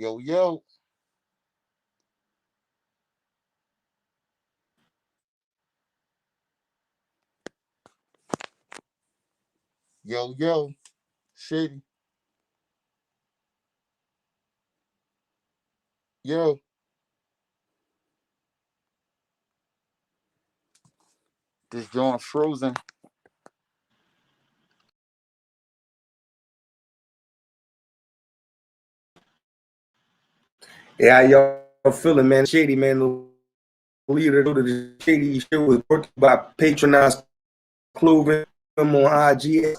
Yo, yo, yo, yo, Shady, yo. This joint frozen. Yeah, y'all feeling, man? Shady, man, the leader of the Shady show was brought to you by Patronize Clothing. I'm on IG.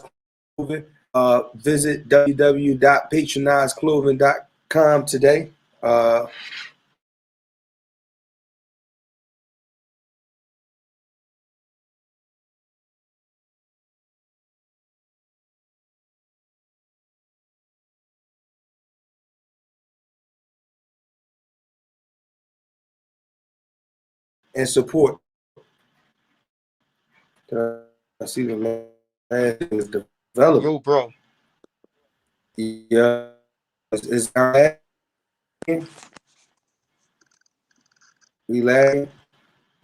Visit www.patronizeclothing.com today. And support. I see the man is developing. Yo, bro. Yeah, it's our we lagging.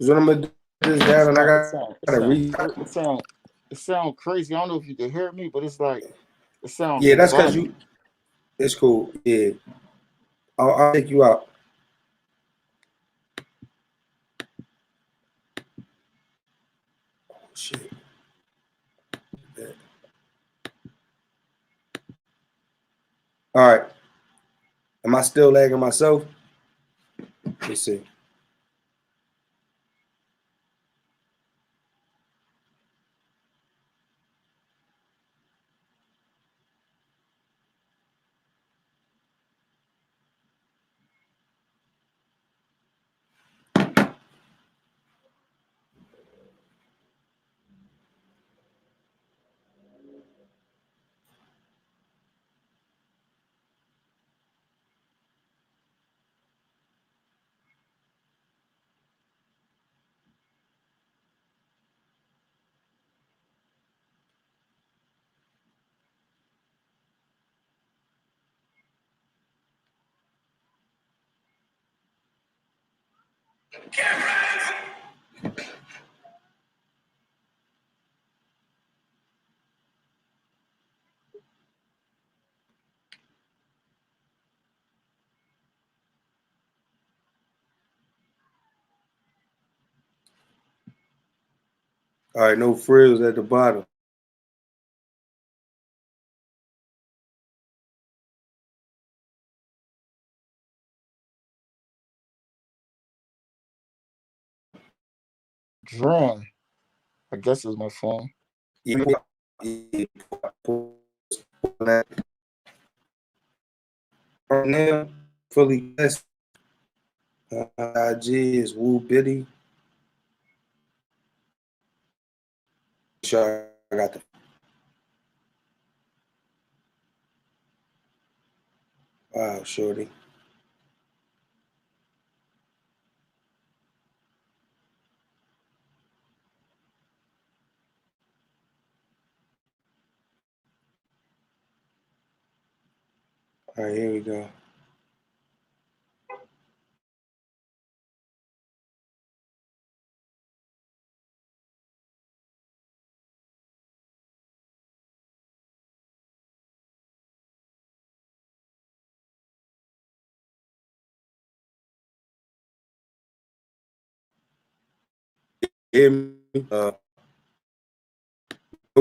So what I'm gonna do this down, and I Sound, it sound, it gotta sound, read. it sound, it sound crazy. I don't know if you can hear me, but it's like it sound Yeah, that's because robotic. you. It's cool. Yeah, I'll take you out. Shit. All right. Am I still lagging myself? Let's see. All right, no frills at the bottom. Drawn. I guess it's my phone. Yeah, right now, fully blessed. IG is Wooxbiddy. Sure, I got the. Wow, shorty. All right, here we go. Hear me? No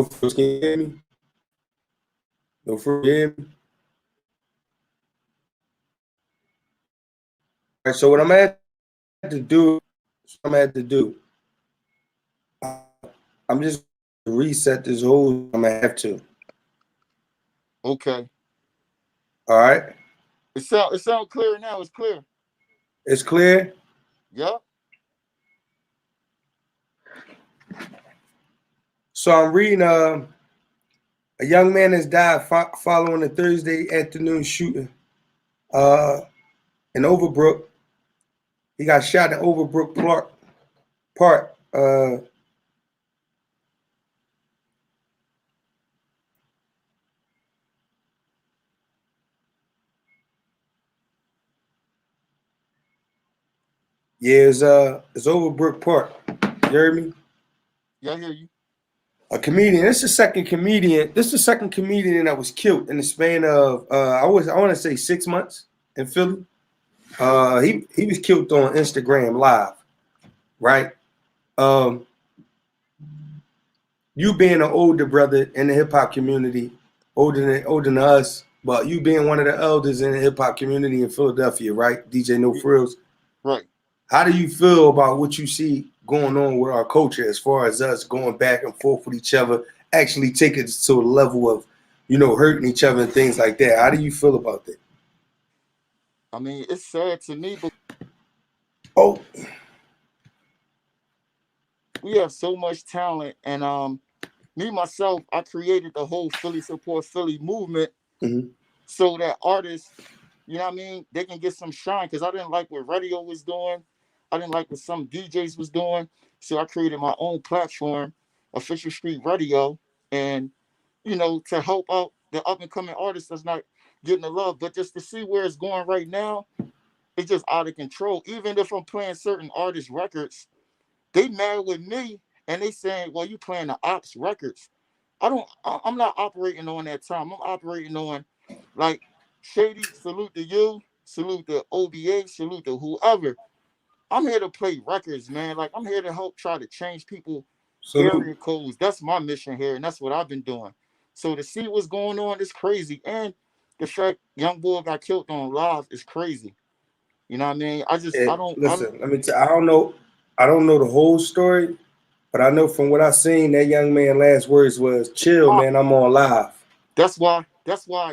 frills, can you hear me? No frills, hear me? All right, so what I'm gonna have to do, I'm just gonna reset this whole. I'm gonna have to. Okay. All right, It sound clear now. It's clear. it's clear. Yup. So I'm reading. A young man has died following a Thursday afternoon shooting. In Overbrook, he got shot in Overbrook Park. Yeah, it's over Brook Park. You heard me? Yeah, I hear you. A comedian. This is the second comedian. This is the second comedian that was killed in the span of I want to say 6 months in Philly. He was killed on Instagram Live, right? Um, you being an older brother in the hip hop community, older than us, but you being one of the elders in the hip hop community in Philadelphia, right? DJ No Yeah, Frills. right. How do you feel about what you see going on with our culture as far as us going back and forth with each other, actually taking it to a level of, hurting each other and things like that? How do you feel about that? I mean, it's sad to me, but Oh, we have so much talent, and me myself, I created the whole Philly Support Philly movement mhm. so that artists, you know what I mean, they can get some shine. Because I didn't like what radio was doing, I didn't like what some DJs was doing, so I created my own platform, Official Street Radio, and to help out the up and coming artists that's not getting the love. But just to see where it's going right now, it's just out of control. Even if I'm playing certain artists' records, they mad with me and they saying, "Well, you playing the ops records." I'm not operating on that time. I'm operating on like Shady. Salute to you. Salute to OBA. Salute to whoever. I'm here to play records, man. Like I'm here to help try to change people Salute. area codes. That's my mission here, and that's what I've been doing. So to see what's going on is crazy, and the fact young boy got killed on live is crazy. You know what I mean? I don't. Listen, let me tell. I don't know the whole story, but I know from what I seen, that young man' last words was, "Chill, Ah, man. I'm on live." that's why.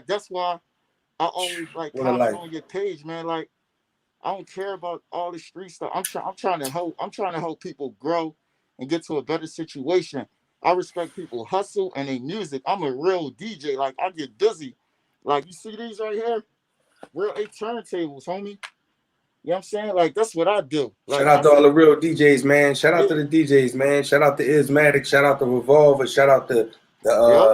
That's why I always like What a comment life. on your page, man. Like I don't care about all the street stuff. I'm trying to help. I'm trying to help people grow and get to a better situation. I respect people hustle and they music. I'm a real DJ. Like I get busy. Like you see these right here, real eight turntables, homie. You know what I'm saying? Like that's what I do. Shout Like out I to all sit. the real DJs, man. Shout out Yeah. to the DJs, man. Shout out to Ismatic. Shout out to Revolver. Shout out to the Yep.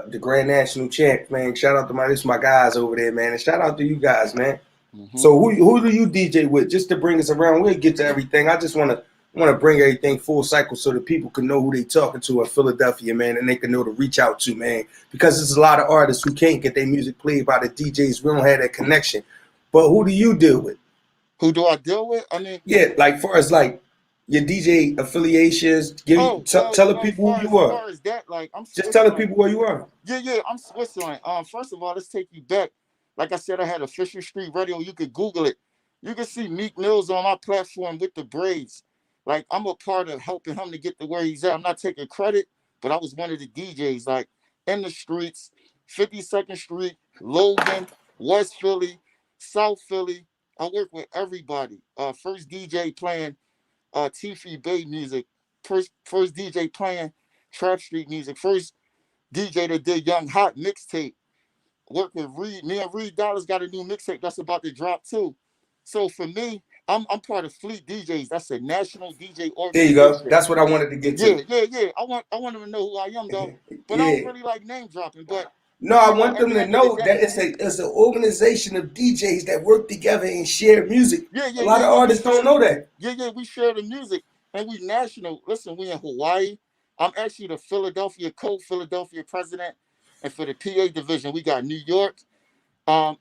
the Grand National Champ, man. Shout out to my guys over there, man. And shout out to you guys, man. Hmm. So who do you DJ with? Just to bring us around, we'll get to everything. I just wanna bring everything full cycle so that people can know who they talking to in Philadelphia, man, and they can know to reach out to, man. Because there's a lot of artists who can't get their music played by the DJs. We don't have that connection. But who do you deal with? Who do I deal with? I mean, Yeah, like far as like your DJ affiliations, oh well, tell the people who you are. far as that, like I'm Just tell the Switzerland. people where you are. Yeah, yeah, I'm Switzerland. First of all, let's take you back. Like I said, I had Official Street Radio. You could Google it. You can see Meek Mills on my platform with the braids. Like I'm a part of helping him to get to where he's at. I'm not taking credit, but I was one of the DJs, like in the streets, 52nd Street, Logan, West Philly, South Philly. I work with everybody. First DJ playing Tiffy Bay music. First DJ playing Trap Street music. First DJ that did Young Hot mixtape. Work with Reed. Me and Reed Dollars got a new mixtape that's about to drop too. So for me, I'm part of Fleet DJs. That's a national DJ There you go. organization. That's what I wanted to get Yeah, to. yeah, yeah. I want them to know who I am though. But I don't Yeah. really like name dropping. But No, I want at them the to end of the know day, that it's an organization of DJs that work together and share music. yeah, A yeah, lot yeah, of yeah. artists don't know that. We share the music and we national. Listen, we in Hawaii. I'm actually the Philadelphia president, and for the PA division, we got New York.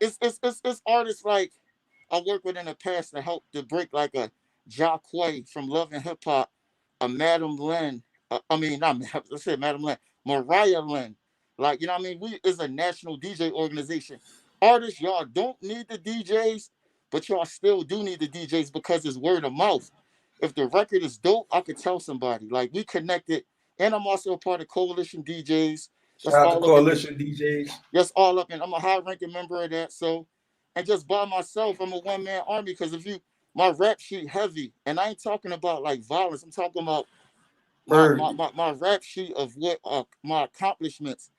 It's artists like I worked with in the past to help to break like a Jacquay from Love and Hip Hop, a Madam Lynn. I mean, not let's say Madam Lynn, Mariah Lynn. Like you know, what I mean, we is a national DJ organization. Artists, y'all don't need the DJs, but y'all still do need the DJs because it's word of mouth. If the record is dope, I could tell somebody. Like we connected, and I'm also a part of Coalition DJs. That's Shout out to all up in the Coalition DJs. That's all up in. I'm a high ranking member of that. So, and just by myself, I'm a one man army. Because if you, my rap sheet heavy, and I ain't talking about like violence. I'm talking about Heard. my rap sheet of what my accomplishments.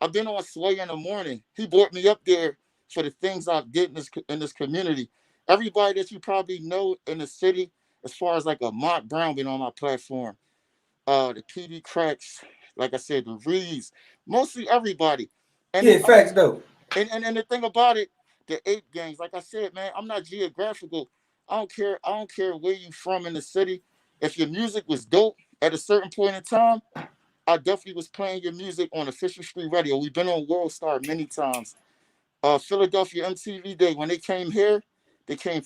I've been on Sway in the morning. He brought me up there for the things I've did in this community. Everybody that you probably know in the city, as far as like a Mont Brown, been on my platform. The PD Cracks, like I said, the Reeds, mostly everybody. And Yeah, then facts though. and the thing about it, the ape gangs, like I said, man, I'm not geographical. I don't care where you from in the city. If your music was dope at a certain point in time, I definitely was playing your music on Official Street Radio. We've been on World Star many times. Philadelphia MTV Day, when they came here, they came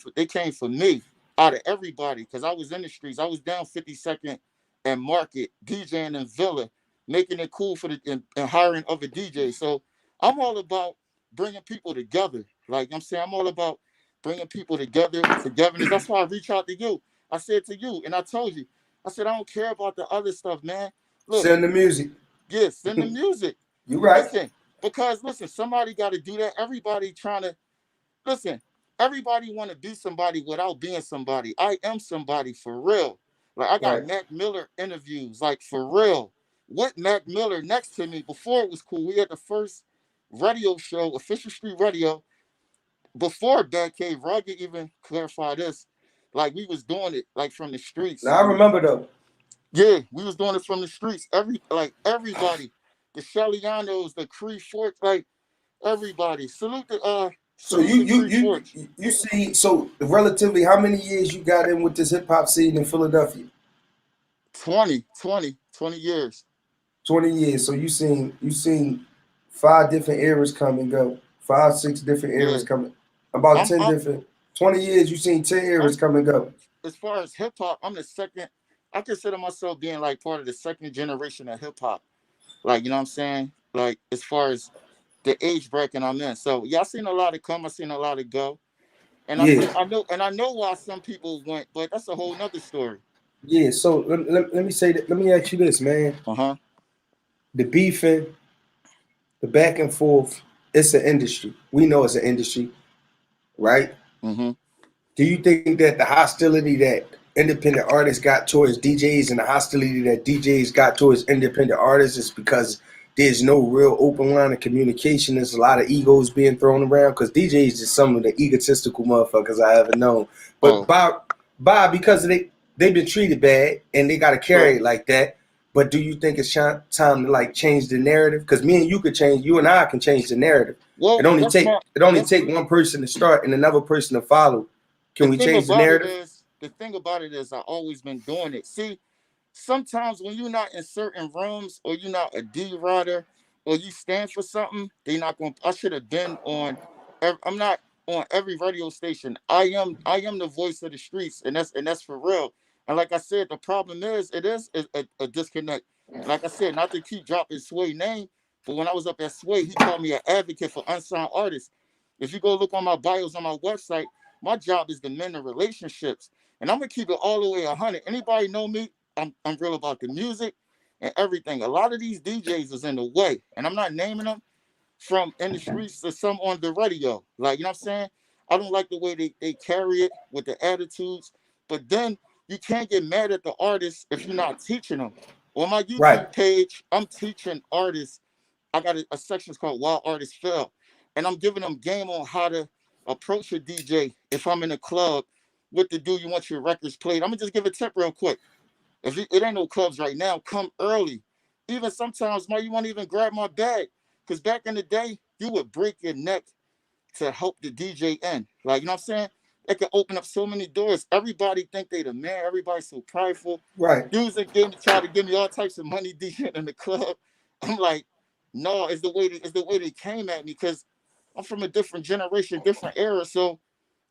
for me out of everybody because I was in the streets. I was down 52nd and Market, DJing in Villa, making it cool for the and hiring other DJs. So I'm all about bringing people together. Like I'm saying, I'm all about bringing people together, togetherness. That's why I reach out to you. I said to you, and I told you, I said I don't care about the other stuff, man. Look, Send the music. yes, send the music. You right. Listen, because listen, somebody got to do that. Everybody trying to listen. Everybody want to be somebody without being somebody. I am somebody for real. Like I got Right. Mac Miller interviews, like for real. With Mac Miller next to me before it was cool. We had the first radio show, Official Street Radio, before Bad Cave. Rugged even clarify this. Like we was doing it like from the streets. Now I remember though. Yeah, we was doing it from the streets. Everybody, the Shellianos, the Cree Forks, like everybody. So Salute the Cree Forks. you see, so relatively how many years you got in with this hip hop scene in Philadelphia? 20 years. 20 years. So you seen 5 different eras come and go. 5, 6 different Yeah, eras coming. About I'm 10 I'm different 20 years you seen 10 I'm eras come and go. as far as hip hop, I'm the second. I consider myself being like part of the second generation of hip hop. Like you know what I'm saying? Like as far as the age bracket I'm in. So yeah, I seen a lot of come. I seen a lot of go. And Yeah. I know why some people went, but that's a whole nother story. Yeah. So let me say that. Let me ask you this, man. Uh-huh. The beefing, the back and forth, it's an industry. We know it's an industry, right? Mm-hmm. Do you think that the hostility that independent artists got towards DJs and the hostility that DJs got towards independent artists is because there's no real open line of communication? There's a lot of egos being thrown around because DJs is some of the egotistical motherfuckers I ever known. But Oh, by because they've been treated bad and they got to carry right. it like that. But do you think it's time to like change the narrative? Because me and you could change, you and I can change the narrative. Well, that's my It only that's take one person to start and another person to follow. the Can we thing change the about it narrative? is the thing about it is I always been doing it. See, sometimes when you're not in certain rooms or you're not a D rider or you stand for something, they not going. I should have been on. I'm not on every radio station. I am the voice of the streets, and that's for real. And like I said, the problem is it is a disconnect. Like I said, not to keep dropping Sway name, but when I was up at Sway, he called me an advocate for unsigned artists. If you go look on my bios on my website, my job is to mend the relationships. And I'm gonna keep it all the way 100. Anybody know me? I'm real about the music and everything. A lot of these DJs is in the way, and I'm not naming them from in the streets to some on the radio. Like, you know what I'm saying? I don't like the way they carry it with the attitudes. But then you can't get mad at the artists if you're not teaching them. On my Right. YouTube page, I'm teaching artists. I got a section called Wild Artists Fail. And I'm giving them game on how to approach a DJ if I'm in a club, what to do, you want your records played. I'm gonna just give a tip real quick. If it ain't no clubs right now, come early. Even sometimes, you won't even grab my bag. Because back in the day, you would break your neck to help the DJ in. Like, you know what I'm saying? It can open up so many doors. Everybody think they the man. Everybody's so prideful. Right. Dudes that try to give me all types of money DJing in the club. I'm like, no, it's the way they came at me because I'm from a different generation, different era. So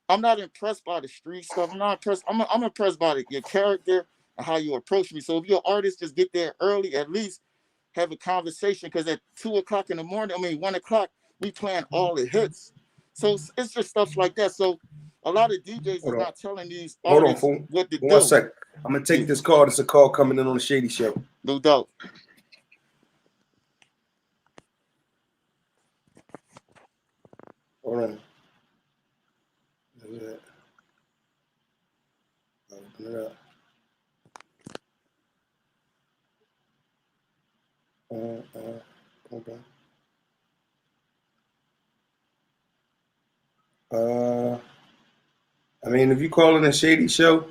I'm not impressed by the street stuff. I'm not impressed. I'm impressed by your character and how you approach me. So if you're an artist, just get there early. At least have a conversation. Because at 2 o'clock in the morning, 1 o'clock, we playing all the hits. So it's just stuff like that. So a lot of DJs Hold is on. not telling these Hold on artists for what to one do. second. I'm gonna Yeah, take this call. It's a call coming in on the Shady Show. no doubt. Hold on. Look at that. Open it up. Okay. I mean, if you call in a Shady Show,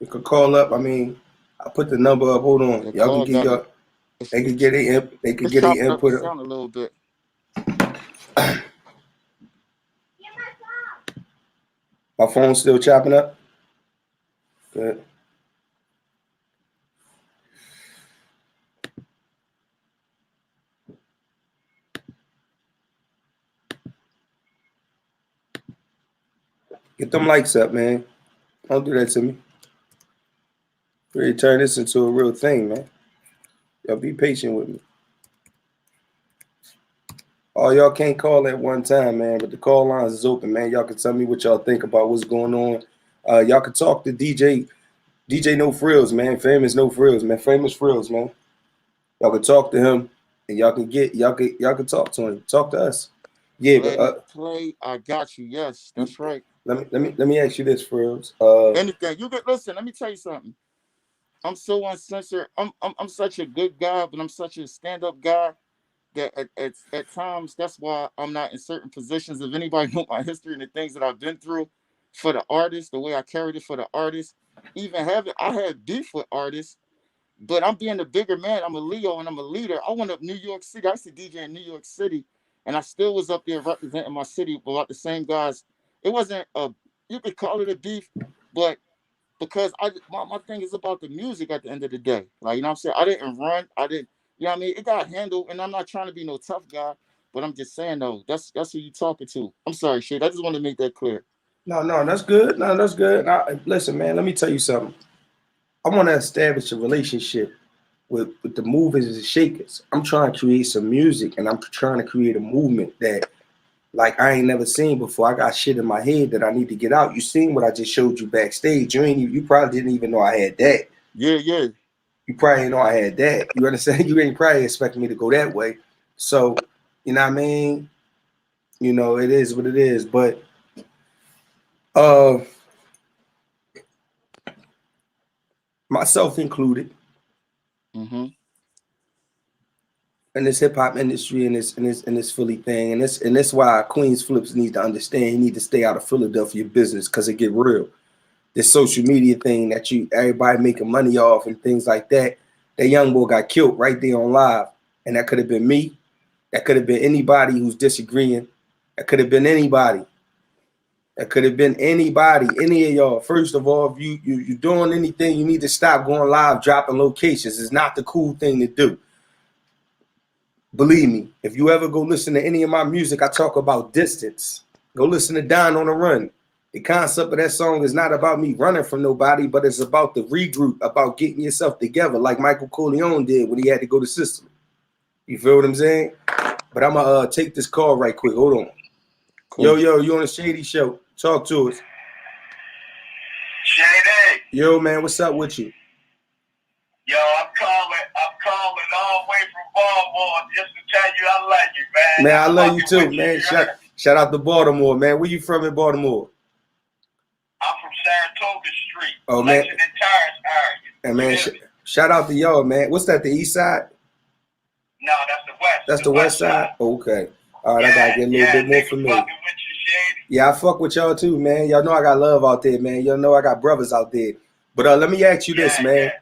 you could call up. I mean, I put the number up. Hold on. The Y'all can call get got your. it's, They could get they could it's get chopping their up the input. sound a little bit. My phone's still chopping up. Good. Get them likes up, man. Don't do that to me. Really turn this into a real thing, man. Y'all be patient with me. Oh, y'all can't call at one time, man, but the call lines is open, man. Y'all can tell me what y'all think about what's going on. Y'all can talk to DJ No Frills, man. Famous No Frills, man. Famous Frills, man. Y'all can talk to him, and y'all can talk to him. Talk to us. Yeah, Let but it play. I got you. Yes, that's right. let me ask you this, Frills. Anything you can listen. Let me tell you something. I'm so uncensored. I'm such a good guy, but I'm such a stand-up guy that at times that's why I'm not in certain positions. If anybody know my history and the things that I've been through for the artist, the way I carried it for the artist, even having I had beef with artists, but I'm being the bigger man. I'm a Leo and I'm a leader. I went up New York City. I used to DJ in New York City, and I still was up there representing my city about the same guys. It wasn't a you could call it a beef, but because my thing is about the music at the end of the day. Like, you know what I'm saying? I didn't run. I didn't, you know what I mean? It got handled, and I'm not trying to be no tough guy, but I'm just saying though, that's who you talking to. I'm sorry, Shade. I just want to make that clear. No, that's good. No, that's good. Listen, man, let me tell you something. I want to establish a relationship with the movers and shakers. I'm trying to create some music, and I'm trying to create a movement that like I ain't never seen before. I got shit in my head that I need to get out. You seen what I just showed you backstage. You probably didn't even know I had that. Yeah. You probably didn't know I had that. You understand? You ain't probably expecting me to go that way. So, you know what I mean? You know, it is what it is. But myself included, Mm-hmm. in this hip hop industry and this Philly thing, and that's why Queens Flips need to understand he need to stay out of Philadelphia business because it get real. This social media thing that everybody making money off and things like that. That young boy got killed right there on live, and that could have been me. That could have been anybody who's disagreeing. That could have been anybody. That could have been anybody, any of y'all. First of all, if you doing anything, you need to stop going live, dropping locations. It's not the cool thing to do. Believe me, if you ever go listen to any of my music, I talk about distance. Go listen to Down on the Run. The concept of that song is not about me running from nobody, but it's about the regroup, about getting yourself together, like Michael Corleone did when he had to go to Sicily. You feel what I'm saying? But I'm gonna take this call right quick. Hold on. Cool. Yo, you on the Shady Show? Talk to us. Shady. Yo, man, what's up with you? Yo, I'm calling all the way from Baltimore just to tell you I love you, man. Man, I love you too, man. Shout out to Baltimore, man. Where you from in Baltimore? I'm from Saratoga Street. Oh, man. Lexington Terrace area. And man, shout out to y'all, man. What's that, the east side? No, that's the west. That's the west side? Okay. All right, I gotta get a little bit more familiar. Yeah, I fuck with y'all too, man. Y'all know I got love out there, man. Y'all know I got brothers out there. But let me ask you this, man.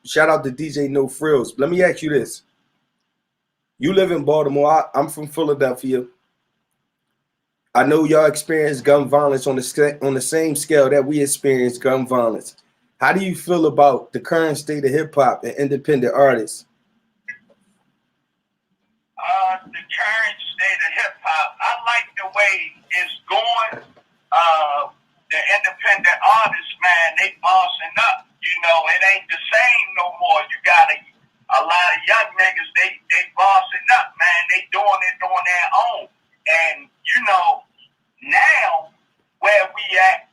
Shout out to DJ No Frills. Let me ask you this. You live in Baltimore. I'm from Philadelphia. I know y'all experience gun violence on the same scale that we experience gun violence. How do you feel about the current state of hip hop and independent artists? The current state of hip hop, I like the way it's going. The independent artists, man, they bossing up. You know, it ain't the same no more. You got a lot of young niggas, they bossing up, man. They doing it on their own. And, you know, now where we at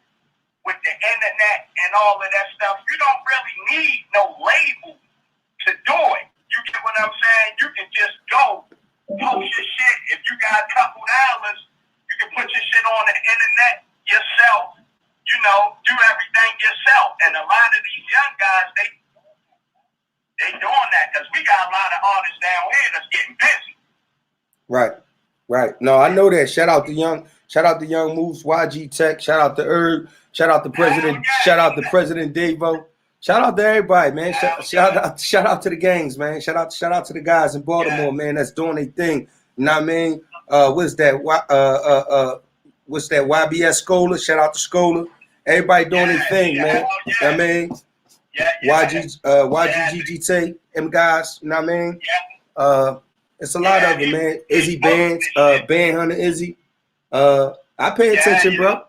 with the internet and all of that stuff, you don't really need no label to do it. You get what I'm saying? You can just go post your shit. If you got a couple dollars, you can put your shit on the internet yourself. You know, do everything yourself. And a lot of these young guys, they doing that because we got a lot of artists down here that's getting busy. Right. No, I know that. Shout out to Young Moves, YG Tech. Shout out to Herb. Shout out to President. Shout out to President Davo. Shout out to everybody, man. Shout out to the gangs, man. Shout out to the guys in Baltimore, man. That's doing their thing. You know what I mean? What's that? What's that? YBS Scholar. Shout out to Scholar. Everybody doing their thing, man. Yeah. I mean, YGGT, them guys, you know what I mean? It's a lot of them, man. Izzy Bands, Band Hunter Izzy. I pay attention, bro.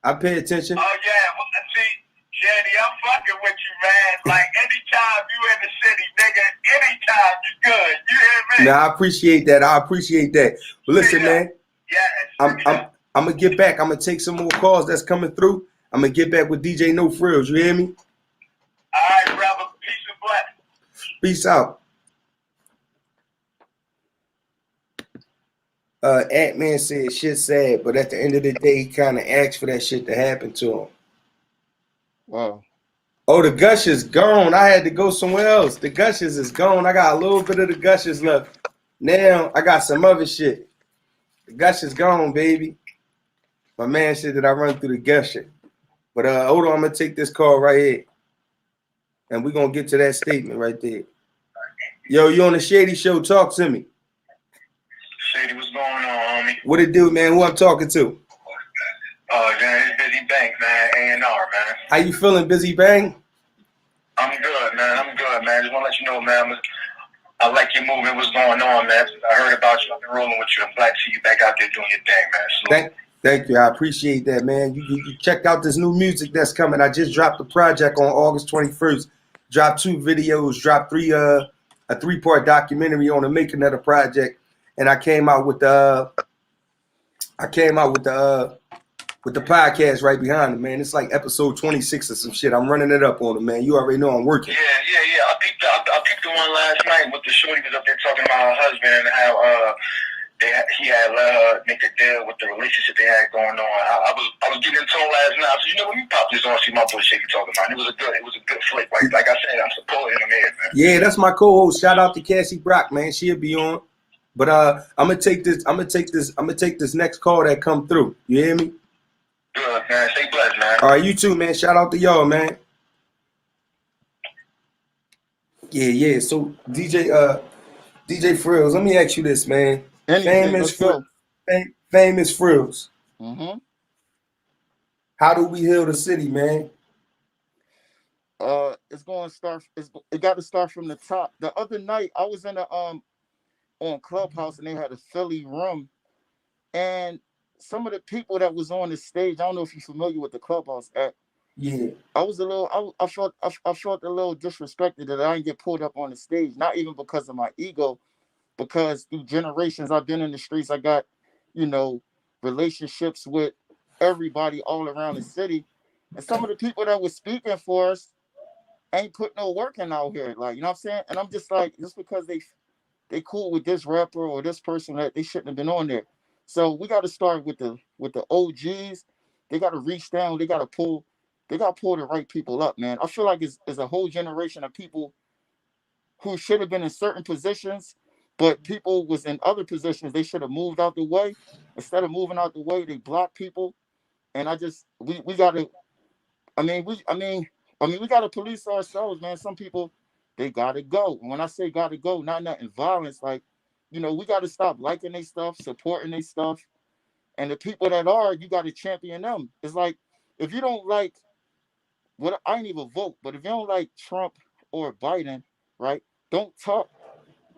I pay attention. Oh, yeah. Well, see, Shady, I'm fucking with you, man. Like, anytime you in the city, nigga, anytime you good. You hear me? Nah, I appreciate that. But listen, man. I'm gonna get back. I'm gonna take some more calls that's coming through. I'm gonna get back with DJ No Frills. You hear me? All right, brother. Peace and blessings. Peace out. Ant-Man said shit sad, but at the end of the day, he kind of asked for that shit to happen to him. Wow. Oh, the gush is gone. I had to go somewhere else. The gushes is gone. I got a little bit of the gushes left. Now I got some other shit. The gush is gone, baby. My man said that I run through the gusher. But hold on, I'm gonna take this call right here. And we're gonna get to that statement right there. Yo, you on the Shady Show, talk to me. Shady, what's going on, homie? What it do, man? Who I'm talking to? Man, it's Busy Bank, man. A&R, man. How you feeling, Busy Bang? I'm good, man. Just want to let you know, man. I like your movement. What's going on, man? I heard about you. I've been rolling with you. I'm glad to see you back out there doing your thing, man. Thank you. I appreciate that, man. You check out this new music that's coming. I just dropped the project on August 21st. Dropped 2 videos. Dropped a 3-part documentary on the making of the project. And I came out with the podcast right behind it, man. It's like episode 26 or some shit. I'm running it up on it, man. You already know I'm working. Yeah. I peeped the one last night with the shorty was up there talking about her husband and how he had let her make a deal with the relationship they had going on. I was getting into it last night. So, you know, let me pop this on, see my boy Shady talking about. It was a good flick. Like I said, I'm supporting him here, man. Yeah, that's my co-host. Shout out to Cassie Brock, man. She'll be on. But I'm gonna take this next call that come through. You hear me? Good, man. Stay blessed, man. All right, you too, man. Shout out to y'all, man. Yeah. So DJ Frills, let me ask you this, man. Famous Frills. Mm-hmm. How do we heal the city, man? It's going to start. It got to start from the top. The other night, I was in on Clubhouse, and they had a Philly room, and some of the people that was on the stage. I don't know if you're familiar with the Clubhouse app. Yeah. I was a little. I felt a little disrespected that I didn't get pulled up on the stage. Not even because of my ego, because through generations I've been in the streets. I got, relationships with everybody all around the city, and some of the people that were speaking for us ain't put no work in out here. Like, you know what I'm saying? And I'm just like, just because they cool with this rapper or this person, that they shouldn't have been on there. So we got to start with the OGs. They got to reach down. They got to pull the right people up, man. I feel like it's a whole generation of people who should have been in certain positions, but people was in other positions. They should have moved out the way. Instead of moving out the way, they block people. And we got to. We got to police ourselves, man. Some people, they got to go. And when I say got to go, not in violence, like, we got to stop liking their stuff, supporting their stuff. And the people that are, you got to champion them. It's like, if you don't like, I ain't even vote, but if you don't like Trump or Biden, right, don't talk.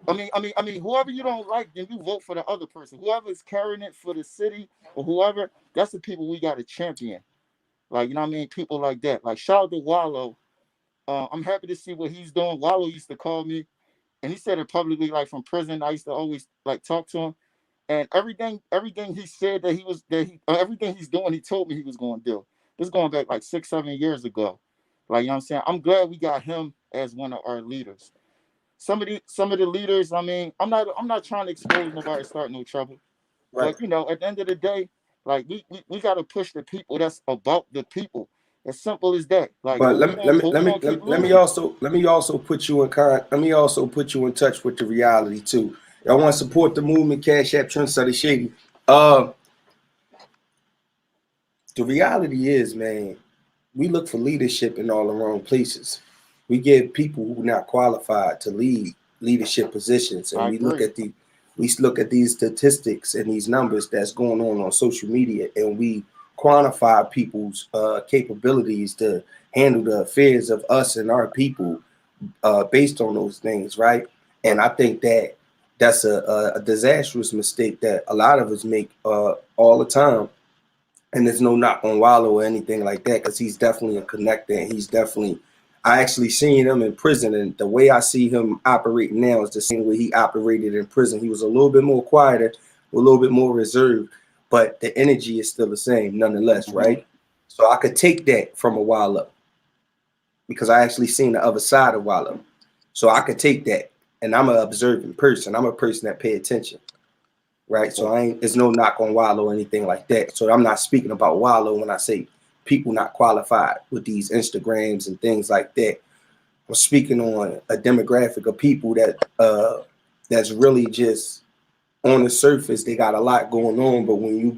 I mean, whoever you don't like, then you vote for the other person. Whoever is carrying it for the city or whoever, that's the people we got to champion. Like, people like that. Like, shout out to Wallow. I'm happy to see what he's doing. Wallow used to call me, and he said it publicly, like from prison. I used to always like talk to him, and everything he said everything he's doing, he told me he was going to do. This is going back like 6-7 years ago. Like, you know what I'm saying? I'm glad we got him as one of our leaders. Some of the leaders, I'm not trying to expose nobody, start no trouble. Right. But at the end of the day, like we got to push the people that's about the people. As simple as that. Like, but let me also put you in touch with the reality too. I want to support the movement, Cash App, Trendsetter Shady. The reality is, man, we look for leadership in all the wrong places. We give people who are not qualified to lead leadership positions, and we look at these statistics and these numbers that's going on social media, and we quantify people's capabilities to handle the affairs of us and our people based on those things, right? And I think that that's a disastrous mistake that a lot of us make all the time. And there's no knock on Wallow or anything like that, because he's definitely a connector, and he's definitely. I actually seen him in prison, and the way I see him operating now is the same way he operated in prison. He was a little bit more quieter, a little bit more reserved, but the energy is still the same, nonetheless, right? So I could take that from a Wallow, because I actually seen the other side of Wallow. So I could take that, and I'm an observing person. I'm a person that pay attention, right? So there's no knock on Wallow or anything like that. So I'm not speaking about Wallow when I say people not qualified with these Instagrams and things like that. I'm speaking on a demographic of people that that's really just on the surface. They got a lot going on, but when you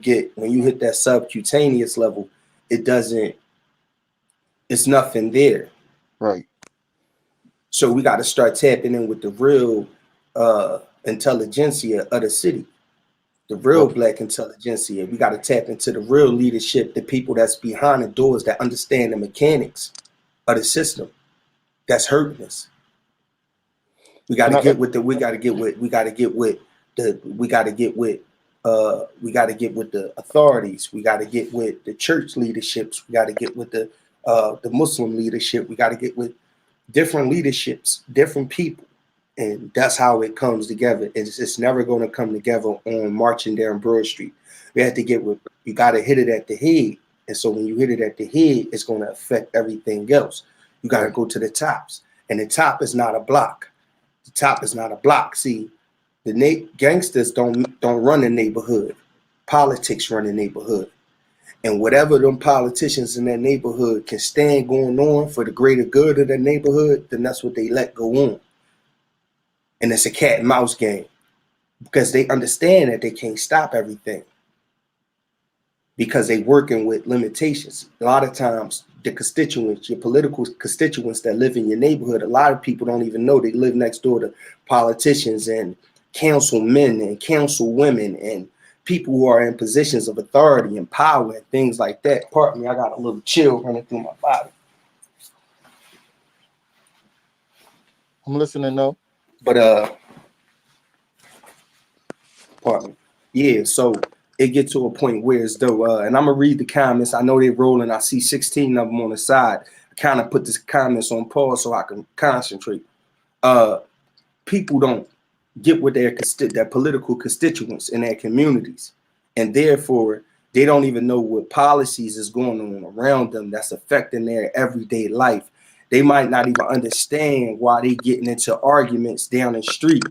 hit that subcutaneous level, it's nothing there. Right. So we got to start tapping in with the real intelligentsia of the city, the real black intelligentsia. We got to tap into the real leadership, the people that's behind the doors that understand the mechanics of the system that's hurting us. We got to get with the authorities. We got to get with the church leaderships. We got to get with the Muslim leadership. We got to get with different leaderships, different people. And that's how it comes together. It's never going to come together on marching down Broad Street. We have to you got to hit it at the head. And so when you hit it at the head, it's going to affect everything else. You got to go to the tops. And the top is not a block. The top is not a block. See, the gangsters don't run the neighborhood. Politics run the neighborhood. And whatever them politicians in that neighborhood can stand going on for the greater good of the neighborhood, then that's what they let go on. And it's a cat and mouse game, because they understand that they can't stop everything, because they working with limitations. A lot of times the constituents, your political constituents that live in your neighborhood, a lot of people don't even know they live next door to politicians and councilmen and councilwomen and people who are in positions of authority and power and things like that. Pardon me, I got a little chill running through my body. I'm listening though. But pardon me. Yeah, so it get to a point where it's though, and I'm gonna read the comments. I know they're rolling. I see 16 of them on the side. I kind of put the comments on pause so I can concentrate. People don't get with their political constituents in their communities, and therefore they don't even know what policies is going on around them that's affecting their everyday life. They might not even understand why they getting into arguments down the street,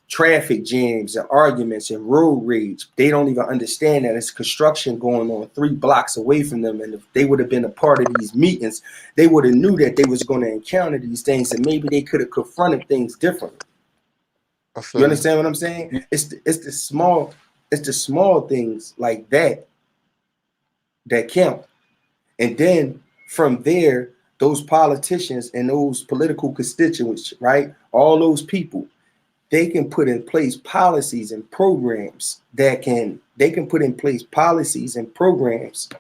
traffic jams and arguments and road rage. They don't even understand that it's construction going on 3 blocks away from them. And if they would have been a part of these meetings, they would have knew that they was going to encounter these things, and maybe they could have confronted things differently. You understand what I'm saying? It's the small things like that count. And then from there, those politicians and those political constituents, right? All those people, they can put in place policies and programs that can put in place policies and programs.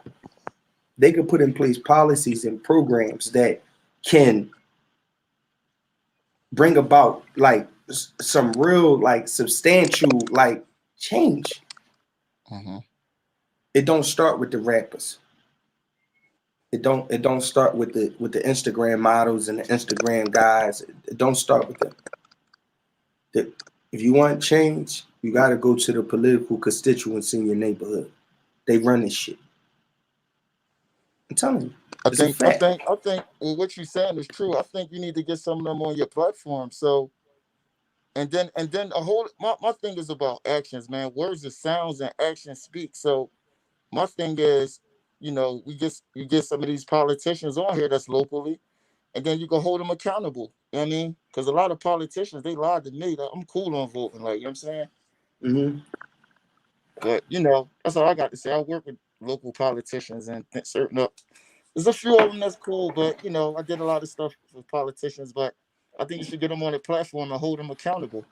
They can put in place policies and programs that can bring about like some real, like substantial, like change. Mm-hmm. It don't start with the rappers. It don't start with the Instagram models and the Instagram guys. It don't start with them. If you want change, you got to go to the political constituents in your neighborhood. They run this shit. I'm telling you. I think well, what you're saying is true. I think you need to get some of them on your platform. So, and then a whole my thing is about actions, man. Words are sounds and actions speak. So my thing is, you get some of these politicians on here that's locally, and then you can hold them accountable. You know what I mean? Because a lot of politicians, they lied to me. Like, I'm cool on voting, like, you know what I'm saying? Mm-hmm. But that's all I got to say. I work with local politicians and certain up. There's a few of them that's cool, but I did a lot of stuff with politicians. But I think you should get them on the platform and hold them accountable.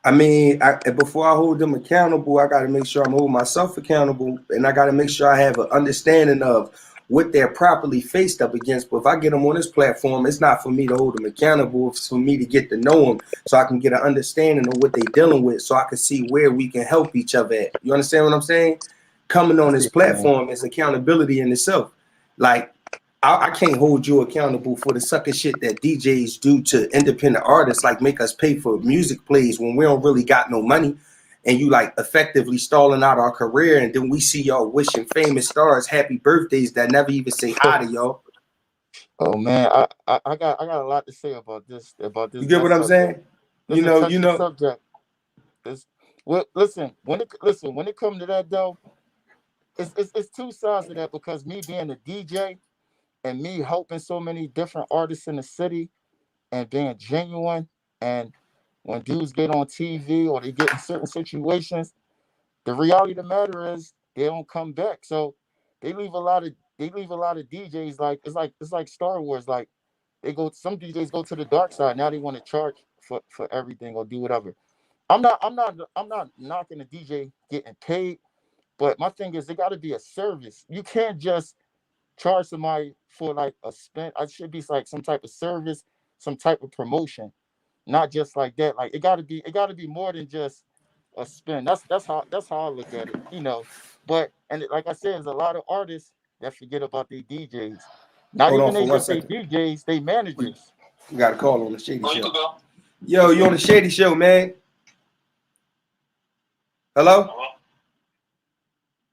I mean, before I hold them accountable, I got to make sure I'm holding myself accountable, and I got to make sure I have an understanding of what they're properly faced up against. But if I get them on this platform, it's not for me to hold them accountable. It's for me to get to know them so I can get an understanding of what they're dealing with, so I can see where we can help each other at. You understand what I'm saying? Coming on this platform is accountability in itself. Like, I can't hold you accountable for the sucker shit that DJs do to independent artists, like make us pay for music plays when we don't really got no money, and you like effectively stalling out our career, and then we see y'all wishing famous stars happy birthdays that never even say hi to y'all. Oh man, I got a lot to say about this You get that what I'm subject. saying? It's a You touchy know. subject. It's well, listen when it comes to that though, it's two sides of that because me being a DJ and me helping so many different artists in the city and being genuine, and when dudes get on TV or they get in certain situations, the reality of the matter is they don't come back. So they leave a lot of DJs like it's like Star Wars. Like some DJs go to the dark side. Now they want to charge for everything or do whatever. I'm not knocking a DJ getting paid, but my thing is it got to be a service. You can't just charge somebody for like a spin. It should be like some type of service, some type of promotion, not just like that. Like it got to be more than just a spin. That's how I look at it, you know. But and like I said, there's a lot of artists that forget about their DJs. Not Hold on even for they one just they second. DJs, they managers. You got a call on the Shady Show. Yo, you on the Shady Show, man? Hello?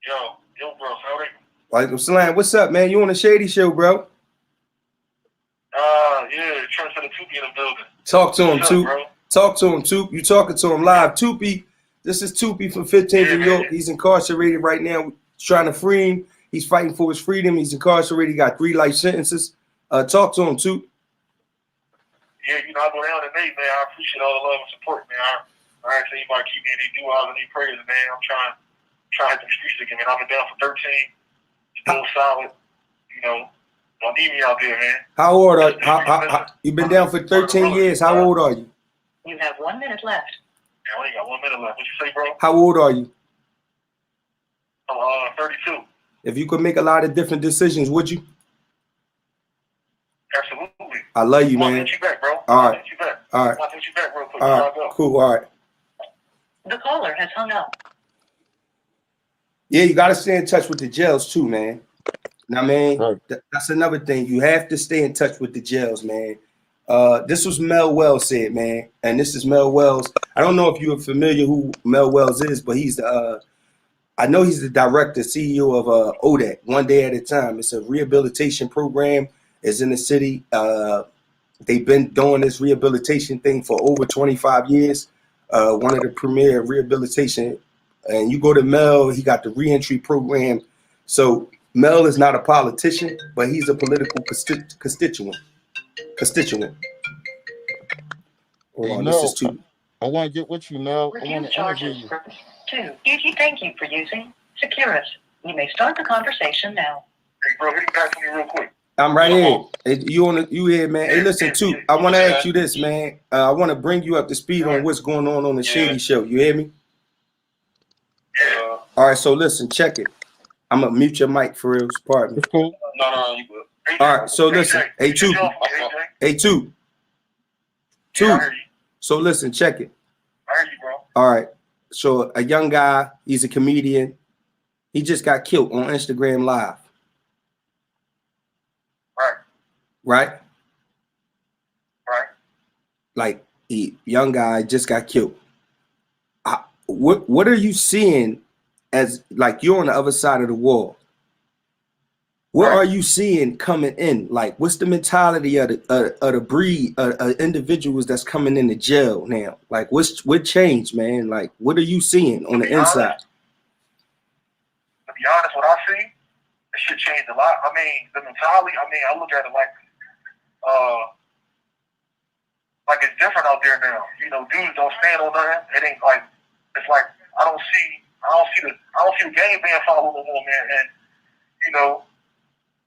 Yo, bro, sorry. Walaikum salam. What's up, man? You on the Shady Show, bro? Yeah, trying to the Tupi in the building. Talk to him, What's Toop. up, bro? Talk to him, Toop. You talking to him live. Toopy, this is Toopy from 15th in York. He's incarcerated right now. Trying to free him. He's fighting for his freedom. He's incarcerated. He got 3 life sentences. Talk to him, Toop. Yeah, you know, I go down today, man. I appreciate all the love and support, man. I ask anybody keep me in their duos and their prayers, man. I'm trying to hit them streets again, man. I've been down for 13. Still solid. You know, don't need me out there, man. How old are you? You've been down for 13 years. How old are you? You have 1 minute left. Yeah, I only got 1 minute left. What you say, bro? How old are you? I'm 32. If you could make a lot of different decisions, would you? Absolutely. I love you, man. I'll get you back, bro. All right. All right. I'll get you back real quick. All right. Cool. All right. The caller has hung up. Yeah, you got to stay in touch with the jails too, man. Now, man, Right. That's another thing. You have to stay in touch with the jails, man. This was Mel Wells said, man, and this is Mel Wells. I don't know if you're familiar who Mel Wells is, but he's the I know he's the director, CEO of ODAC, One Day at a Time. It's a rehabilitation program. It's in the city. They've been doing this rehabilitation thing for over 25 years. One of the premier rehabilitation. And you go to Mel, he got the reentry program. So Mel is not a politician, but he's a political constituent. Hold on, Mel, this is too. I want to get with you, Mel. I want Review to interview charges you. purpose 2. Thank you for using Securus. You may start the conversation now. Hey, bro, hit it back to me real quick. I'm right here. Hey, you here, man? Hey, listen, too. I want to ask you this, man. I want to bring you up to speed on what's going on the Shady Show. You hear me? Yeah. All right, so listen, check it. I'm gonna mute your mic for real. Pardon me. It's cool. No, you good. All right, so listen. Hey, two. Hey, two. So listen, check it. I heard you, bro. All right. So a young guy, he's a comedian. He just got killed on Instagram Live. Right? Like, young guy just got killed. What are you seeing as, like, you're on the other side of the wall? What are you seeing coming in? Like, what's the mentality of the breed of individuals that's coming into jail now? Like, what changed, man? Like, what are you seeing on the inside? To be honest, what I see, it should change a lot. I mean, the mentality, I look at it like it's different out there now. You know, dudes don't stand on nothing. It ain't like, it's like I don't see the game being followed no more, man. And you know,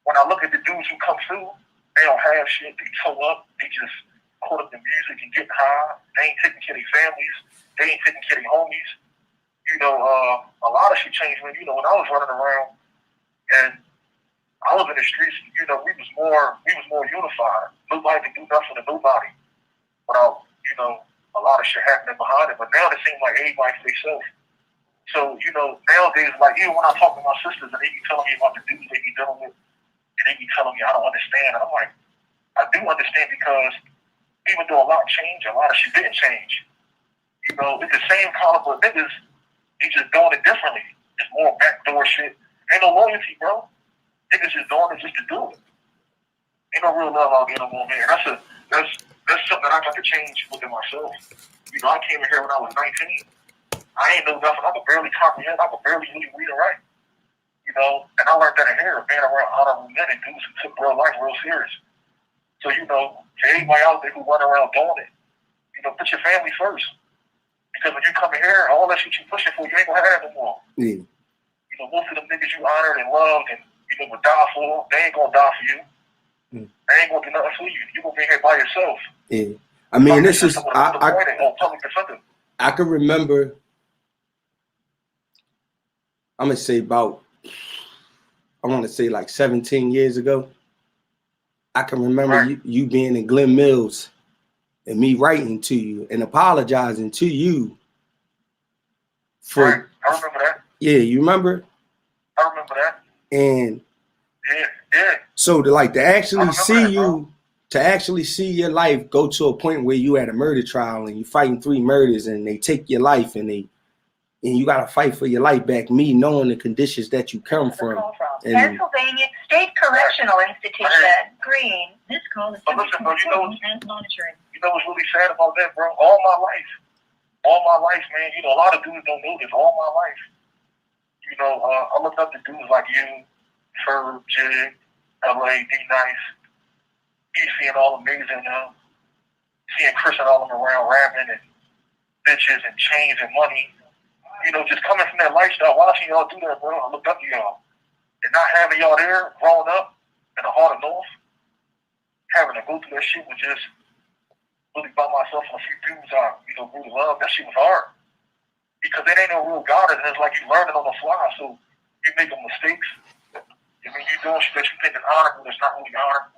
when I look at the dudes who come through, they don't have shit. They toe up. They just caught up in music and getting high. They ain't taking care of their families. They ain't taking care of their homies. You know, a lot of shit changed when, you know, when I was running around and I was in the streets, you know, we was more unified. Nobody could do nothing to nobody without, you know, a lot of shit happening behind it. But now it seems like everybody for themselves. So, you know, nowadays, like, even when I talk to my sisters and they be telling me about the dudes they be dealing with, and they be telling me I don't understand, and I'm like, I do understand, because even though a lot changed, a lot of shit didn't change. You know, it's the same caliber of niggas, they just doing it differently. It's more backdoor shit. Ain't no loyalty, bro. Niggas just doing it just to do it. Ain't no real love out there no more, man. That's something that I got to change within myself. You know, I came in here when I was 19. I ain't know nothing. I could barely comprehend. I could barely really read and write. You know, and I learned that in here, being around honorable men and dudes who took real life real serious. So, you know, to anybody out there who run around doing it, you know, put your family first. Because when you come in here, all that shit you pushing for, you ain't gonna have no more. Yeah. You know, most of them niggas you honored and loved and, you know, would die for, they ain't gonna die for you. They ain't gonna do nothing for you. You gonna be here by yourself. Yeah. I mean, this is, I can remember, I'm going to say about, I want to say like 17 years ago. I can remember you being in Glen Mills and me writing to you and apologizing to you for. I remember that. Yeah, you remember? I remember that. And yeah. So to actually see you, to actually see your life go to a point where you at a murder trial and you fighting 3 murders and they take your life and you got to fight for your life back, me knowing the conditions that you come from. And Pennsylvania State Correctional Institution, Green. This call is subject to recording and monitoring. You know what's really sad about that, bro? All my life, man, you know, a lot of dudes don't know this. All my life, you know, I looked up to dudes like you, Ferb, Jig, LA, D-Nice, seeing all amazing, seeing Chris and all them around rapping and bitches and chains and money. You know, just coming from that lifestyle, watching y'all do that, bro, I looked up to y'all. And not having y'all there, growing up in the heart of North, having to go through that shit was just really by myself and a few dudes I, you know, really love. That shit was hard. Because it ain't no real guidance. It's like you learning on the fly. So you making mistakes. I mean, you doing shit that you think is honorable that's not really honorable.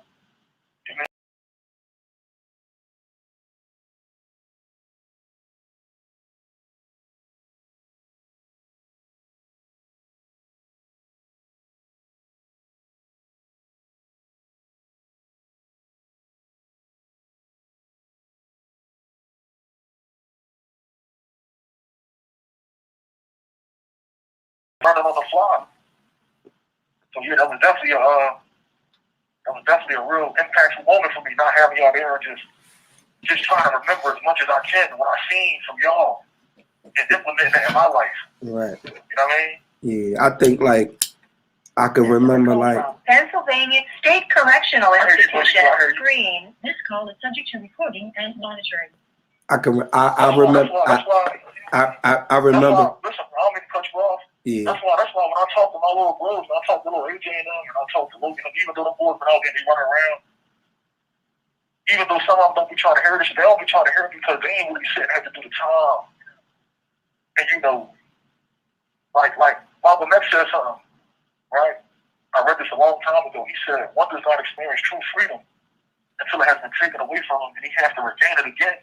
Learning on the fly. So yeah, that was definitely a real impactful moment for me, not having y'all there and just trying to remember as much as I can what I seen from y'all and implementing that in my life. Right. You know what I mean? Yeah, I think like I can remember like Pennsylvania State Correctional Institution, Green. This call is subject to recording and monitoring. I remember. I remember. Listen, I don't mean to cut you off. Yeah. That's why when I talk to my little bros, and I talk to little AJ and them, and I talk to Logan, even though the boys been out there, they running around. Even though some of them don't be trying to hear this, they don't be trying to hear it because they ain't really sitting had to do the time. And you know, like Malcolm X said something, right? I read this a long time ago. He said, "One does not experience true freedom until it has been taken away from him, and he has to regain it again."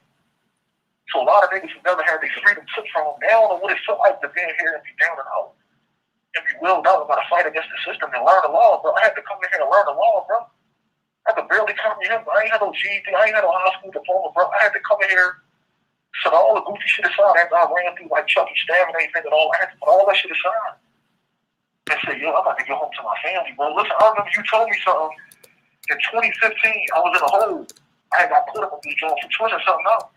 So a lot of niggas who never had their freedom took from them, they don't know what it felt like to be in here and be down and out. And be willed out about to fight against the system and learn the law, bro. I had to come in here and learn the law, bro. I could barely comprehend, bro. I ain't had no GED, I ain't had no high school diploma, bro. I had to come in here, set all the goofy shit aside after I ran through like Chucky stabbing everything and all. I had to put all that shit aside. And say, yo, I'm about to get home to my family, bro. Listen, I remember you told me something. In 2015, I was in a hole. I had got put up on these joints for twisting something out.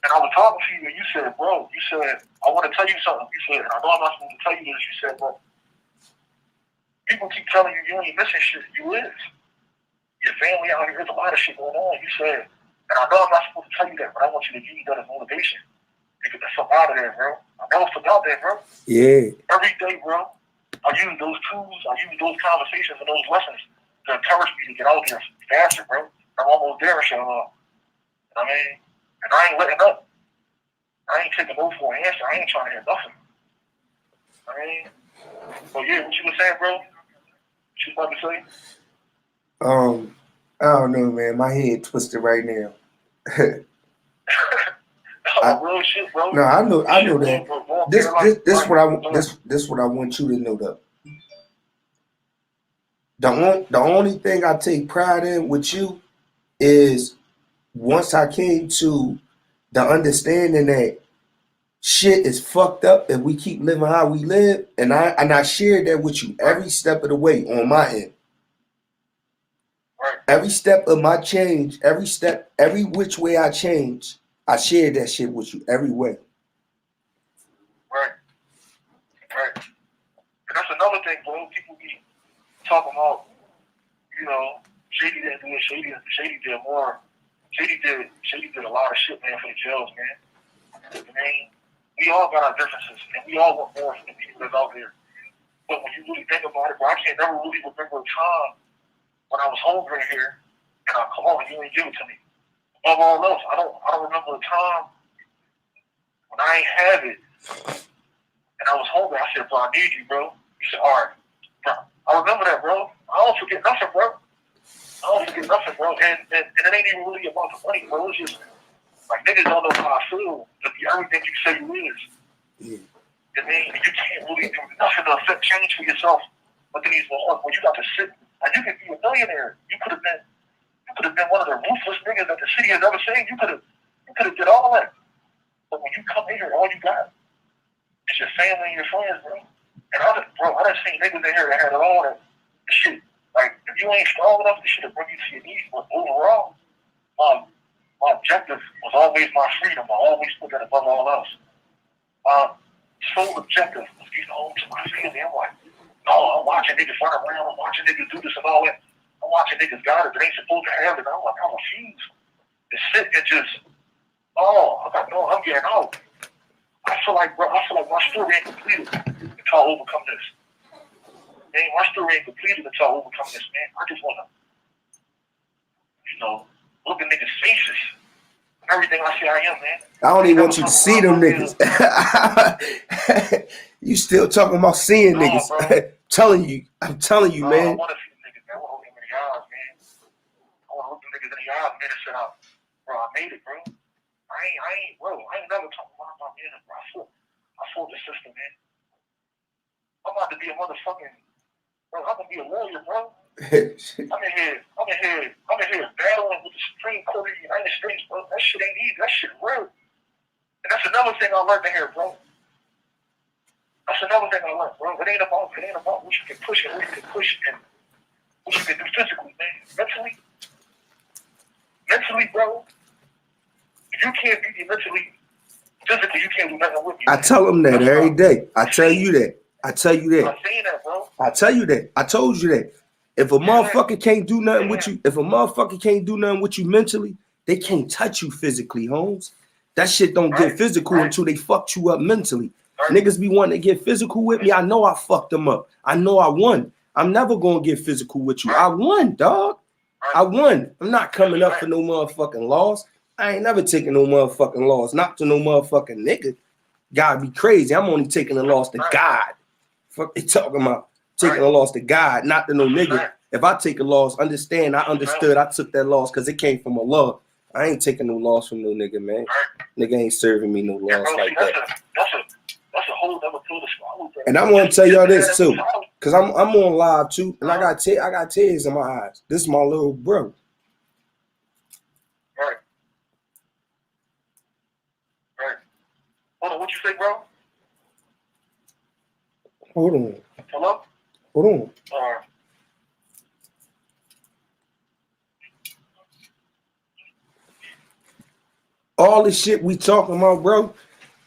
And I was talking to you, and you said, bro, you said, I want to tell you something. You said, and I know I'm not supposed to tell you this. You said, bro, people keep telling you you ain't missing shit. You is. Your family out here, there's a lot of shit going on. You said, and I know I'm not supposed to tell you that, but I want you to use that as motivation. To get the fuck out of there, bro. I never fuck out there, bro. Yeah. Every day, bro, I use those tools, I use those conversations and those lessons to encourage me to get out there faster, bro. I'm almost there, inshallah. I mean, and I ain't letting up. I ain't taking no for an answer. I ain't trying to hear nothing. I mean, but yeah, what you was saying, bro? What you about to say? I don't know, man. My head twisted right now. Real shit, bro. No, I know that. This what I want you to know though. The only thing I take pride in with you is once I came to the understanding that shit is fucked up and we keep living how we live, and I shared that with you every step of the way on my end. Right. Every step of my change, every which way I change, I shared that shit with you every way. Right. And that's another thing, bro. People be talking about, you know, Shady didn't do it. Shady did more. Shady did a lot of shit, man, for the jails, man. I mean, we all got our differences, and we all want more from the people that's out there. But when you really think about it, bro, I can't never really remember a time when I was hungry here, and I come on and you ain't give it to me. Above all else, I don't remember a time when I ain't have it, and I was hungry. I said, bro, I need you, bro. He said, all right, bro. I remember that, bro. I don't forget nothing, bro. And it ain't even really about the money, bro. It's just like niggas don't know how I feel to be everything you say you is. Yeah. I mean, you can't really do nothing to affect change for yourself. But then he's like, well, you got to sit, and you could be a millionaire. You could have been one of the ruthless niggas that the city has ever seen. You could have did all that. But when you come in here, all you got is your family and your friends, bro. And I done seen niggas in here that had all that shit. Like, if you ain't strong enough, this shit will bring you to your knees. But overall, my objective was always my freedom. I always put that above all else. My sole objective was getting home to my family. I'm like, no, I'm watching niggas run around. I'm watching niggas do this and all that. I'm watching niggas got it. They ain't supposed to have it. I'm like, I refuse to sit and just, I'm getting out. I feel like my story ain't completed until I overcome this. Man, my story ain't completed until I overcome this, man. I just want to, look at niggas' faces. Everything I say I am, man. I don't even want you to see them niggas. You still talking about seeing niggas. I'm telling you, man. I want to see them niggas, man. I want to look them in the eyes, man. I want to look them niggas in the eyes, man, and say, bro, I made it, bro. I ain't never talking about my man, bro. I fought the system, man. I'm about to be a motherfucking, bro. I'm gonna be a lawyer, bro. I'm in here battling with the Supreme Court of the United States, bro. That shit ain't easy. That shit real. And that's another thing I learned in here, bro. That's another thing I learned, bro. It ain't about what you can push and what you can push and what you can do physically, man. Mentally, bro. If you can't be mentally, physically, you can't do nothing with me. I tell them that every day. I tell you that. I'm saying that, bro. I tell you that. I told you that. If a motherfucker can't do nothing with you, mentally, they can't touch you physically, Holmes. That shit don't get physical until they fucked you up mentally. Niggas be wanting to get physical with me. I know I fucked them up. I know I won. I'm never gonna get physical with you. I won, dog. I won. I'm not coming up for no motherfucking loss. I ain't never taking no motherfucking loss. Not to no motherfucking nigga. Gotta be crazy. I'm only taking a loss to God. Fuck they talking about. Taking a loss to God, not to no nigga. If I take a loss, I understood I took that loss because it came from Allah. I ain't taking no loss from no nigga, man. Nigga ain't serving me no loss like that. That's a whole other field of swallow. And I want to tell y'all this too, because I'm on live too, and I got tears in my eyes. This is my little bro. Right. Hold on, what you say, bro? Hold on. Hello? Hold on. All this shit we talking about, bro,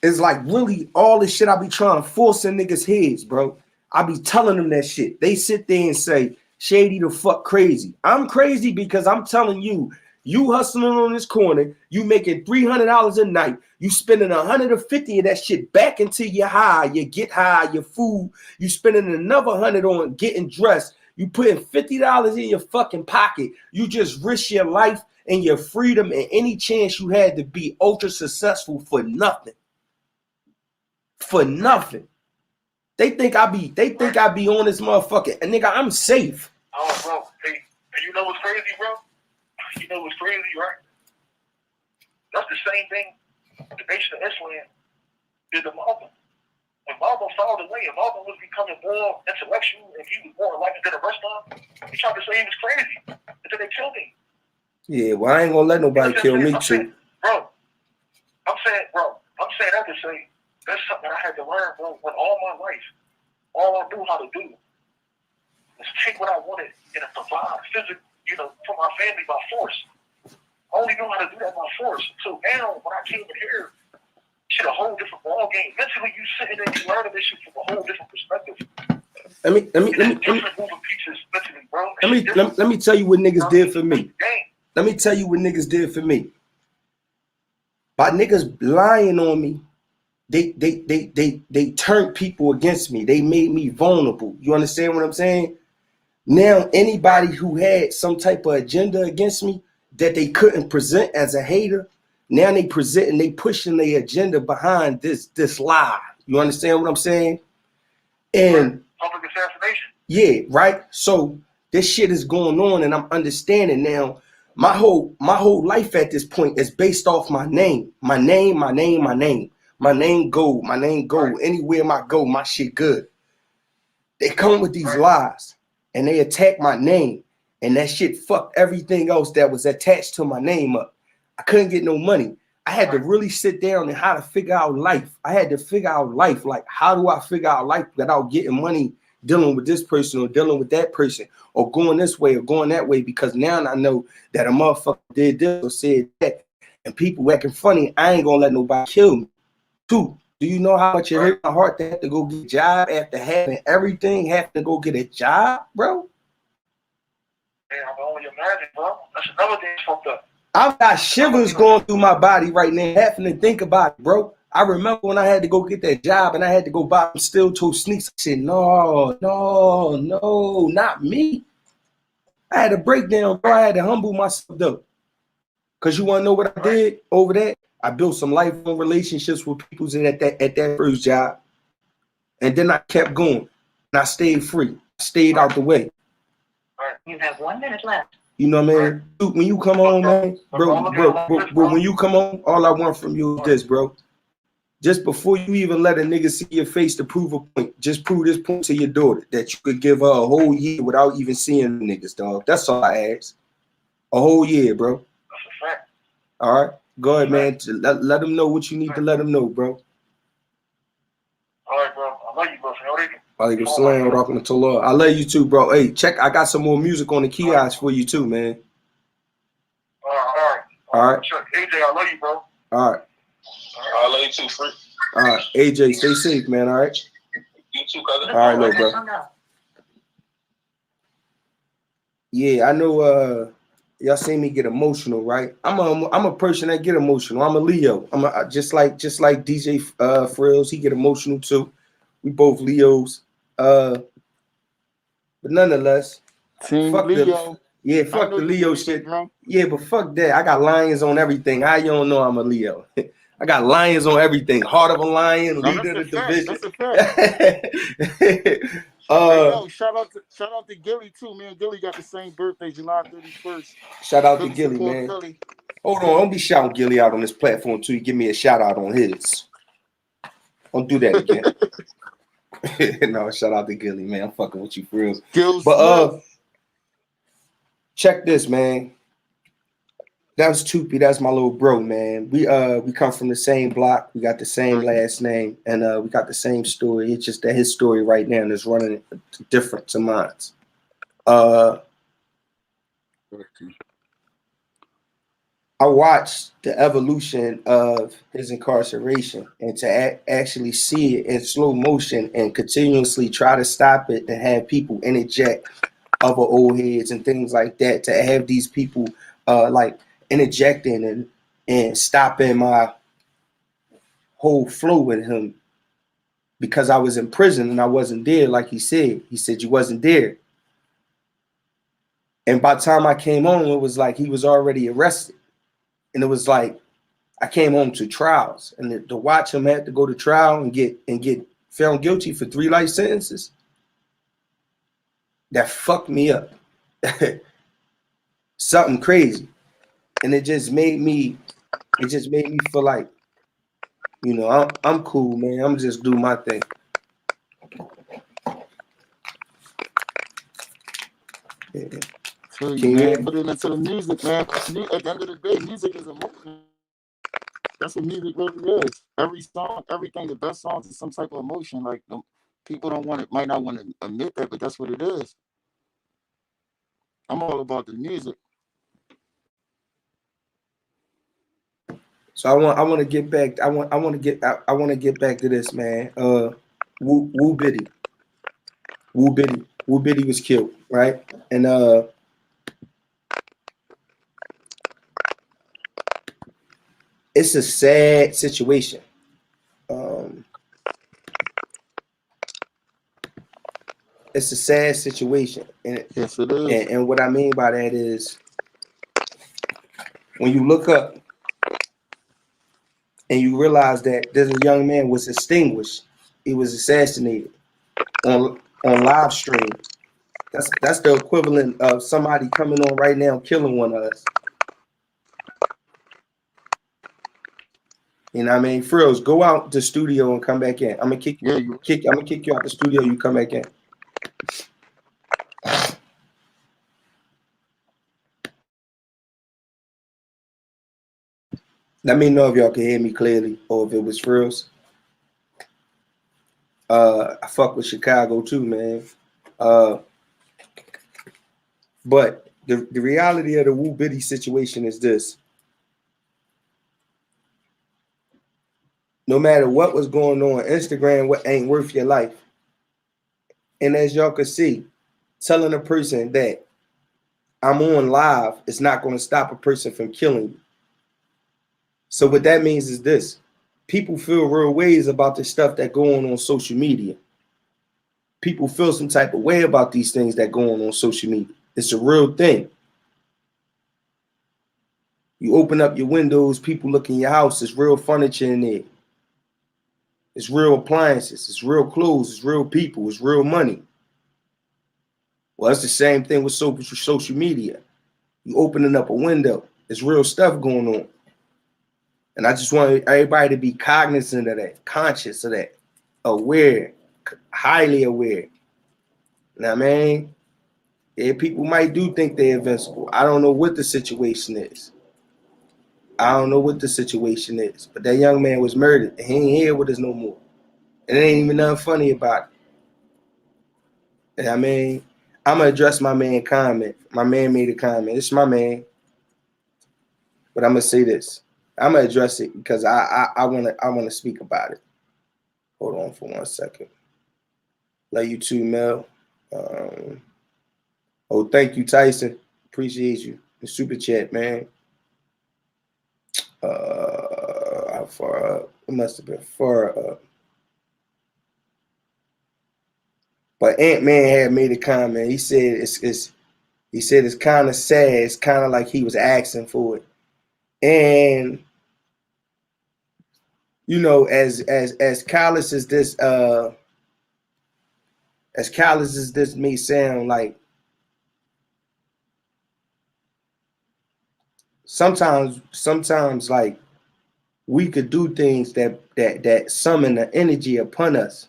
is like really all this shit I be trying to force in niggas' heads, bro. I be telling them that shit. They sit there and say, Shady the fuck crazy. I'm crazy because I'm telling you, you hustling on this corner, you making $300 a night, you spending $150 of that shit back into your high, your get high, your food, you spending another $100 on getting dressed, you putting $50 in your fucking pocket, you just risk your life and your freedom and any chance you had to be ultra successful for nothing. For nothing. They think I be on this motherfucker. And nigga, I'm safe. Oh, bro. Hey, you know what's crazy, bro? You know what's crazy, right? That's the same thing the Nation of Islam did to Malcolm. When Malcolm found away and Malcolm was becoming more intellectual and he was more enlightened than the rest of them, he tried to say he was crazy until they killed him. Yeah, well, I ain't gonna let nobody kill me too. I'm saying that to say that's something I had to learn, bro. When all my life, all I knew how to do was take what I wanted and provide physically, for my family by force. I only knew how to do that by force. So now, when I came in here, shit, a whole different ball game. Mentally, you sitting there, you learning this shit from a whole different perspective. Let me tell you what niggas did for me. Let me tell you what niggas did for me. By niggas lying on me, they turned people against me. They made me vulnerable. You understand what I'm saying? Now, anybody who had some type of agenda against me that they couldn't present as a hater, now they present and they pushing their agenda behind this lie. You understand what I'm saying? And public assassination. Yeah, right. So this shit is going on, and I'm understanding now. My whole life at this point is based off my name. My name gold. My name gold. Right. Anywhere I go, my shit good. They come with these lies and they attack my name, and that shit fucked everything else that was attached to my name up. I couldn't get no money. I had to really sit down and how to figure out life. I had to figure out life. Like, how do I figure out life without getting money, dealing with this person or dealing with that person or going this way or going that way? Because now I know that a motherfucker did this or said that, and people acting funny. I ain't gonna let nobody kill me. Two, do you know how much it hurt my heart to have to go get a job after having everything, having to go get a job, bro? Yeah, I can only imagine, bro. That's another thing fucked up. I've got shivers going through my body right now, having to think about it, bro. I remember when I had to go get that job and I had to go buy some steel-toe sneaks. I said, no, not me. I had a breakdown, bro. I had to humble myself, though. Because you want to know what I did over that? I built some lifelong relationships with people at that first job. And then I kept going. And I stayed free. I stayed out the way. You have 1 minute left. You know what I mean? Dude, when you come on, man, bro, when you come on, all I want from you is this, bro. Just before you even let a nigga see your face to prove a point, just prove this point to your daughter that you could give her a whole year without even seeing niggas, dog. That's all I ask. A whole year, bro. That's a fact. All right? Go ahead, man. Let them know what you need to let them know, bro. All right, bro. I love you, bro. Alaikum salam wa rahmatullah. I love you too, bro. Hey, check. I got some more music on the kiosk for you too, man. All right. AJ, I love you, bro. All right. I love you too, freak. All right. AJ, stay safe, man. All right. You too, cousin. All right, bro. Yeah, I know. Y'all seen me get emotional, right? I'm a person that get emotional. I'm a Leo. I'm just like DJ Frills. He get emotional too. We both Leos. But nonetheless, Team fuck Leo. Fuck the Leo shit. Yeah, but fuck that. I got lions on everything. How you don't know I'm a Leo? I got lions on everything. Heart of a lion, leader of the division. That's a fact. Hey, yo, shout out to Gilly too, man. Gilly got the same birthday, July 31st. Shout out to Gilly, man. Philly. Hold on, don't be shouting Gilly out on this platform too. You give me a shout out on his. Don't do that again. No, shout out to Gilly, man. I'm fucking with you for real. But check this, man. That's Toopy. That's my little bro, man. We come from the same block. We got the same last name, and we got the same story. It's just that his story right now is running different to mine. I watched the evolution of his incarceration, and to actually see it in slow motion and continuously try to stop it, and have people interject other old heads and things like that, to have these people like interjecting and stopping my whole flow with him, because I was in prison and I wasn't there. Like he said you wasn't there. And by the time I came home, it was like he was already arrested. And it was like I came home to trials. And to watch him have to go to trial and get found guilty for 3 life sentences, that fucked me up. Something crazy. And it just made me feel like, you know, I'm cool, man. I'm just do my thing. Yeah. So, man, put it into the music, man. At the end of the day, music is emotion. That's what music really is. Every song, everything, the best songs is some type of emotion. Like, people might not want to admit that, but that's what it is. I'm all about the music. So I want to get back. I want to get back to this, man. Wooxbiddy was killed, right? And it's a sad situation. It's a sad situation, and Yes, it is. and what I mean by that is when you look up and you realize that there's a young man was extinguished, he was assassinated on live stream. That's the equivalent of somebody coming on right now killing one of us. You know what I mean? Frills, go out the studio and come back in. I'm gonna kick you. I'm gonna kick you out the studio. You come back in. Let me know if y'all can hear me clearly or if it was Frills. I fuck with Chicago too, man. But the reality of the Wooxbiddy situation is this. No matter what was going on, Instagram ain't worth your life. And as y'all can see, telling a person that I'm on live is not going to stop a person from killing you. So what that means is this. People feel real ways about the stuff that go on social media. People feel some type of way about these things that go on social media. It's a real thing. You open up your windows, people look in your house, there's real furniture in there. It's real appliances, it's real clothes, it's real people, it's real money. Well, it's the same thing with social media. You opening up a window, there's real stuff going on. And I just want everybody to be cognizant of that, conscious of that, aware, highly aware. You know what I mean? Yeah, people might do think they're invincible. I don't know what the situation is. But that young man was murdered, and he ain't here with us no more. And it ain't even nothing funny about it. And I mean, I'm gonna address my man comment. My man made a comment. It's my man. But I'm gonna say this. I'm gonna address it because I wanna speak about it. Hold on for 1 second. Love you too, Mel. Thank you, Tyson. Appreciate you. The super chat, man. How far up? It must have been far up. But Ant-Man had made a comment. He said it's kind of sad. It's kind of like he was asking for it. And you know, as callous as this may sound, like sometimes like we could do things that summon the energy upon us.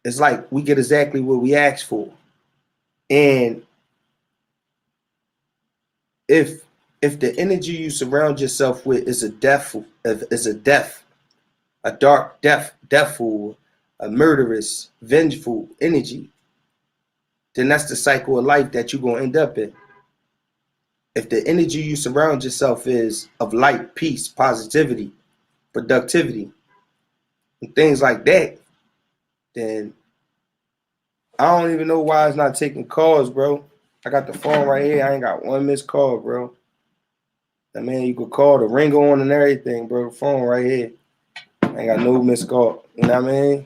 It's like we get exactly what we asked for. And if the energy you surround yourself with is a dark, deathful, a murderous, vengeful energy, then that's the cycle of life that you're gonna end up in. If the energy you surround yourself is of light, peace, positivity, productivity, and things like that, then I don't even know why it's not taking calls, bro. I got the phone right here. I ain't got one missed call, bro. I mean, you could call the ring on and everything, bro. The phone right here. I ain't got no missed call. You know what I mean?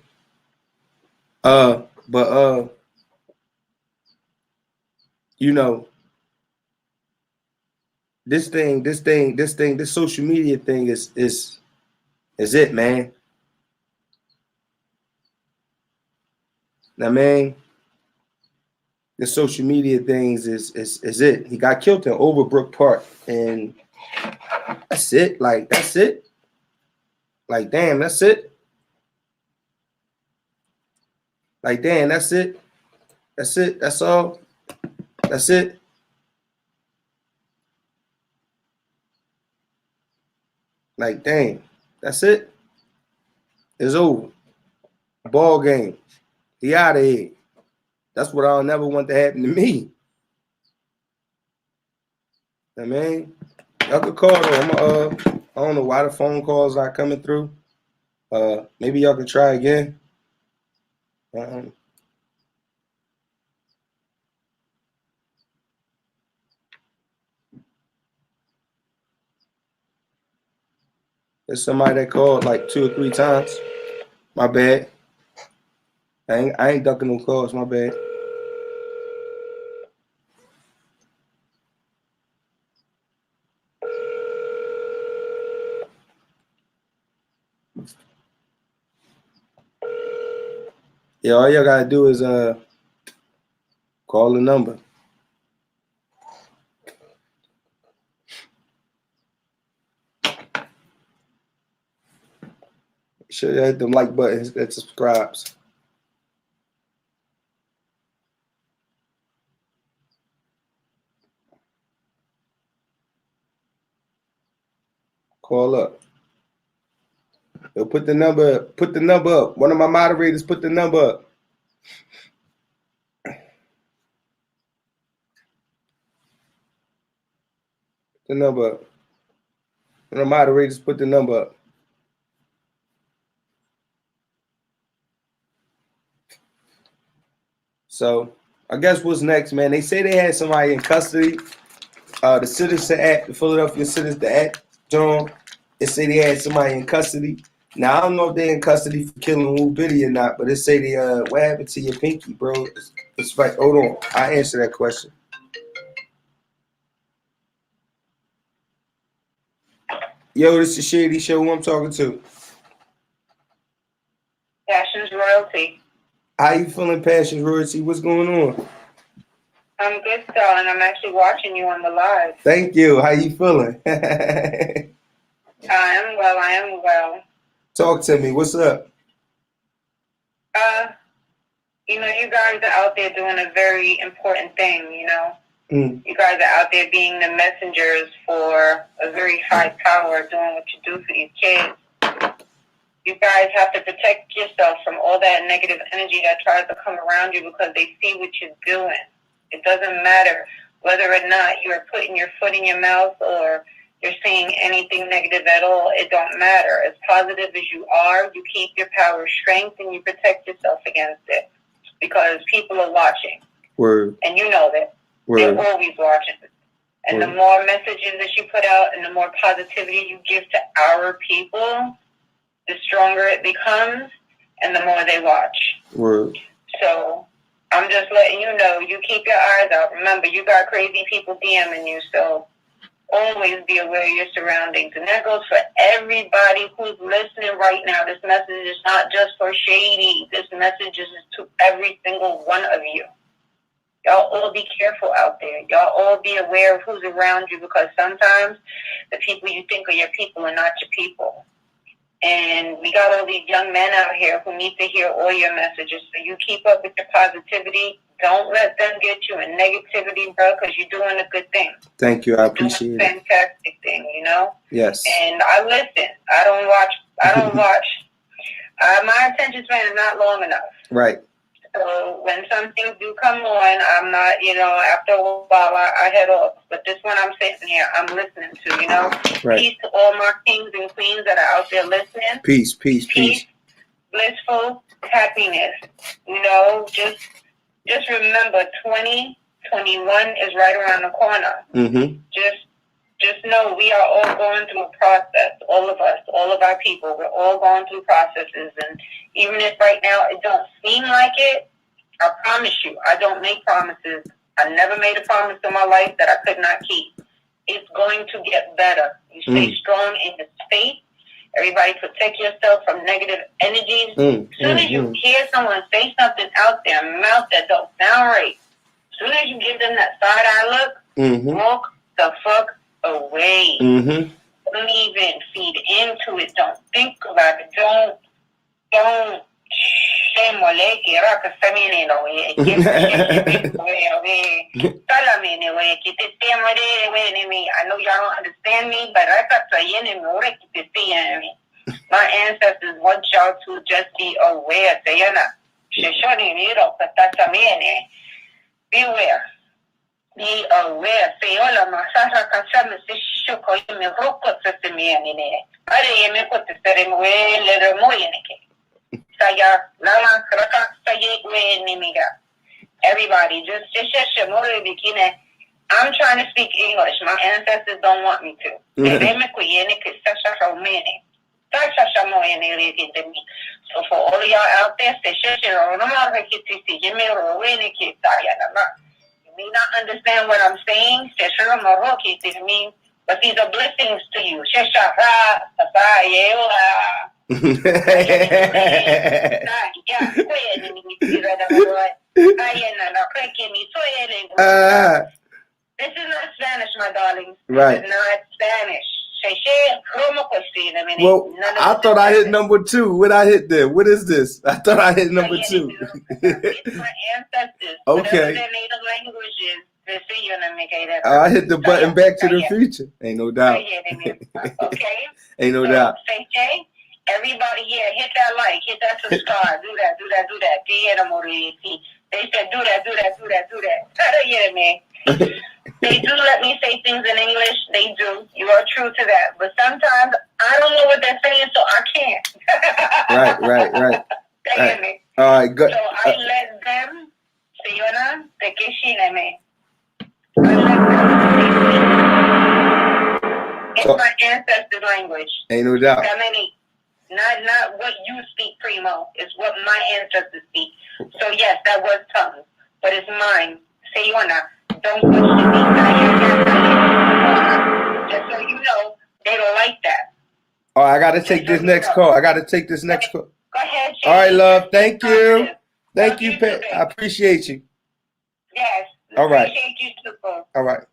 But you know, this social media thing is it, man. Now, man, the social media things is it. He got killed in Overbrook Park, and that's it. Like, that's it. Like, damn, that's it. Like, damn, that's it. That's it. That's all. That's it. Like, dang, that's it. It's over. Ball game. He out of here. That's what I'll never want to happen to me. I mean, y'all could call though. I don't know why the phone calls not coming through. Maybe y'all can try again. There's somebody that called like 2 or 3 times. My bad. I ain't ducking no calls. My bad. Yeah, all y'all gotta do is call the number. Make sure you hit them like buttons that subscribes. Call up. Yo, put the number up. One of my moderators put the number up. The number up. One of the moderators put the number up. So I guess what's next, man? They say they had somebody in custody. The Citizen Act, the Philadelphia Citizen Act, John. They say they had somebody in custody. Now I don't know if they're in custody for killing Wooxbiddy or not, but they say they what happened to your pinky, bro? It's like, hold on, I answer that question. Yo, this is Shady Show. Who I'm talking to? Passions Royalty. How you feeling, Passions Royalty? What's going on? I'm good, darling. I'm actually watching you on the live. Thank you. How you feeling? I am well. Talk to me. What's up? You guys are out there doing a very important thing, you know. You guys are out there being the messengers for a very high power, doing what you do for these kids. You guys have to protect yourself from all that negative energy that tries to come around you because they see what you're doing. It doesn't matter whether or not you're putting your foot in your mouth or you're saying anything negative at all. It don't matter. As positive as you are, you keep your power strength and you protect yourself against it because people are watching. Word. And you know that. Word. They're always watching. And Word. The more messages that you put out and the more positivity you give to our people, the stronger it becomes and the more they watch. Word. So I'm just letting you know, you keep your eyes out. Remember, you got crazy people DMing you, so always be aware of your surroundings. And that goes for everybody who's listening right now. This message is not just for Shady. This message is to every single one of you. Y'all all be careful out there. Y'all all be aware of who's around you because sometimes the people you think are your people are not your people. And we got all these young men out here who need to hear all your messages. So you keep up with your positivity. Don't let them get you in negativity, bro, because you're doing a good thing. Thank you. I appreciate it. Fantastic thing, you know? Yes. And I listen. I don't watch. My attention span is not long enough. Right. So when some things do come on, I'm not, after a while, I head off. But this one I'm sitting here, I'm listening to, Right. Peace to all my kings and queens that are out there listening. Peace. Blissful happiness. Just remember 2021 is right around the corner. Mm-hmm. Just know we are all going through a process, all of us, all of our people. We're all going through processes. And even if right now it don't seem like it, I promise you, I don't make promises. I never made a promise in my life that I could not keep. It's going to get better. You stay strong in the faith. Everybody protect yourself from negative energies. As soon as you hear someone say something out their mouth that don't sound right, as soon as you give them that side-eye look, walk the fuck away. Don't even feed into it. Don't think about it. Don't I know y'all don't understand me, but my ancestors want y'all to just be aware. Beware. Be aware. Say hola masasa kasama se shoko me roko se miani ne. Are yeme ko te sere mo le mo yeneke. Saya lama kraka saye we nimiga. Everybody just more bikine. I'm trying to speak English. My ancestors don't want me to. So for all of y'all out there, you may not understand what I'm saying, but these are blessings to you. This is not Spanish, my darlings. Right. This is not Spanish. Well, I thought I hit number 2. What I hit there? What is this? I thought I hit number 2. It's my ancestors. Okay. Their native languages. I hit the button Back to the Future. Ain't no doubt. Okay. Ain't no doubt. Everybody here, hit that like, hit that subscribe, do that. They said do that. They do let me say things in English. They do. You are true to that. But sometimes I don't know what they're saying, so I can't. Right. All right, good. So I let them, Sayona, it's my ancestors' language. Ain't no doubt. Not what you speak, Primo. It's what my ancestors speak. So yes, that was tongues, but it's mine. Sayona, don't question me. Just so you know, they don't like that. Oh, I gotta take this next call. Go ahead, Shady. All right, love. Thank you. Thank you, Pat. I appreciate you. Yes. All right. Appreciate you too. All right.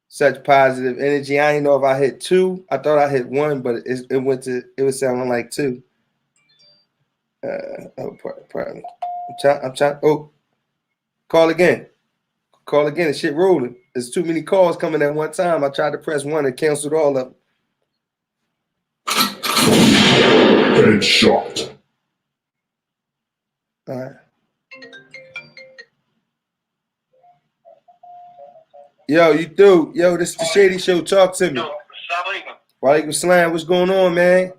Such positive energy. I didn't know if I hit 2. I thought I hit 1, but it was sounding like 2. I'm trying. Oh, call again. The shit rolling. There's too many calls coming at one time. I tried to press 1 and canceled all of them. Headshot. All right. Yo, you do. Yo, this is the Shady Show. Talk to me. Walaikum Salam. What's going on, man?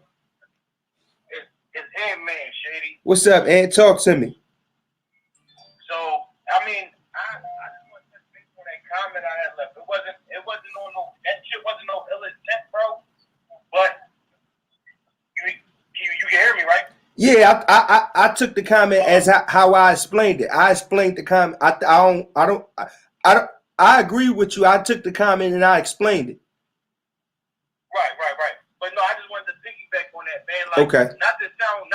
It's Ant-Man, Shady. What's up, Ant? Talk to me. So, I mean, I just want to speak for that comment I had left. It wasn't on no, that shit wasn't no ill intent, bro. But you can hear me, right? Yeah, I took the comment as how I explained it. I explained the comment. I agree with you. I took the comment and I explained it. Right. But no, I just wanted to piggyback on that, man. Like, okay. Not to sound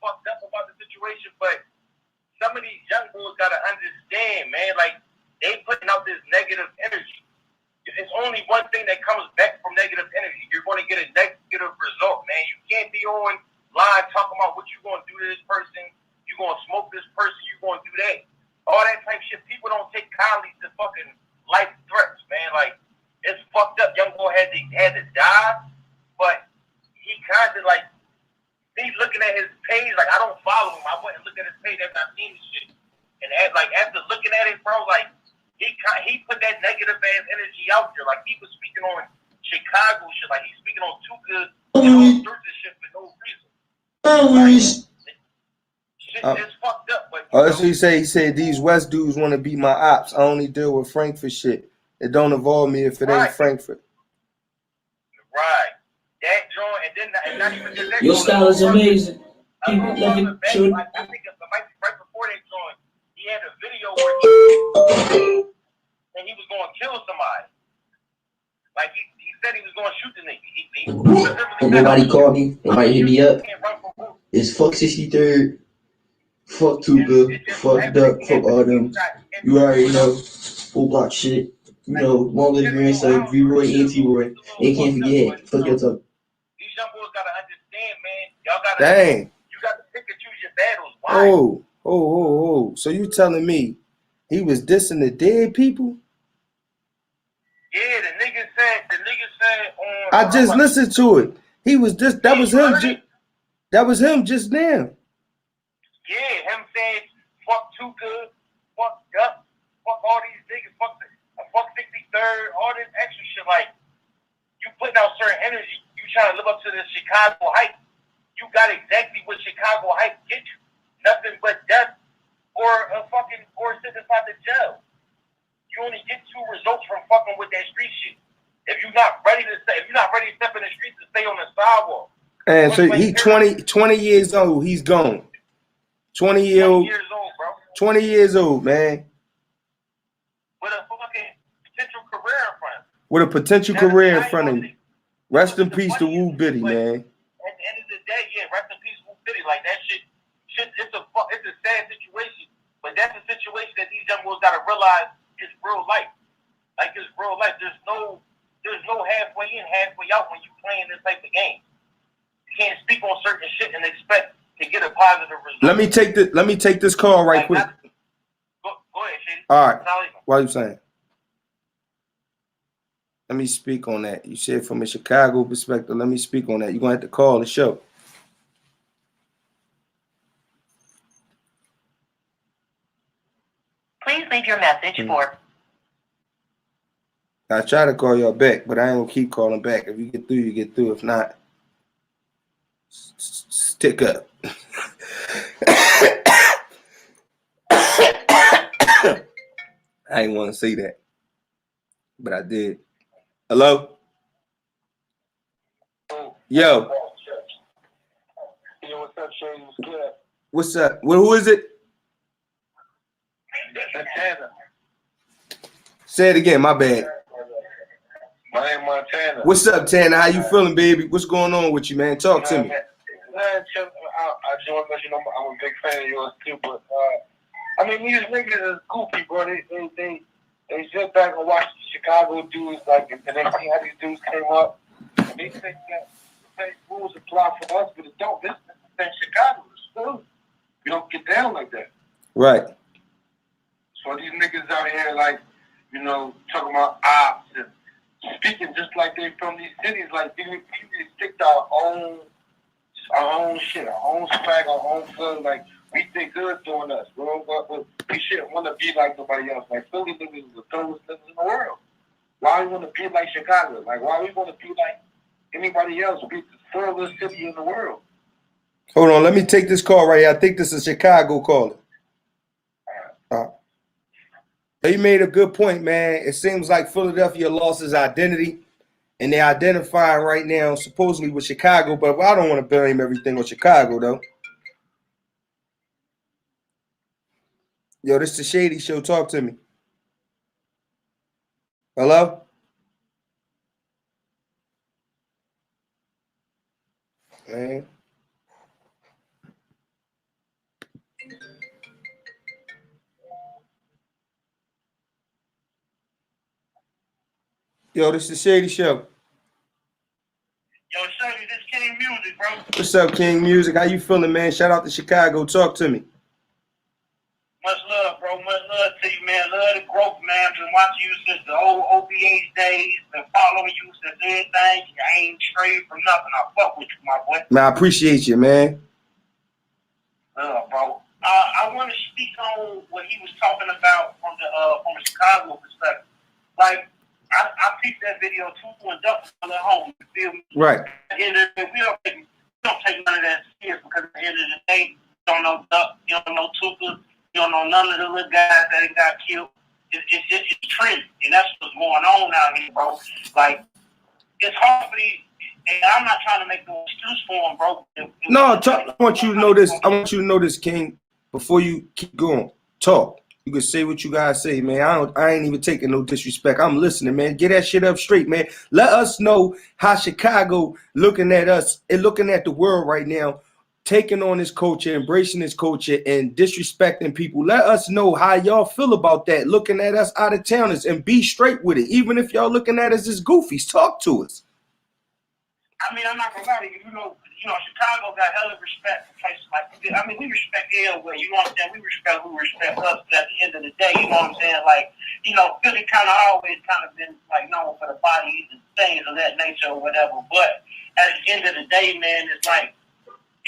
fucked up about the situation, but some of these young boys gotta understand, man. Like, they putting out this negative energy. It's only one thing that comes back from negative energy. You're going to get a negative result, man. You can't be on line talking about what you're going to do to this person. You're going to smoke this person. You're going to do that. All that type of shit. People don't take kindly to fucking life threats, man. Like, it's fucked up. Young boy had to die, but he kind of like, me looking at his page, like, I don't follow him. I went and looked at his page after I seen this shit. And after looking at it, bro, like, he put that negative ass energy out there. Like, he was speaking on Chicago shit. Like, he's speaking on Too Good and all sorts of shit for no reason. Like, it's fucked up. But that's what he said. He said these West dudes want to be my ops. I only deal with Frankfurt shit. It don't involve me if it ain't Frankfurt. Right. That joint, and not even just that. Your style is amazing. People I think it might be right before that joint. He had a video where he and he was going to kill somebody. Like he said he was going to shoot the nigga. And nobody called me. Nobody hit me up. It's fuck 63rd. Fuck Tuka. Fuck Duck. Fuck all them. You already know. Full block shit. You know, one with grandson, V-Roy and T-Roy. And can't forget. Fuck your talk. These young boys got to understand, man. Y'all got to. Dang. You got to pick and choose your battles. Why? Oh. So you telling me he was dissing the dead people? Yeah, the nigga said on. I just listened to it. He was just that was him. That was him just now. Yeah, him saying fuck Tuka, fuck Duck, fuck all these niggas, fuck 63rd, all this extra shit. Like you putting out certain energy, you trying to live up to the Chicago hype. You got exactly what Chicago hype get you. Nothing but death or sitting inside the jail. You only get 2 results from fucking with that street shit. If you're not ready to step in the streets to stay on the sidewalk. And so he 20 years old, he's gone. 20 years old, bro. 20 years old, man. With a fucking potential career in front of him. With a potential career in front of him. Rest in peace to Wooxbiddy, man. At the end of the day, yeah, rest in peace to Wooxbiddy. Like that shit, it's a sad situation. But that's a situation that these young boys gotta realize is real life. Like it's real life. There's no halfway in, halfway out when you playing this type of game. You can't speak on certain shit and expect to get a positive result. Let me take this call right quick. Go ahead, Shady. All right. What are you saying? Let me speak on that. You said from a Chicago perspective. Let me speak on that. You're gonna have to call the show. Please leave your message for. I try to call y'all back, but I ain't gonna keep calling back. If you get through, you get through. If not, stick up. I didn't want to say that, but I did. Hello? Yo. Yo, what's up, Shady? What's good? What's up? Well, who is it? Montana. Say it again. My bad. My name Montana. What's up, Tanner? How you feeling, baby? What's going on with you, man? Talk to me. I just want to let you know I'm a big fan of yours too. But I mean, these niggas is goofy, bro. They sit back and watch the Chicago dudes, like, and they see how these dudes came up, and they think that the same rules apply for us, but it don't. This is the same Chicago. So you don't get down like that. Right. So these niggas out here, like, you know, talking about ops and speaking just like they from these cities, like we need to stick to our own shit, our own swag, our own fun. Like we think good doing us, bro. But we shouldn't want to be like nobody else. Like Philly niggas is the coolest niggas in the world. Why we want to be like Chicago? Like why we want to be like anybody else? We the furthest city in the world. Hold on, let me take this call right here. I think this is Chicago calling. You made a good point, man. It seems like Philadelphia lost its identity, and they're identifying right now supposedly with Chicago, but I don't want to blame everything on Chicago, though. Yo, this is the Shady Show. Talk to me. Hello? Man. Yo, this is the Shady Show. Yo, Shady, this King Music, bro. What's up, King Music? How you feeling, man? Shout out to Chicago. Talk to me. Much love, bro. Much love to you, man. Love the growth, man. Been watching you since the old OBH days. Been following you since everything. I ain't strayed from nothing. I fuck with you, my boy. Man, I appreciate you, man. Bro. I want to speak on what he was talking about from a Chicago perspective. Like, I peeped that video too and Duck at home. You feel me? Right. At the end of the day, we don't take none of that serious because at the end of the day, you don't know Duck, you don't know Tuka, you don't know none of the little guys that got killed. It's trending, and that's what's going on out here, bro. Like, it's hard for these, and I'm not trying to make no excuse for them, bro. No, I want you to know this. I want you to know this, King, before you keep going. Talk. You can say what you gotta say, man. I ain't even taking no disrespect. I'm listening, man. Get that shit up straight, man. Let us know how Chicago looking at us and looking at the world right now, taking on this culture, embracing this culture, and disrespecting people. Let us know how y'all feel about that, looking at us out of towners, and be straight with it. Even if y'all looking at us as goofies, talk to us. I mean, I'm not gonna lie to you. You know, Chicago got hella respect for places like this. I mean, we respect everywhere. You know what I'm saying? We respect who respect us. But at the end of the day, you know what I'm saying? Like, you know, Philly kind of always kind of been like known for the bodies and things of that nature or whatever. But at the end of the day, man, it's like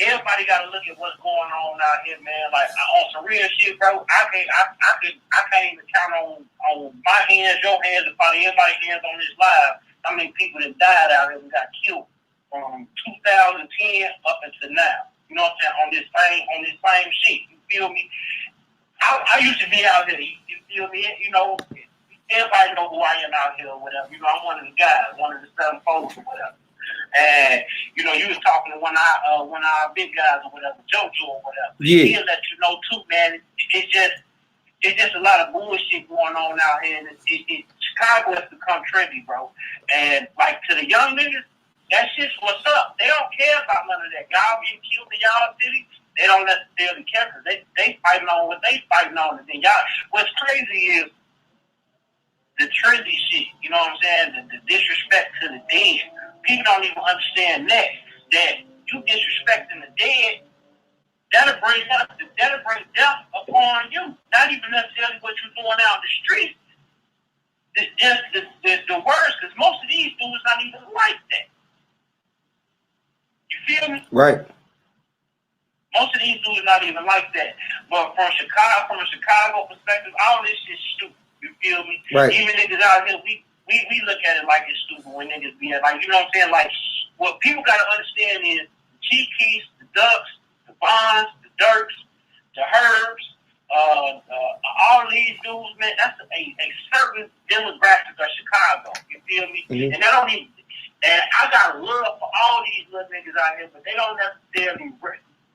everybody got to look at what's going on out here, man. Like on some real shit, bro. I can't even count on my hands, your hands, and probably everybody's hands on this live. How many people that died out here and got killed from 2010 up until now? You know what I'm saying? On this same shit. You feel me? I used to be out here. You feel me? You know, everybody know who I am out here or whatever. You know, I'm one of the guys, one of the 7 folks or whatever. And you know, you was talking to one of our big guys or whatever, JoJo or whatever. Yeah. He'll let you know too, man. It's just a lot of bullshit going on out here. And Chicago has become trendy, bro. And like to the young niggas, that shit's what's up. They don't care about none of that. Y'all getting killed in y'all city, they don't necessarily care because they fighting on what they fighting on. And then y'all, what's crazy is the trendy shit. You know what I'm saying? The disrespect to the dead. People don't even understand that you disrespecting the dead, that'll bring death upon you. Not even necessarily what you're doing out in the street. It's just the words, because most of these dudes not even like that. You feel me? Right. Most of these dudes not even like that. But from a Chicago perspective, all this shit's stupid. You feel me? Right. Even niggas out here, we look at it like it's stupid when niggas be like, you know what I'm saying? Like, what people got to understand is the Chief Keefs, the Ducks, the Bonds, the Dirks, the Herbs, all these dudes, man, that's a certain demographic of Chicago. You feel me? Mm-hmm. And I got love for all these little niggas out here, but they don't necessarily.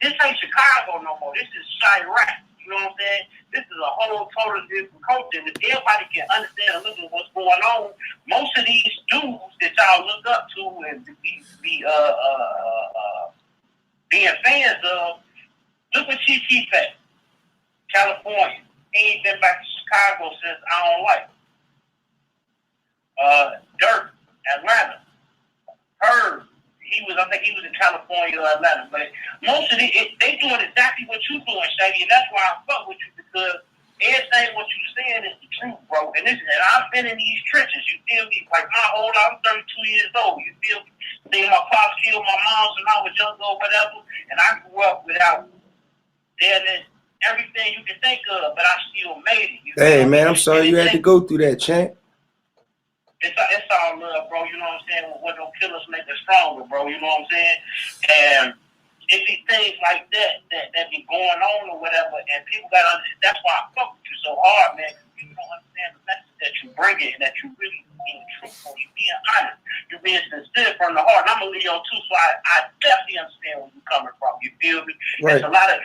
This ain't Chicago no more. This is Chirac. You know what I'm saying? This is a whole totally different culture. If everybody can understand and look at what's going on, most of these dudes that y'all look up to and being fans of, look what Chief Keef at. California. He ain't been back to Chicago since I don't like. Dirk, Atlanta. Herb, I think he was in California or Atlanta. But most of they doing exactly what you doing, Shady, and that's why I fuck with you, because everything what you saying is the truth, bro. And I've been in these trenches, you feel me? Like my whole life, I'm 32 years old, you feel me? Seeing my pops kill my moms when I was younger or whatever, and I grew up without everything you can think of, but I still made it. Hey, man, I'm sorry you had to go through that, champ. It's all love, bro. You know what I'm saying? What don't kill us make us stronger, bro. You know what I'm saying? And it be things like that be going on or whatever, and people got to understand. That's why I fuck with you so hard, man. People don't understand the message that you bring it, and that you really being truthful. You being honest. You're being sincere from the heart. And I'm a Leo too, so I definitely understand where you're coming from. You feel me? Right. There's a lot of.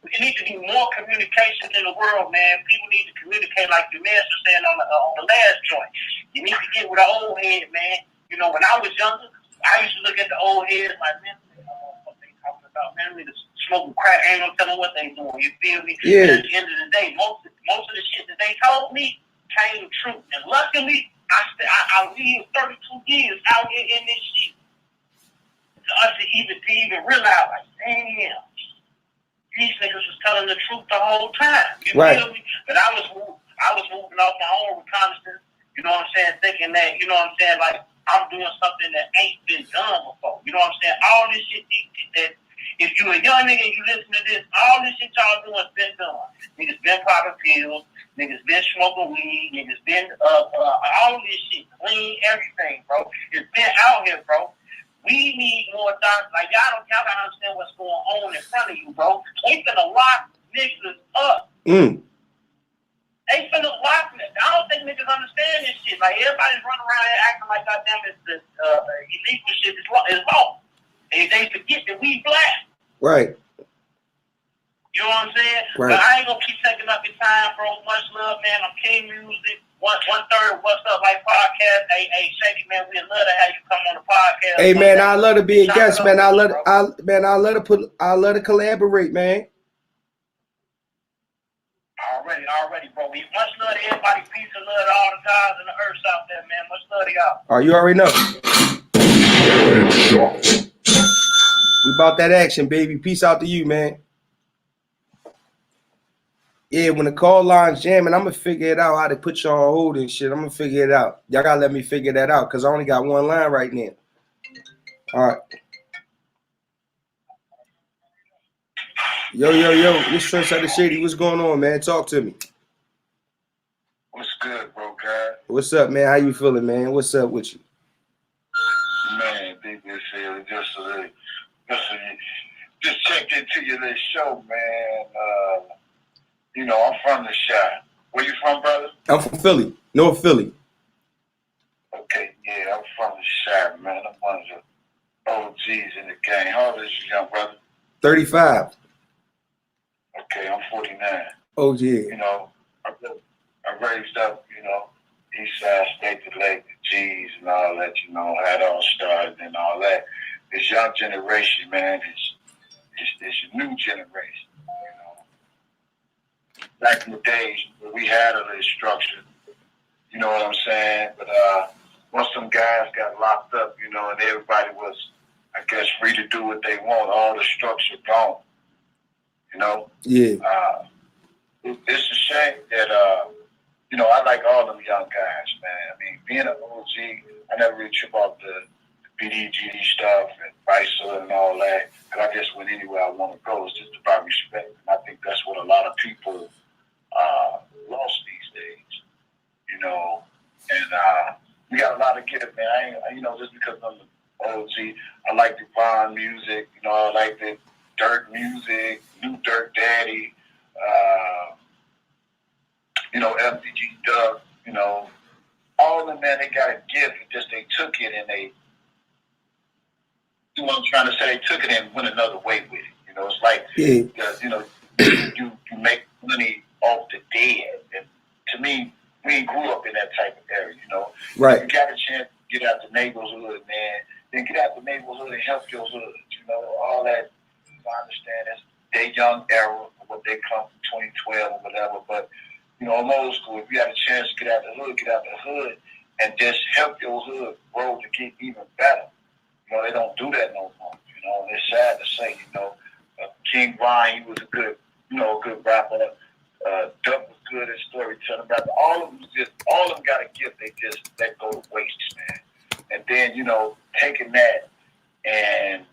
There needs to be more communication in the world, man. People need to communicate like your man was saying on the last joint. You need to get with the old head, man. You know, when I was younger, I used to look at the old heads like, man, I don't know what they talking about. Man, niggas smoking crack, ain't no telling what they doing. You feel me? Yeah. But at the end of the day, most of the shit that they told me came true. And luckily, I lived 32 years out here in this shit. For us to even realize, like, damn. These niggas was telling the truth the whole time. You feel me? But I was moving off my own reconnaissance, you know what I'm saying, thinking that, you know what I'm saying, like, I'm doing something that ain't been done before. You know what I'm saying? All this shit that if you a young nigga and you listen to this, all this shit y'all doing has been done. Niggas been popping pills, niggas been smoking weed, niggas been all this shit, clean, everything, bro. It's been out here, bro. We need more doctors. Like, y'all gotta understand what's going on in front of you, bro. They finna lock niggas up. They finna lock niggas. I don't think niggas understand this shit. Like, everybody's running around here acting like goddamn it's the illegal shit is law. They forget that we black. Right. You know what I'm saying? Right. But I ain't gonna keep taking up your time, bro. Much love, man. I'm King Music. One third What's Up Like podcast. Hey, Shady, man, we'd love to have you come on the podcast. Hey man, I love to be a guest, man. I love to collaborate, man. Already, bro. We much love to everybody. Peace and love to all the guys and the earths out there, man. Much love to y'all. Oh, you already know. We about that action, baby. Peace out to you, man. Yeah, when the call line's jamming, I'm gonna figure it out how to put you on hold and shit. I'm gonna figure it out. Y'all gotta let me figure that out because I only got one line right now. All right. Yo, this Trent out of Shady. What's going on, man? Talk to me. What's good, bro, God? What's up, man? How you feeling, man? What's up with you? Man, big this here. Just checked into your little show, man. You know, I'm from the Shad. Where you from, brother? I'm from Philly, North Philly. Okay, yeah, I'm from the Shad, man. I'm one of the OGs in the gang. How old is you, young brother? 35. Okay, I'm 49. Oh, yeah. You know, I raised up, you know, East Side, State to Lake, the G's and all that, you know, how it all started and all that. This young generation, man, it's a new generation, you know. Back in the days, we had a little structure, you know what I'm saying? But once some guys got locked up, you know, and everybody was, I guess, free to do what they want, all the structure gone, you know? Yeah. It's a shame that, you know, I like all them young guys, man. I mean, being an OG, I never really trip off the BDGD stuff and FISA and all that, because I just went anywhere I want to go. It's just about respect. And I think that's what a lot of people lost these days, you know. And we got a lot of kids, man. I ain't, you know, just because I'm an OG, I like the Vaughn music, you know, I like the Dirt music, New Dirt Daddy, you know, FBG Dub, you know, all of them, man, they got a gift. Just they took it and they, you know what I'm trying to say, they took it and went another way with it. You know, it's like, you know, you make money off the dead. And to me, we ain't grew up in that type of area, you know. Right. You got a chance to get out the neighborhood, man. Then get out the neighborhood and help your hood, you know, all that. I understand that's their young era, what they come from 2012 or whatever, but you know, I'm old school. If you had a chance to get out the hood and just help your hood grow to get even better. You know, they don't do that no more. You know, and it's sad to say, you know, King Ryan, he was a good, you know, good rapper. Duck was good at storytelling rapper. All of them got a gift. They just let go to waste, man. And then, you know, taking that and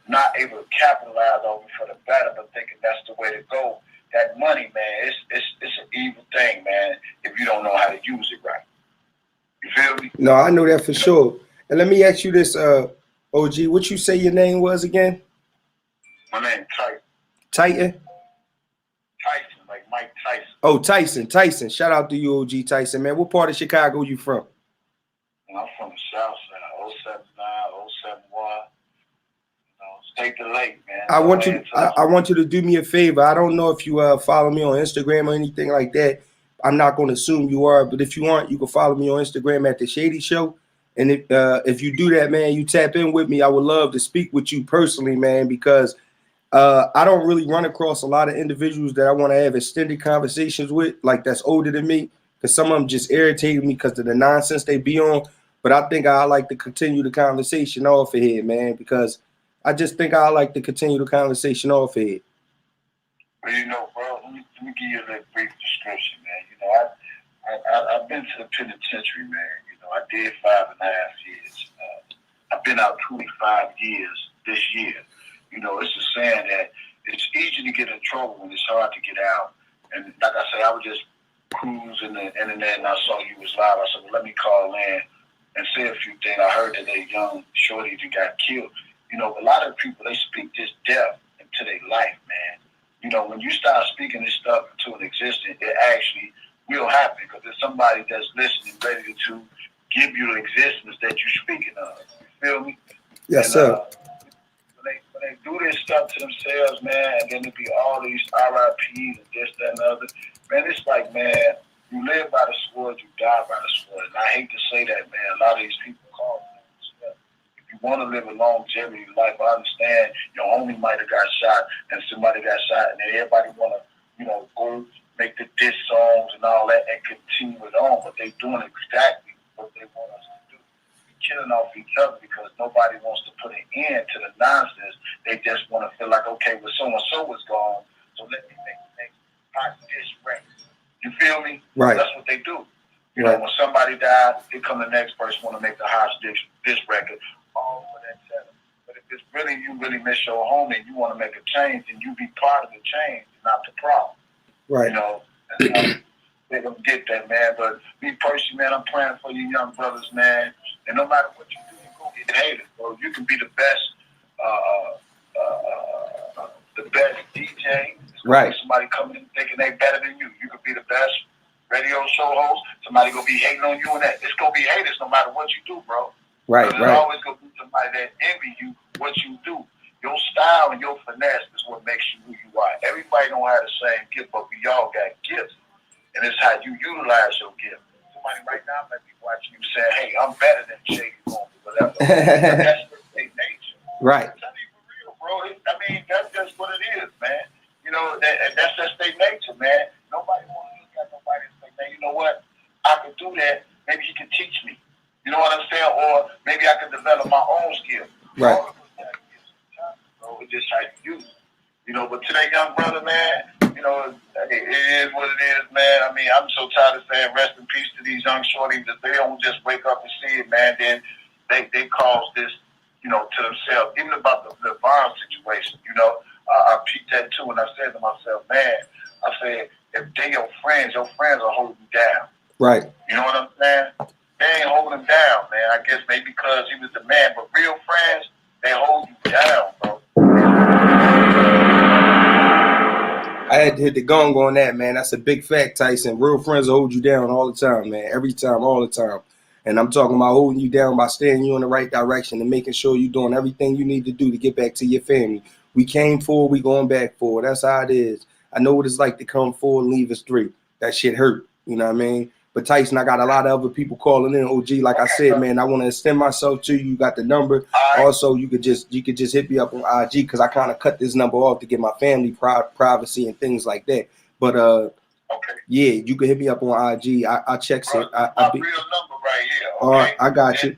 not able to capitalize on it for the better, but thinking that's the way to go. That money, man, it's an evil thing, man, if you don't know how to use it right. You feel me? No, I know that for sure. And let me ask you this, OG, what you say your name was again? My name Tyson. Titan? Tyson, like Mike Tyson. Oh, Tyson. Shout out to you, OG Tyson, man. What part of Chicago you from? I'm from the South Side, 079, 071. Take the lake, man. I want you to do me a favor. I don't know if you follow me on Instagram or anything like that. I'm not going to assume you are, but if you aren't, you can follow me on Instagram at The Shady Show. And if you do that, man, you tap in with me. I would love to speak with you personally, man, because I don't really run across a lot of individuals that I want to have extended conversations with, like that's older than me, because some of them just irritate me because of the nonsense they be on. But I think I like to continue the conversation off of here, man, because I just think I like to continue the conversation off of it. Well, you know, bro, let me give you a little brief description, man. You know, I've been to the penitentiary, man. You know, I did 5.5 years. I've been out 25 years this year. You know, it's a saying that it's easy to get in trouble when it's hard to get out. And like I say, I was just cruising the internet and I saw you was live. I said, well, let me call in and say a few things. I heard that a young shorty that got killed. You know, a lot of people, they speak this death into their life, man. You know, when you start speaking this stuff into an existence, it actually will happen because there's somebody that's listening, ready to give you the existence that you're speaking of. You feel me? Yes, sir. When they do this up to themselves, man, and then it be all these RIPs and this, that, and the other. Man, it's like, man, you live by the sword, you die by the sword. And I hate to say that, man. A lot of these people call it. If you want to live a longevity life, I understand your homie might have got shot and somebody got shot, and then everybody want to, go make the diss songs and all that and continue it on, but they doing exactly what they want us to do. Killing off each other because nobody wants to put an end to the nonsense. They just want to feel like, okay, well, so-and-so was gone, so let me make the next hot dish record. You feel me? Right. That's what they do. You know, when somebody dies, here come the next person want to make the hot dish record. All for that setup. But if it's really, you really miss your home and you want to make a change, then you be part of the change, not the problem. Right. They don't get that, man. But me personally, man, I'm praying for you young brothers, man. And no matter what you do, you're going to get hated, bro. You can be the best DJ. Right. Somebody coming in thinking they better than you. You could be the best radio show host. Somebody going to be hating on you and that. It's going to be haters no matter what you do, bro. Right, There's always going to be somebody that envy you, what you do. Your style and your finesse is what makes you who you are. Everybody don't have the same gift, but we all got gifts. And it's how you utilize your gift. Somebody right now might be watching you saying, hey, I'm better than Shady or whatever. That's their nature. Right. Tell me for real, bro. I mean, that's just what it is, man. That's just their nature, man. Nobody wants to look at nobody and say, man, you know what? I can do that. Maybe he can teach me. You know what I'm saying? Or maybe I can develop my own skill. Right. It's just how you use it. But to that young brother, man, it is what it is, man. I mean, I'm so tired of saying rest in peace to these young shorties that they don't just wake up and see it, man. Then they cause this, to themselves. Even about the bomb situation, I peeped that too, and I said to myself, man, I said, if they your friends will hold you down. Right. You know what I'm saying? They ain't holding him down, man. I guess maybe because he was the man, but real friends, they hold you down, bro. I had to hit the gong on that, man. That's a big fact, Tyson. Real friends will hold you down all the time, man. Every time, all the time. And I'm talking about holding you down by steering you in the right direction and making sure you're doing everything you need to do to get back to your family. We came forward, we going back forward. That's how it is. I know what it's like to come forward and leave us three. That shit hurt. You know what I mean? But Tyson, I got a lot of other people calling in. OG, like I said, man, I want to extend myself to you. You got the number. Also, you could just hit me up on IG because I kind of cut this number off to get my family privacy and things like that. But yeah, you can hit me up on IG. I check it. My real number right here. Okay? All right, I got you.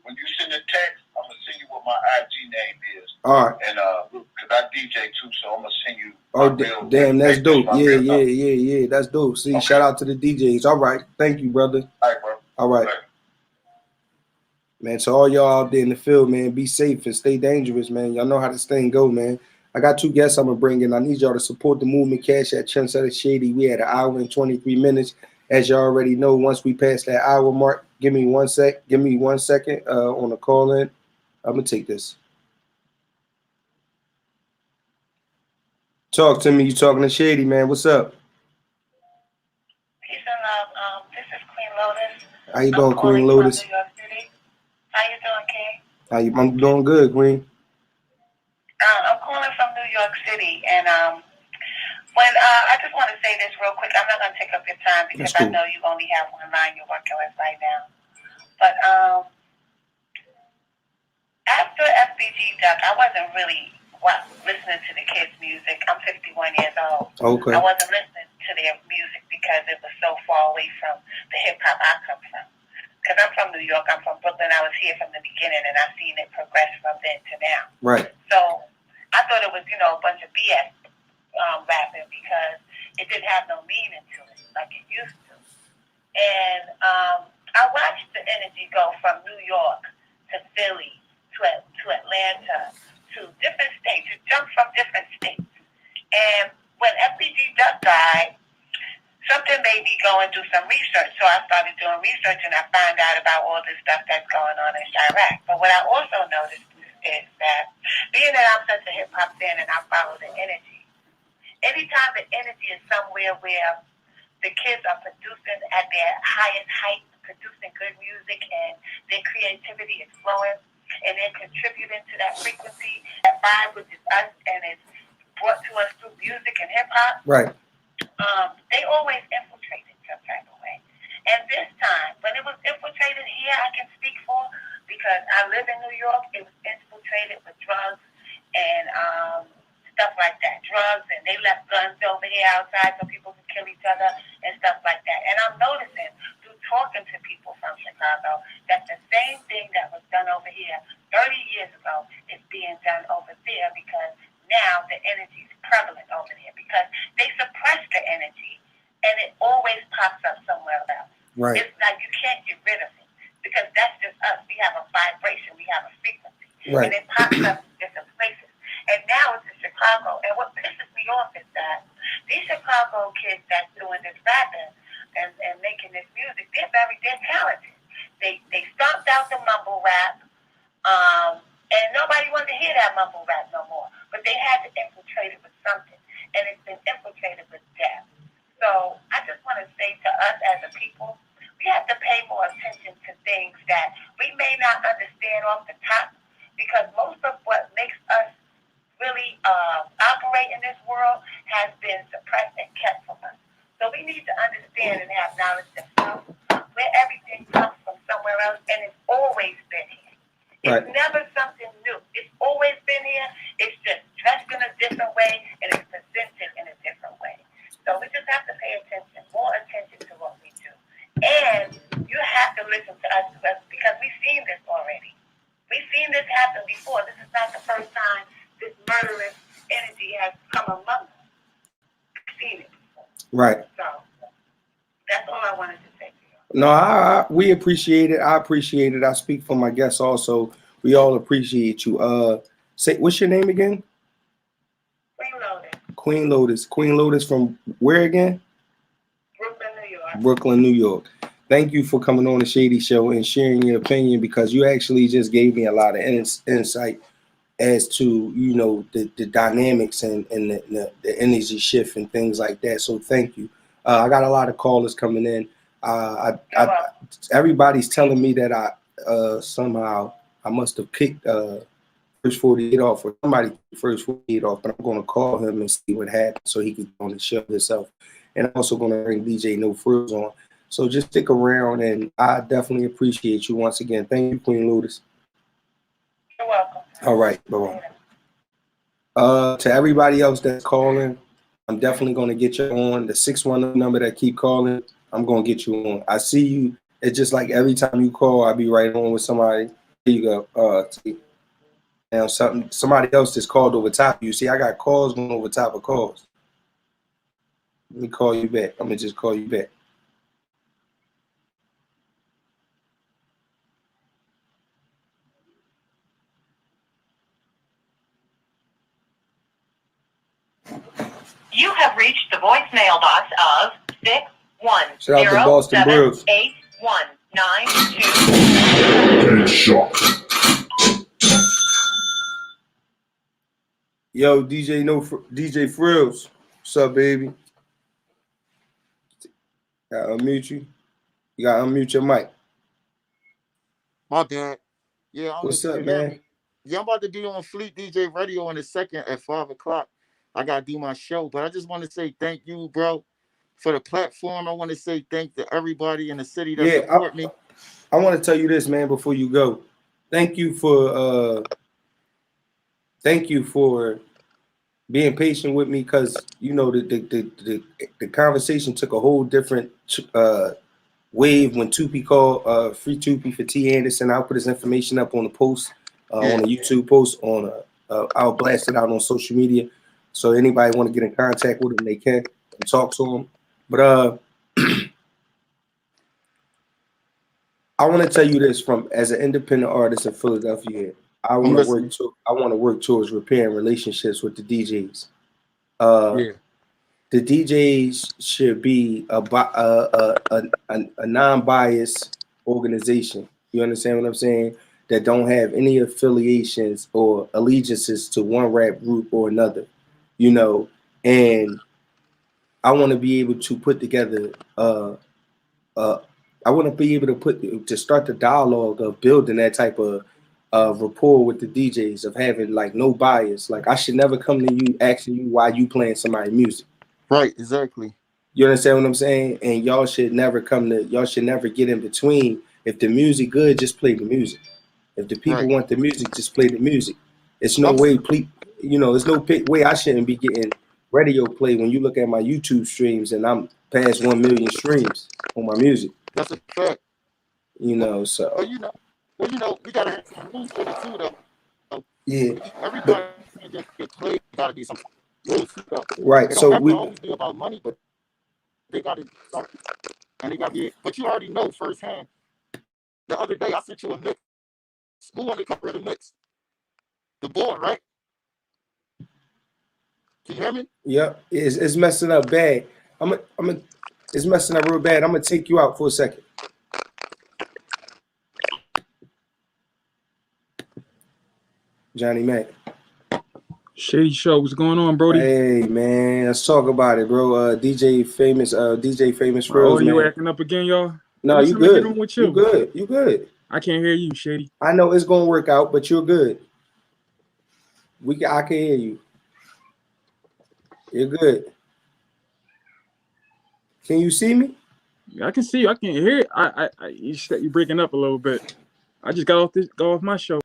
When you send a text, I'm gonna send you what my IG name is. All right. And because I DJ too, so I'm gonna send you. Oh, damn, that's dope. Yeah. That's dope. See, shout out to the DJs. All right. Thank you, brother. All right, bro. All right. Man, to all y'all out there in the field, man, be safe and stay dangerous, man. Y'all know how this thing go, man. I got two guests I'm going to bring in. I need y'all to support the movement. Cash at Trendsetter Shady. We had an hour and 23 minutes. As you already know, once we pass that hour mark, give me 1 second on the call in. I'm going to take this. Talk to me. You talking to Shady, man. What's up? Peace and love. This is Queen Lotus. How you doing, Queen Lotus? New York City. How you doing, King? I'm doing good, Queen. I'm calling from New York City, and I just want to say this real quick. I'm not going to take up your time because I know you only have one line you're working with right now. But after FBG Duck, I wasn't really listening to the kids' music. I'm 51 years old. Okay. I wasn't listening to their music because it was so far away from the hip-hop I come from. Because I'm from New York, I'm from Brooklyn. I was here from the beginning, and I've seen it progress from then to now. Right. So I thought it was, a bunch of BS rapping because it didn't have no meaning to it like it used to. And I watched the energy go from New York to Philly to Atlanta to different states. It jumped from different states. And when FBG Duck died, something made me go and do some research. So I started doing research, and I found out about all this stuff that's going on in Chirac. But what I also noticed is that, being that I'm such a hip-hop fan and I follow the energy, anytime the energy is somewhere where the kids are producing at their highest height, producing good music, and their creativity is flowing, and they're contributing to that frequency, that Tribe, which is us, and it's brought to us through music and hip hop. Right. They always infiltrated some type of way. And this time, when it was infiltrated here, I can speak for, because I live in New York, it was infiltrated with drugs and stuff like that. Drugs, and they left guns over here outside so people could kill each other and stuff like that. And I'm noticing through talking to people from Chicago that the same thing that was done over here 30 years ago is being done over there, because now the energy is prevalent over there, because they suppress the energy and it always pops up somewhere else. Right. It's like you can't get rid of it, because that's just us. We have a vibration, we have a frequency, right. and it pops up in different places. And now it's in Chicago. And what pisses me off is that these Chicago kids that's doing this rapping and making this music, they're talented. They stomped out the mumble rap, and nobody wanted to hear that mumble rap no more. But they had to infiltrate it with something, and it's been infiltrated with death. So I just want to say to us as a people, we have to pay more attention to things that we may not understand off the top, because most of what makes us really operate in this world has been suppressed and kept from us. So we need to understand and have knowledge of where everything comes from somewhere else, and it's always been here. It's never something new. It's always been here. It's just dressed in a different way, and it's presented in a different way. So we just have to pay attention, more attention to what we do. And you have to listen to us because we've seen this already. We've seen this happen before. This is not the first time this murderous energy has come among us. We've seen it before. Right. So that's all I wanted to say to you. No, we appreciate it. I appreciate it. I speak for my guests also. We all appreciate you. Say, what's your name again? Queen Lotus. Queen Lotus. Queen Lotus from where again? Brooklyn, New York. Brooklyn, New York. Thank you for coming on the Shady Show and sharing your opinion, because you actually just gave me a lot of insight as to, you know, the dynamics and the energy shift and things like that. So thank you. I got a lot of callers coming in. Everybody's telling me that I somehow I must have kicked First 48 off, or somebody kicked First 48 off, but I'm going to call him and see what happened so he can get on the show himself. And I'm also going to bring DJ No Frills on. So just stick around, and I definitely appreciate you once again. Thank you, Queen Lotus. You're welcome. All right, bye-bye. To everybody else that's calling, I'm definitely going to get you on. The 610 number that keep calling, I'm going to get you on. I see you. It's just like every time you call, I'll be right on with somebody. Here you go. See. Now somebody else just called over top of you. See, I got calls going over top of calls. Let me call you back. I'm going to just call you back. You have reached the voicemail box of 610 Shout out to Boston Brews. 8192. Yo, DJ Frills. What's up, baby? Gotta unmute you. You gotta unmute your mic. My bad. Yeah, What's up, man? Yeah, I'm about to be on Fleet DJ Radio in a second at 5 o'clock. I gotta do my show, but I just want to say thank you, bro, for the platform. I want to say thank to everybody in the city that support me. I want to tell you this, man, before you go. Thank you for being patient with me, because you know the conversation took a whole different wave when Tupi called. Free Tupi for T. Anderson. I'll put his information up on the post, on a YouTube post. I'll blast it out on social media, so anybody want to get in contact with him, they can and talk to him. But I want to tell you this, from as an independent artist in Philadelphia. I want to work towards repairing relationships with the DJs. The DJs should be a non-biased organization. You understand what I'm saying? That don't have any affiliations or allegiances to one rap group or another. You know, and I want to be able to put together. I want to be able to start the dialogue of building that type of of rapport with the DJs, of having like no bias. Like I should never come to you asking you why you playing somebody's music. Right, exactly. You understand what I'm saying? And y'all should never get in between. If the music good, just play the music. If the people Right. want the music, just play the music. It's no I'm way, there's no way I shouldn't be getting radio play when you look at my YouTube streams and I'm past 1 million streams on my music. That's a fact. So We gotta have some rules for it too, though. yeah. Everybody just get played. Gotta be some rules though. Right. It So don't have we to always be about money, but they gotta do something. And they gotta be. But you already know firsthand. The other day I sent you a mix. Who wanted to cover the mix? The boy, right? Can you hear me? Yep. It's messing up bad. It's messing up real bad. I'm gonna take you out for a second. Johnny Mac. Shady Show, what's going on, Brody? Hey man, let's talk about it, bro. DJ Famous Frills, you man. acting up again, y'all? No, you good. With you. You good. You good. I can't hear you, Shady. I know it's gonna work out, but you're good. I can hear you. You're good. Can you see me? I can see you. I can hear it. You're breaking up a little bit. I just got off my show.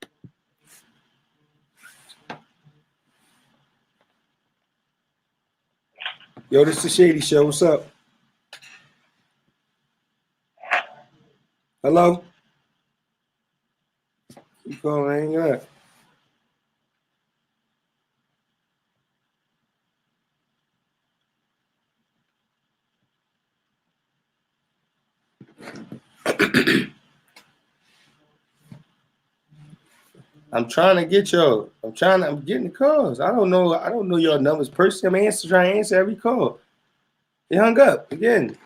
Yo, this is the Shady Show. What's up? Hello? You calling? Hang up. I'm trying to get y'all. I'm getting the calls. I don't know your numbers personally. I'm trying to answer every call. It hung up again.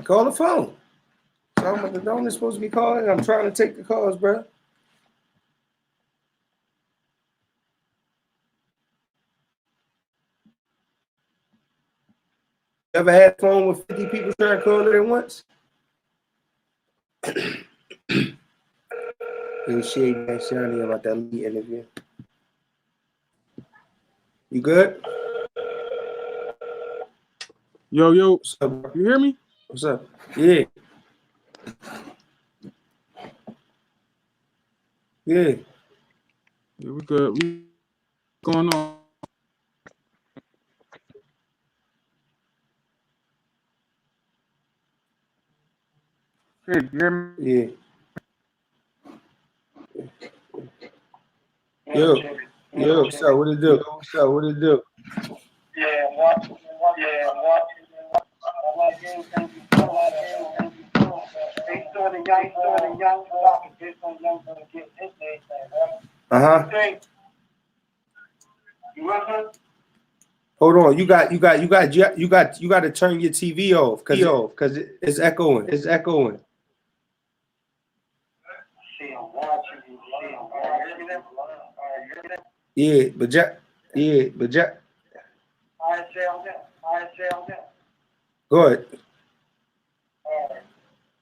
Call the phone. So I'm the one that's supposed to be calling. I'm trying to take the calls, bro. Ever had a phone with 50 people trying to call it at once? It was Shady about that lead interview. You good? Yo. What's up, bro? You hear me? What's up? Yeah. Yeah. Yeah, we good. What's going on? Hey, you hear me? Yeah. Yo, what's up? What it do? Hold on, you got to turn your TV off because it's echoing. Yeah, but Jack. Go ahead.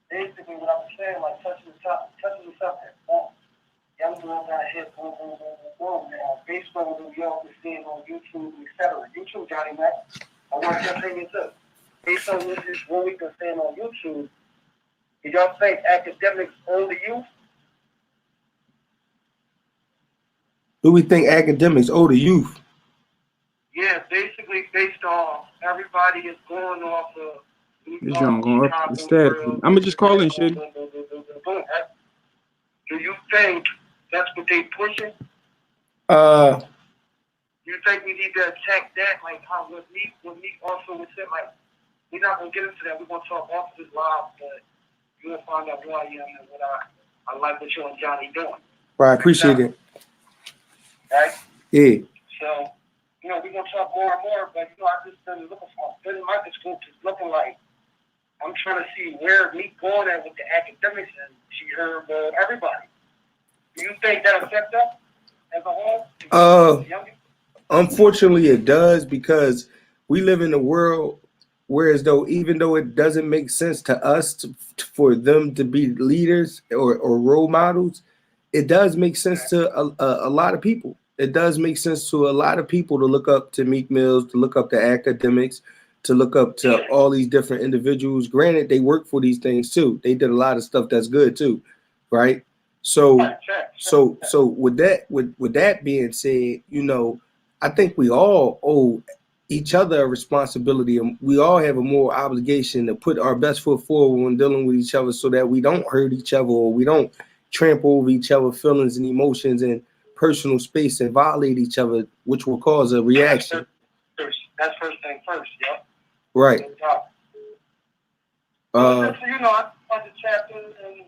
Basically, what I'm saying, like touching the subject. Young girls got hit, boom, boom, boom, boom, boom. Now, baseball in New York is seeing on YouTube, etc. YouTube, Johnny Mac. I want your opinion too. Based on this is what we've been saying on YouTube, do y'all think academics owe the youth? Do we think academics owe the youth? Yeah, basically based on everybody is going off of. This joint going up the static. I'ma just call in, Shady. Do you think that's what they pushing? You think we need to attack that? Like how what me also was said, like we're not gonna get into that. We're gonna talk off this live, but you'll find out who I am and what I like what you and Johnny doing. Right, I appreciate it. Right? Yeah. So, we're gonna talk more and more, but I just been looking for a microscope is looking like I'm trying to see where me going at with the academics and she heard everybody. Do you think that affects us as a whole? Unfortunately, it does because we live in a world Whereas though, even though it doesn't make sense to us for them to be leaders or role models, it does make sense to a lot of people. It does make sense to a lot of people to look up to Meek Mills, to look up to academics, to look up to all these different individuals. Granted, they work for these things too. They did a lot of stuff that's good too, right? So with that being said, you know, I think we all owe each other a responsibility, and we all have a moral obligation to put our best foot forward when dealing with each other, so that we don't hurt each other or we don't trample over each other's feelings and emotions and personal space and violate each other, which will cause a reaction. That's first thing first, yeah. Right. You know, I the chapter and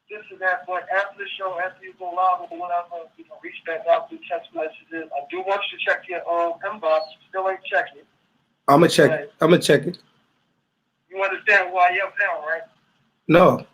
this and that, but after the show, after you go live or whatever, you know, reach back out through text messages. I do want you to check your inbox. Still ain't checking. I'm gonna check it. You understand why you're up now, right? No.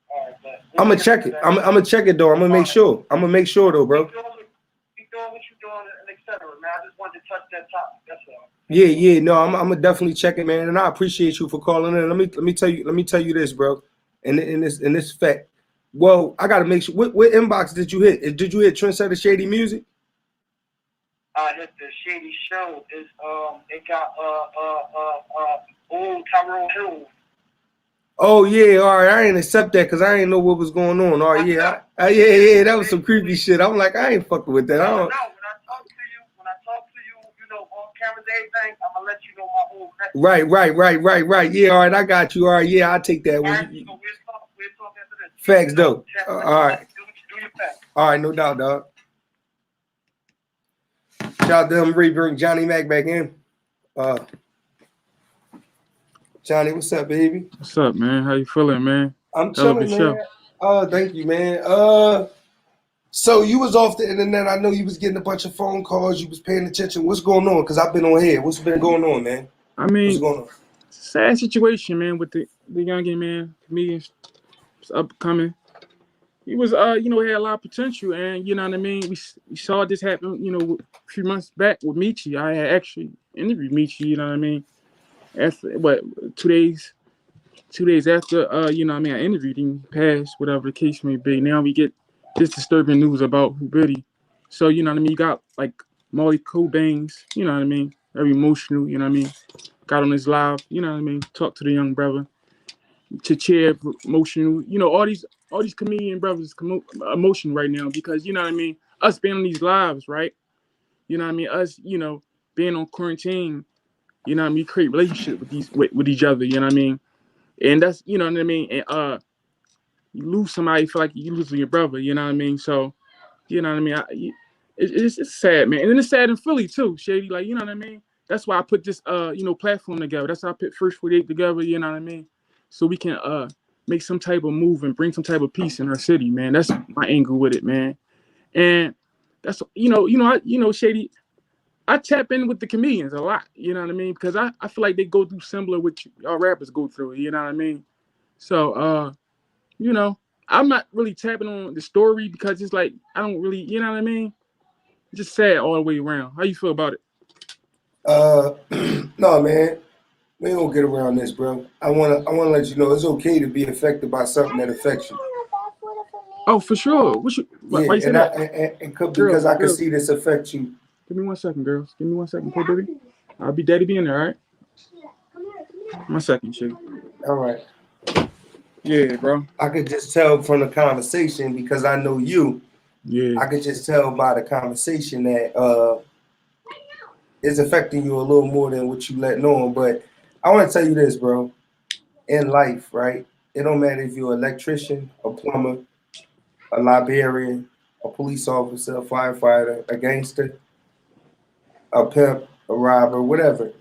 All right, but I'm gonna check it. I'm gonna check it though. I'm gonna make sure. I'm gonna make sure though, bro. Keep doing what you're doing, and etc. Man, I just wanted to touch that topic. That's all. Yeah. No, I'm gonna definitely check it, man. And I appreciate you for calling in. Let me tell you this, bro. In this fact, well, I gotta make sure. What inbox did you hit? Did you hit Trendsetter Shady Music? I hit the Shady Show. Is it got old Tyrone Hill. Oh yeah, all right. I ain't accept that because I didn't know what was going on. All right, yeah, yeah. That was some creepy shit. I'm like, I ain't fucking with that. No, when I talk to you, you know, on camera, everything, I'm gonna let you know my whole record. Right. Yeah, all right, I got you. All right, yeah, I'll take that. All right, so we'll talk after this. Facts, though. All right. Do your facts. All right, no doubt, dog. Shout out to them, bring Johnny Mac back in. Johnny, what's up, baby? What's up, man? How you feeling, man? I'm chilling, man. Thank you, man. So you was off the internet. I know you was getting a bunch of phone calls. You was paying attention. What's going on? Because I've been on here. What's been going on, man? I mean, what's going on? Sad situation, man, with the youngin, man, comedian, upcoming. He was, you know, had a lot of potential, and you know what I mean. We saw this happen, you know, a few months back with Michi. I had actually interviewed Michi, you know what I mean. After 2 days after, you know what I mean, I interviewed him, passed, whatever the case may be. Now we get this disturbing news about Wooxbiddy. So, you know what I mean, you got like Molly Cobain's, you know what I mean, very emotional, you know what I mean. Got on his live, you know what I mean, talk to the young brother. Chair emotional, you know, all these comedian brothers emotional right now because, you know what I mean, us being on these lives, right? You know what I mean, us, you know, being on quarantine, you know what I mean, create relationship with each other, you know what I mean? And that's, you know what I mean, and you lose somebody, you feel like you losing your brother, you know what I mean? So, you know what I mean, it's sad, man. And then it's sad in Philly too, Shady, like, you know what I mean? That's why I put this you know, platform together. That's why I put First 48 together, you know what I mean? So we can make some type of move and bring some type of peace in our city, man. That's my angle with it, man. And that's, you know, Shady, I tap in with the comedians a lot, you know what I mean? Because I feel like they go through similar what our rappers go through, you know what I mean? So, you know, I'm not really tapping on the story because it's like, I don't really, you know what I mean? It's just sad all the way around. How you feel about it? No, man. We don't get around this, bro. I wanna let you know it's okay to be affected by something that affects you. Oh, for sure. Why you say that? Because I can see this affect you. Give me 1 second, girls. Give me 1 second, poor baby. I'll be daddy being there, all right? 1 second, shit. All right. Yeah, bro. I could just tell from the conversation because I know you. Yeah. I could just tell by the conversation that it's affecting you a little more than what you letting on. But I want to tell you this, bro. In life, right? It don't matter if you're an electrician, a plumber, a librarian, a police officer, a firefighter, a gangster, a pimp, a robber, whatever.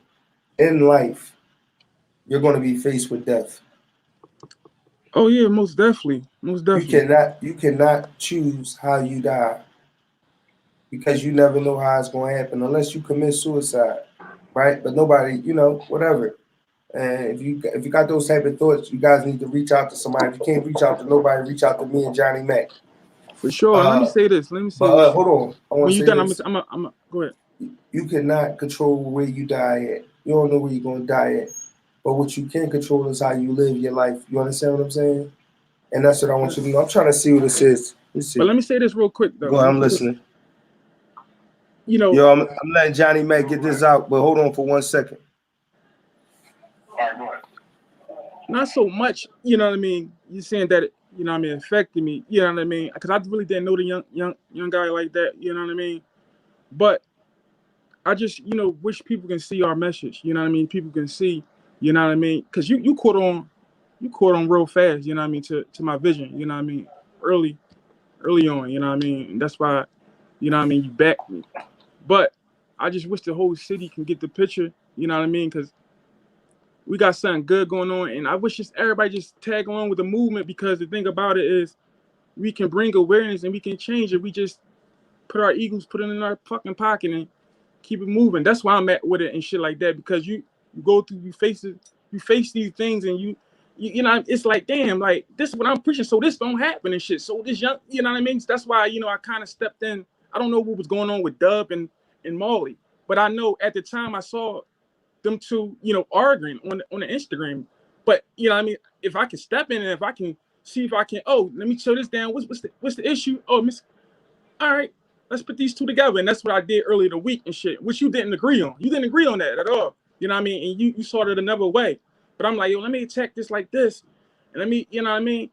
In life, you're going to be faced with death. Oh yeah, most definitely. You cannot choose how you die because you never know how it's going to happen unless you commit suicide, right? But nobody, you know, whatever. And if you got those type of thoughts, you guys need to reach out to somebody. If you can't reach out to nobody, reach out to me and Johnny Mac. For sure. Let me say this. Hold on. I want to say this. I'm go ahead. You cannot control where you die at. You don't know where you're gonna die at. But what you can control is how you live your life. You understand what I'm saying? And that's what I want you to know. I'm trying to see what it says. Let's see. But let me say this real quick though. Go ahead, I'm listening. You know, Yo, I'm letting Johnny Mac get this out, but hold on for 1 second. All right, go ahead. not so much, you know what I mean? You saying that it, you know what I mean, affected me, you know what I mean? Because I really didn't know the young guy like that, you know what I mean? But I just, you know, wish people can see our message, you know what I mean? People can see, you know what I mean? Because you caught on real fast, you know what I mean, to my vision, you know what I mean? Early on, you know what I mean? And that's why, you know what I mean, you backed me. But I just wish the whole city can get the picture, you know what I mean? Because we got something good going on, and I wish just everybody just tag along with the movement, because the thing about it is we can bring awareness and we can change it. We just put our egos, put it in our fucking pocket and keep it moving. That's why I'm at with it and shit like that, because you go through, you face these things, and you know, it's like, damn, like this is what I'm preaching, so this don't happen and shit. So this young, you know what I mean? That's why, you know, I kind of stepped in. I don't know what was going on with Dub and Molly, but I know at the time I saw them two, you know, arguing on the Instagram. But you know what I mean, if I can step in and if I can see if I can, oh, let me show this down. What's the issue? Oh, miss, all right, let's put these two together. And that's what I did earlier the week and shit, which you didn't agree on. You didn't agree on that at all. You know what I mean? And you saw it another way. But I'm like, yo, let me attack this like this. And let me, you know what I mean?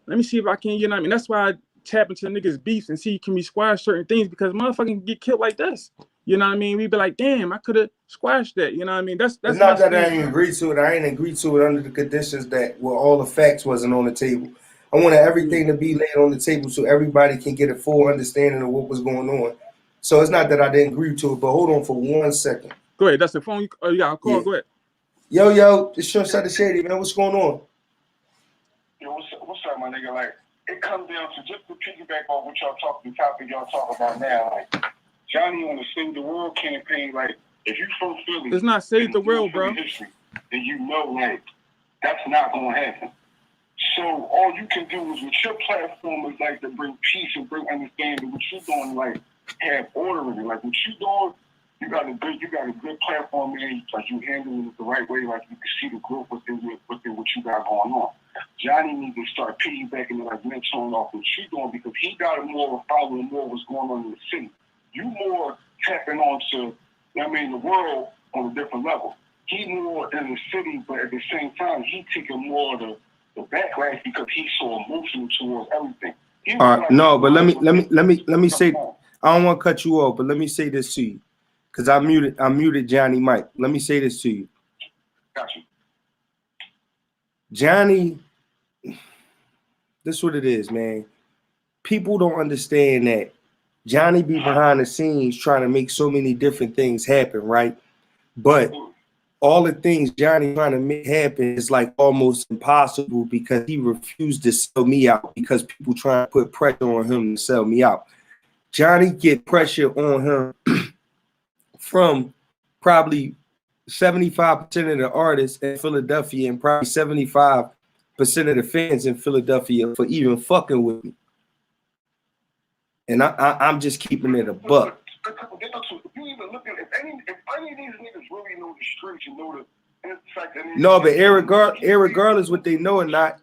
Let me see if I can, you know what I mean? That's why I tap into niggas' beefs and see, can we squash certain things, because motherfucking get killed like this. You know what I mean? We be like, damn, I could have squashed that. You know what I mean? That's it's not that I ain't agree to it. I ain't agree to it under the conditions that where all the facts wasn't on the table. I wanted everything to be laid on the table so everybody can get a full understanding of what was going on. So it's not that I didn't agree to it, but hold on for 1 second. Go ahead. That's the phone. You got a call. Yeah. Go ahead. Yo, it's your side of Shady, man. What's going on? Yo, what's up, my nigga? Like, it comes down to, just to piggyback on what y'all talking, the topic y'all talk about now. Like, Johnny on the Save the World campaign, like, if you from Philly, it's not Save the World, bro. History, then you know, like, that's not gonna happen. So all you can do is, with your platform, is like to bring peace and bring understanding. What you doing, like, have order in it. Like, what you doing, you got a good platform, man. Like, you handling it the right way. Like, you can see the growth within what you got going on. Johnny needs to start piggybacking and like mentoring off what you doing, because he got more of a following, more what's going on in the city. You more tapping onto, I mean, the world on a different level. He more in the city, but at the same time, he taking more of the backlash because he's so emotional towards everything. All right, no, but let me say, I don't want to cut you off, but let me say this to you, because I muted Johnny Mike. Let me say this to you. Got you. Johnny, this is what it is, man. People don't understand that Johnny be behind the scenes trying to make so many different things happen, right? But all the things Johnny trying to make happen is like almost impossible, because he refused to sell me out, because people trying to put pressure on him to sell me out. Johnny get pressure on him from probably 75% of the artists in Philadelphia and probably 75% of the fans in Philadelphia for even fucking with me. And I'm just keeping it a buck. If you even look at, if any of these niggas really know the streets and know the fact that no, but irregardless what they know or not,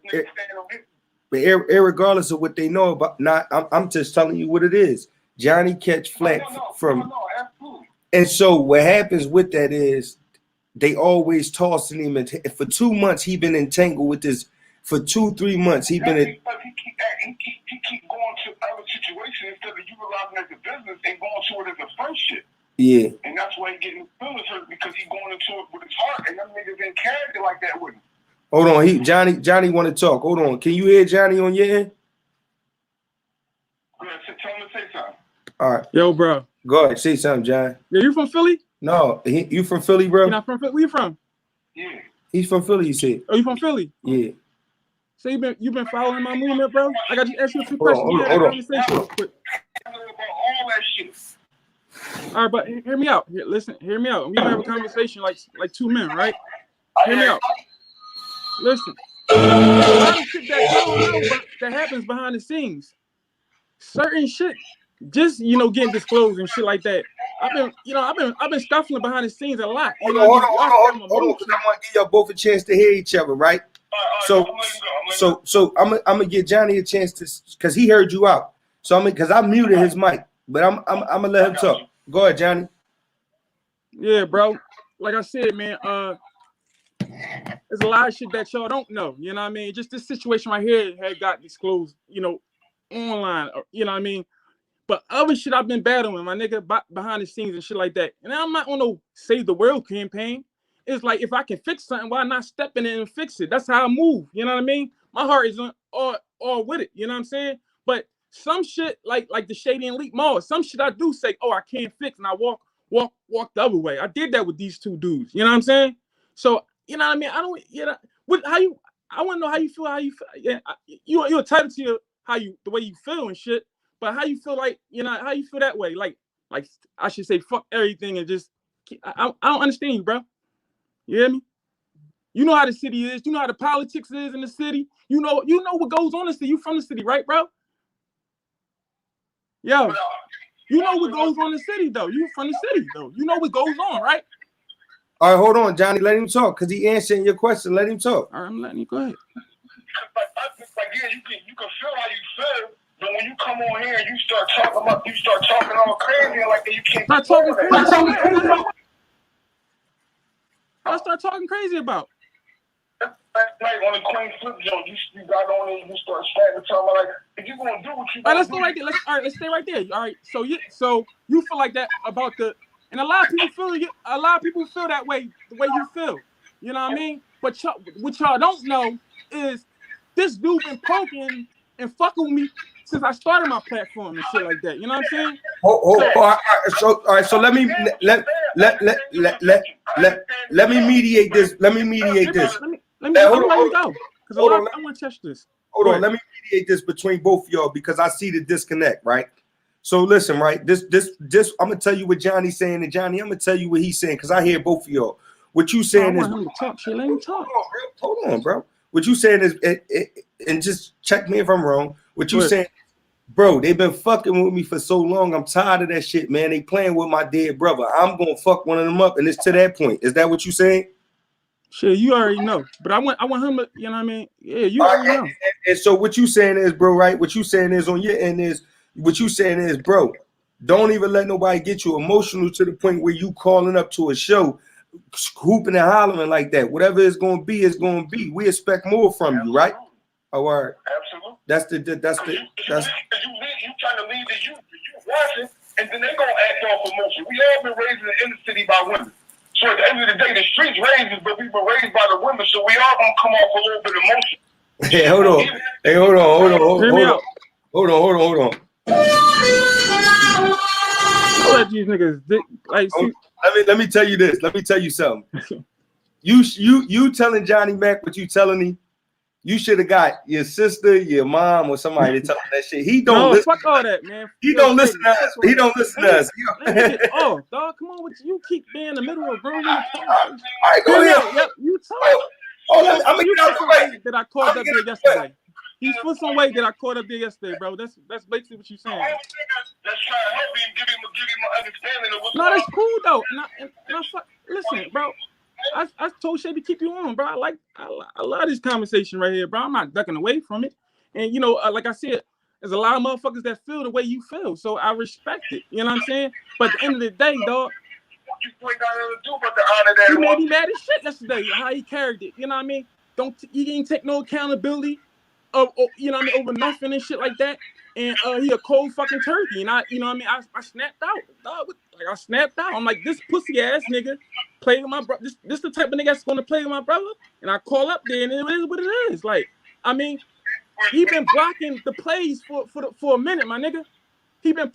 but irregardless of what they know about, not, I'm just telling you what it is. Johnny catch flack from, and so what happens with that is they always tossing him. For 2 months, he been entangled with this. For 2-3 months, he been. He keep going to other situations instead of utilizing it as a business and going to it as a friendship. Yeah. And that's why he getting feelings hurt, because he going into it with his heart, and them niggas ain't carried it like that with him. Hold on, Johnny want to talk. Hold on, can you hear Johnny on your end? Go ahead, tell him to say something. All right. Yo, bro. Go ahead, say something, John. Yeah, you from Philly? No, you from Philly, bro? You're not from Philly? Where you from? Yeah. He's from Philly, you said. Oh, you from Philly? Yeah. So you been following my movement, bro? I got to ask you a few questions. Hold on. Conversation real quick. I know about all that shit. All right, but hear me out. Hear me out. We gonna have a conversation like two men, right? Hear me out. Listen. A lot of shit that happens behind the scenes. Certain shit, just getting disclosed and shit like that. I've been scuffling behind the scenes a lot. Hold on, because I want to give y'all both a chance to hear each other, right? So I'm gonna give Johnny a chance to, because he heard you out. So because I muted his mic, but I'm gonna let him talk. Go ahead, Johnny. Yeah, bro. Like I said, man, there's a lot of shit that y'all don't know. You know what I mean? Just this situation right here had got disclosed, online. You know what I mean? But other shit I've been battling, my nigga, behind the scenes and shit like that. And I'm not on no Save the World campaign. It's like, if I can fix something, why not step in and fix it? That's how I move. You know what I mean? My heart is all with it. You know what I'm saying? But some shit, like the Shady and Leak Mall, some shit I do say, oh, I can't fix, and I walk the other way. I did that with these two dudes. You know what I'm saying? So, you know what I mean? I want to know how you feel. Yeah, you're entitled to the way you feel and shit. But how you feel, like, how you feel that way? Like I should say fuck everything and just, I don't understand you, bro. You hear me? You know how the city is. You know how the politics is in the city. You know what goes on in the city. You from the city, right, bro? Yo, you know what goes on in the city, though. You from the city, though. You know what goes on, right? All right, hold on, Johnny. Let him talk, because he answering your question. Let him talk. All right, I'm letting you go ahead. Yeah, you can feel how you feel. But when you come on here and you start talking all crazy, like you can't. Start talking crazy. I start talking crazy about. Like on the Queen Flip Joint, you got on it and you start standing, talking about, like, if you gonna do what you. All right, let's go right there. Let's stay right there. All right, so you feel like that about and a lot of people feel that way, the way you feel. You know what I mean? But what y'all don't know is this dude been poking and fucking with me since I started my platform and shit like that. You know what I'm saying? All right. So let me mediate this. Let me mediate this. Let me go, because I want to touch this. Hold on. Let me mediate this between both of y'all, because I see the disconnect, right? So listen, right? This I'm gonna tell you what Johnny's saying, and Johnny, I'm gonna tell you what he's saying, because I hear both of y'all. What you saying is, him to talk shit. Let him talk. Hold on, bro. What you saying is, and just check me if I'm wrong. What you saying, bro? They've been fucking with me for so long. I'm tired of that shit, man. They playing with my dead brother. I'm gonna fuck one of them up, and it's to that point. Is that what you saying? Shit, you already know. But I want him to, you know what I mean? Yeah, you already know. And so what you saying is, bro, right? What you saying is on your end is, what you saying is, bro, don't even let nobody get you emotional to the point where you calling up to a show, hooping and hollering like that. Whatever it's gonna be, it's gonna be. We expect more from you, right? Oh, all right. Absolutely. That's you trying to lead the youth watching, and then they gonna act off emotion. We all been raised in the inner city by women. So at the end of the day, the streets raised us, but we were raised by the women, so we all gonna come off a little bit of emotion. Hey, hold on. I let these niggas let me tell you this. Let me tell you something. You telling Johnny Mac what you telling him? You should have got your sister, your mom, or somebody to tell him that shit. He don't listen. Fuck all that, man. He don't listen to us. He don't listen to us. Oh, dog, come on, you keep being in the middle of room. All right, go ahead. Yep, you talk. I'm gonna get out the way. That I called up there yesterday. He's put some weight that I caught up there yesterday, bro. That's basically what you're saying. Let's try to help him, give him an understanding of what's no, that's cool though. Listen, bro. I told Shay to keep you on, bro. I love this conversation right here, bro. I'm not ducking away from it. And like I said, there's a lot of motherfuckers that feel the way you feel, so I respect it. You know what I'm saying? But at the end of the day, dog, you ain't got nothing to do but to honor that. He made me mad as shit yesterday. How he carried it. You know what I mean? He didn't take no accountability over nothing and shit like that. And he a cold fucking turkey. And I snapped out. Dog, I snapped out. I'm like, this pussy ass nigga play with my brother. This the type of nigga that's gonna play with my brother. And I call up there and it is what it is. Like, I mean, he been blocking the plays for a minute, my nigga. He been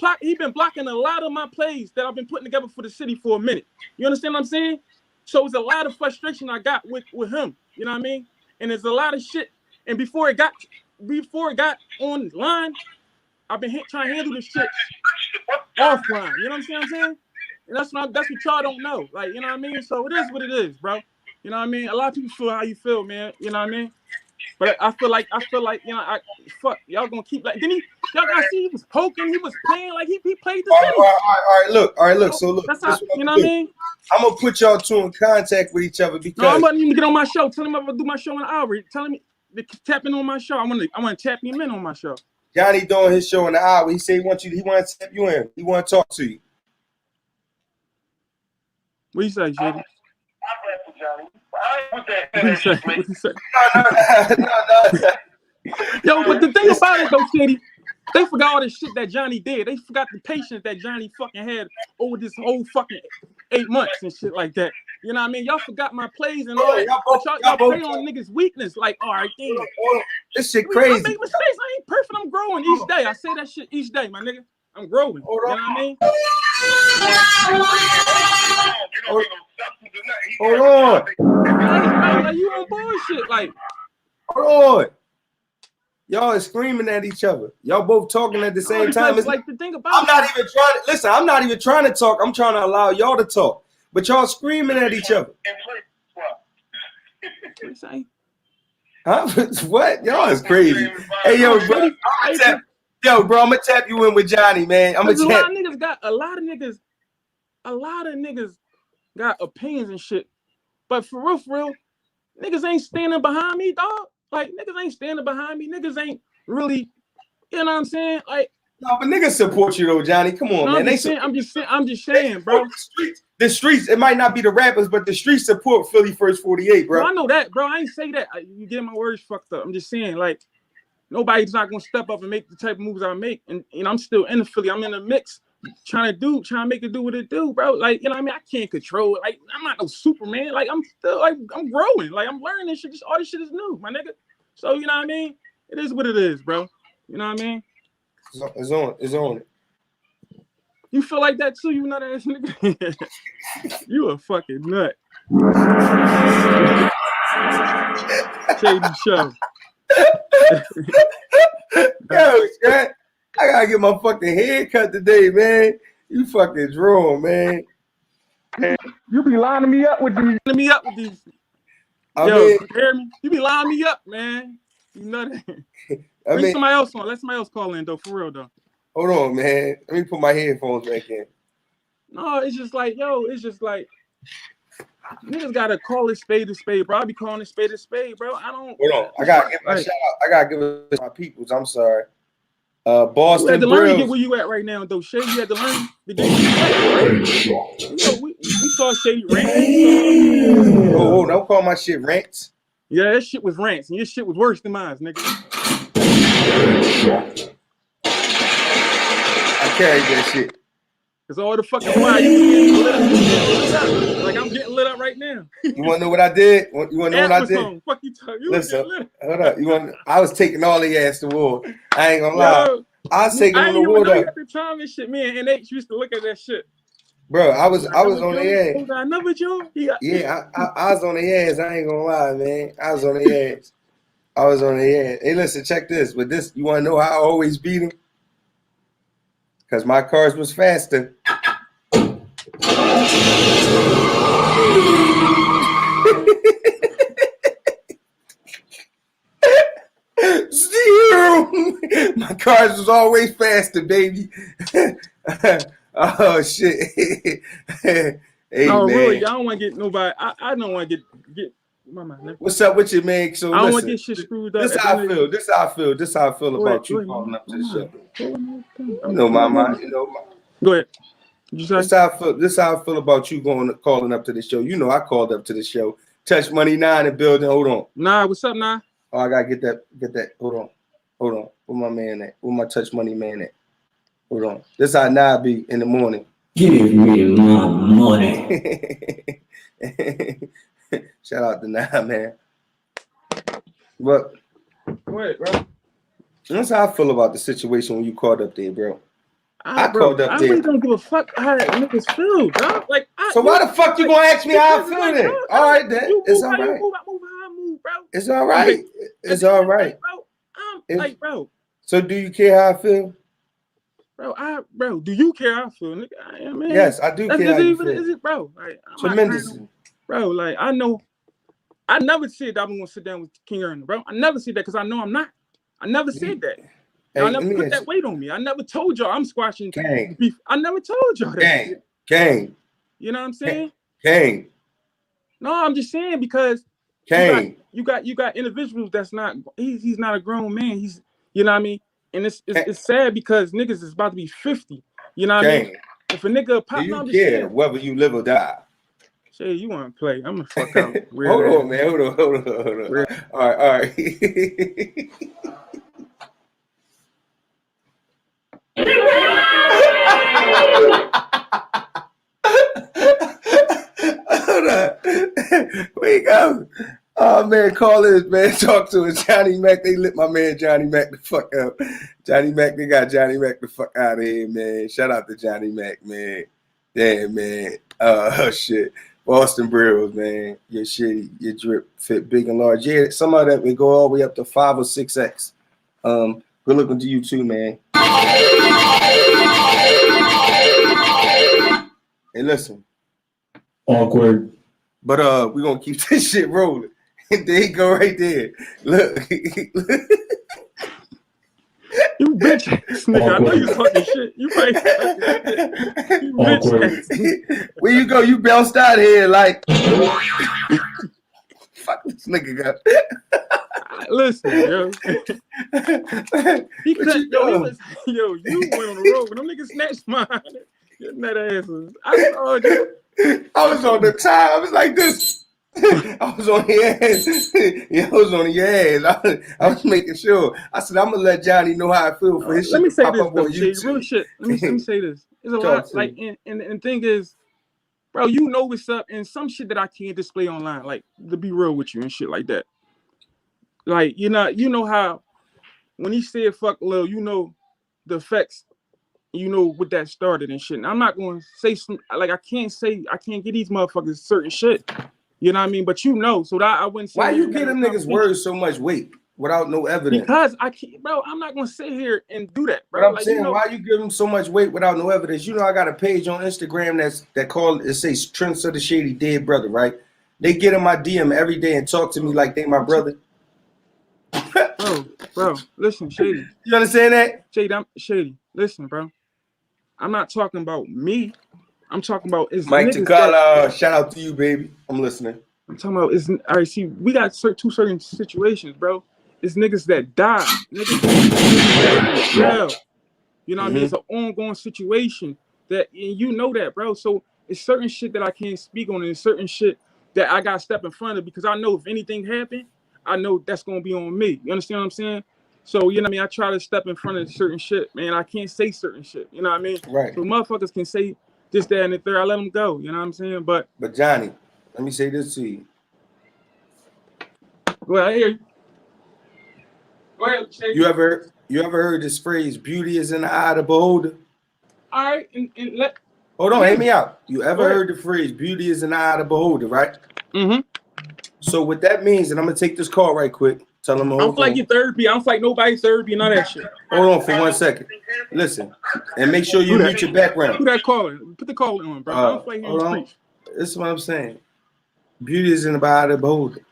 blocking a lot of my plays that I've been putting together for the city for a minute. You understand what I'm saying? So it's a lot of frustration I got with him. You know what I mean? And there's a lot of shit. And before it got online, I've been trying to handle this shit offline. You know what I'm saying? And that's what y'all don't know. Like, you know what I mean? So it is what it is, bro. You know what I mean? A lot of people feel how you feel, man. You know what I mean? But I feel like, fuck, y'all gonna keep like. Then Y'all gotta see he was poking, he was playing like he played the All city. right, look. So look, That's how, you know what I mean? I'm gonna put y'all two in contact with each other No, because I'm gonna get on my show. Tell him I'm gonna do my show in an hour. Tell him to tap in on my show. I wanna tap him in on my show. Johnny doing his show in an hour. He said he wants to tap you in. He want to talk to you. What you say, Shady? I'm ready for Johnny. I ain't with that. What you say? No. Yo, but the thing about it though, Shady, they forgot all the shit that Johnny did. They forgot the patience that Johnny fucking had over this whole fucking 8 months and shit like that. You know what I mean? Y'all forgot my plays and all that. Y'all play on niggas' weakness. Like, all right, damn. This shit crazy. I make mistakes. I ain't perfect. I'm growing each day. I say that shit each day, my nigga. I'm growing. You know what I mean? Hold on. Like, you on bullshit. Like, hold on. Y'all is screaming at each other. Y'all both talking at the same time. Like the thing about I'm not even trying to talk. I'm trying to allow y'all to talk. But y'all screaming at each other. Huh? What? Y'all is crazy. Hey, yo, bro. I'm gonna tap you in with Johnny, man. A lot of niggas got opinions and shit. But for real, niggas ain't standing behind me, dog. Like, niggas ain't standing behind me. Niggas ain't really, you know what I'm saying? Like, no, but niggas support you though, Johnny. Come on, man. I'm just saying, bro. The streets, it might not be the rappers, but the streets support Philly First 48, bro. Well, I know that, bro. I ain't say that. You get my words fucked up. I'm just saying, like, nobody's not gonna step up and make the type of moves I make. And I'm still in the Philly. I'm in the mix, trying to make it do what it do, bro. Like, you know what I mean? I can't control it. Like, I'm not no Superman. Like, I'm still like I'm growing. Like, I'm learning this shit. All this shit is new, my nigga. So, you know what I mean? It is what it is, bro. You know what I mean? It's on it. You feel like that too, you nut ass nigga? You a fucking nut. Shady show. Yo, Scott, I gotta get my fucking hair cut today, man. You fucking drawn, man. You be lining me up with these. Yo, you hear me? You be lining me up, man. You know that. Bring somebody else on. Let somebody else call in, though, for real, though. Hold on, man. Let me put my headphones back in. No, it's just like, niggas gotta call it spade to spade, bro. I be calling it spade to spade, bro. I don't. Hold on. I gotta give my shout out. I gotta give it to my peoples. I'm sorry. Boston. You had to learn to get where you at right now, though. Shady, you had to learn to get where you at. You know, we saw Shady rant. Oh, don't call my shit rants. Yeah, that shit was rants, and your shit was worse than mine, nigga. I carried that shit. Cause all the fucking fire you was getting lit up. Like I'm getting lit up right now. You wanna know what I did? You wanna know what I did? Fuck you talking. Listen, hold up. I was taking all the ass to war. I ain't gonna lie. I was taking on the war. At the time and shit, me and NH used to look at that shit. Bro, I was on the ass. I never joined. Yeah, I was on the ass. I ain't gonna lie, man. I was on the ass. Hey, listen, check this. With this, you wanna know how I always beat him? Because my cars was faster. My cars was always faster, baby. Oh shit. Hey, no, man. really, I don't want to get nobody. I don't want to get my man. What's up with you, man? So I don't want to get shit screwed up. This how I feel. This how I feel about you calling up to the show. You know my mind. You know my. Go ahead. This how I feel about you calling up to the show. You know I called up to the show. Touch Money 9 in the building. Hold on. Nah, what's up, Nah? Oh, I gotta get that. Hold on. Where my man at? Where my Touch Money man at? Hold on. This how Nah be in the morning. Give me my money. Shout out to Nah, man. But wait, bro. That's how I feel about the situation when you called up there, bro. I called up I there. really don't give a fuck how niggas feel, bro. Like, so why the fuck you gonna ask me how I feel then? All right, then. It's all right. I move how I move, bro. It's all right. It's all right. Like, bro. So do you care how I feel? Bro, do you care how I feel, nigga? Man, yes, I do care how you feel. Is it, bro? Like, tremendously. Bro, like, I know. I never said that I'm gonna sit down with King Ernie, bro. I never said that because I know I'm not. I never said that. I never put that weight on me. I never told y'all I'm squashing Gang. beef. I never told y'all that. Gang. You know what I'm saying? Gang. No, I'm just saying because you got individuals that's not. He's not a grown man. He's, you know what I mean. And it's sad because niggas is about to be 50. You know what I mean? If a nigga pop, do you care whether you live or die? Shay, you want to play? I'm gonna fuck out. Hold on, man. Hold on. All right. Hold on. Where you go? Oh man, call this man. Talk to us, Johnny Mac. They lit my man Johnny Mac the fuck up. Johnny Mac, they got Johnny Mac the fuck out of here, man. Shout out to Johnny Mac, man. Damn, man. Shit. Boston Brills, man. Your shitty, your drip fit big and large. Yeah, some of that will go all the way up to 5 or 6X. Good looking to you too, man. Hey, listen. Awkward. But we're gonna keep this shit rolling. There you go right there. Look. You bitch ass nigga. I know you fucking shit. You bitch ass. Where you go? You bounced out here like fuck this nigga got. Listen, yo. You went on the road when them niggas snatched mine. Getting that asses. I was on the time. I was like this. I was on your ass. Yeah, I was on your ass. I was making sure. I said, I'm gonna let Johnny know how I feel for his shit. Let me say pop this, up on shit, real shit. Let me say this. There's a lot, like, and the thing is, bro, you know what's up, and some shit that I can't display online, like, to be real with you and shit like that. Like, you know how when he said fuck Lil, you know the effects, you know what that started and shit. And I'm not going to say some, like, I can't get these motherfuckers certain shit. You know what I mean? But you know, so that I wouldn't say. Why you give them niggas words so much weight without no evidence? Because I can't, bro. I'm not gonna sit here and do that, bro. But I'm saying, why you give them so much weight without no evidence? You know, I got a page on Instagram it says Trends of the Shady Dead Brother, right? They get in my DM every day and talk to me like they my brother. bro, listen, Shady. You understand that? Shady. Listen, bro. I'm not talking about me. I'm talking about Mike Takala. Shout out to you, baby. I'm listening. I'm talking about all right. See, we got two certain situations, bro. It's niggas that die, niggas that in jail. You know what I mean? It's an ongoing situation that, and you know that, bro. So it's certain shit that I can't speak on, and it's certain shit that I got to step in front of because I know if anything happened, I know that's gonna be on me. You understand what I'm saying? So, you know what I mean? I try to step in front of certain shit, man. I can't say certain shit. You know what I mean? Right. So motherfuckers can say this, that, and the third. I let them go. You know what I'm saying? But Johnny, let me say this to you. Go ahead, I hear you. Go ahead, Shady. You ever heard this phrase, beauty is in the eye of the beholder? All right, and hold on, hear me out. You ever heard the phrase, beauty is in the eye of the beholder, right? Mm-hmm. So what that means, and I'm gonna take this call right quick. Tell them. I don't like your therapy. I don't like nobody's therapy, none of that shit. Hold on for 1 second. Listen, and make sure you mute your background. Who that calling? Put the call on, bro. I don't like hold on. This is what I'm saying. Beauty is in the eye of the beholder.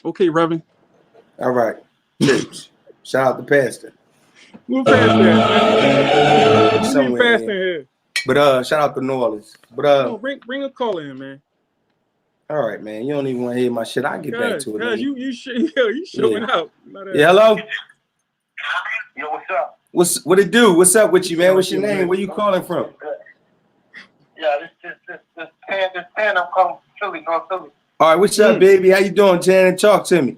Okay, Reverend. All right. Church. Shout out to Pastor. Move past that, man. Move past here. But shout out to New Orleans. But bring a call in, man. All right, man. You don't even want to hear my shit. I'll get back to it. Cause you showing out. Yeah, hello? Yo, what's up? What it do? What's up with you, man? What's your name? Where you calling from? Yeah, this Tan, I'm calling from Philly, North Philly. All right, what's up, baby? How you doing, Tan? Talk to me.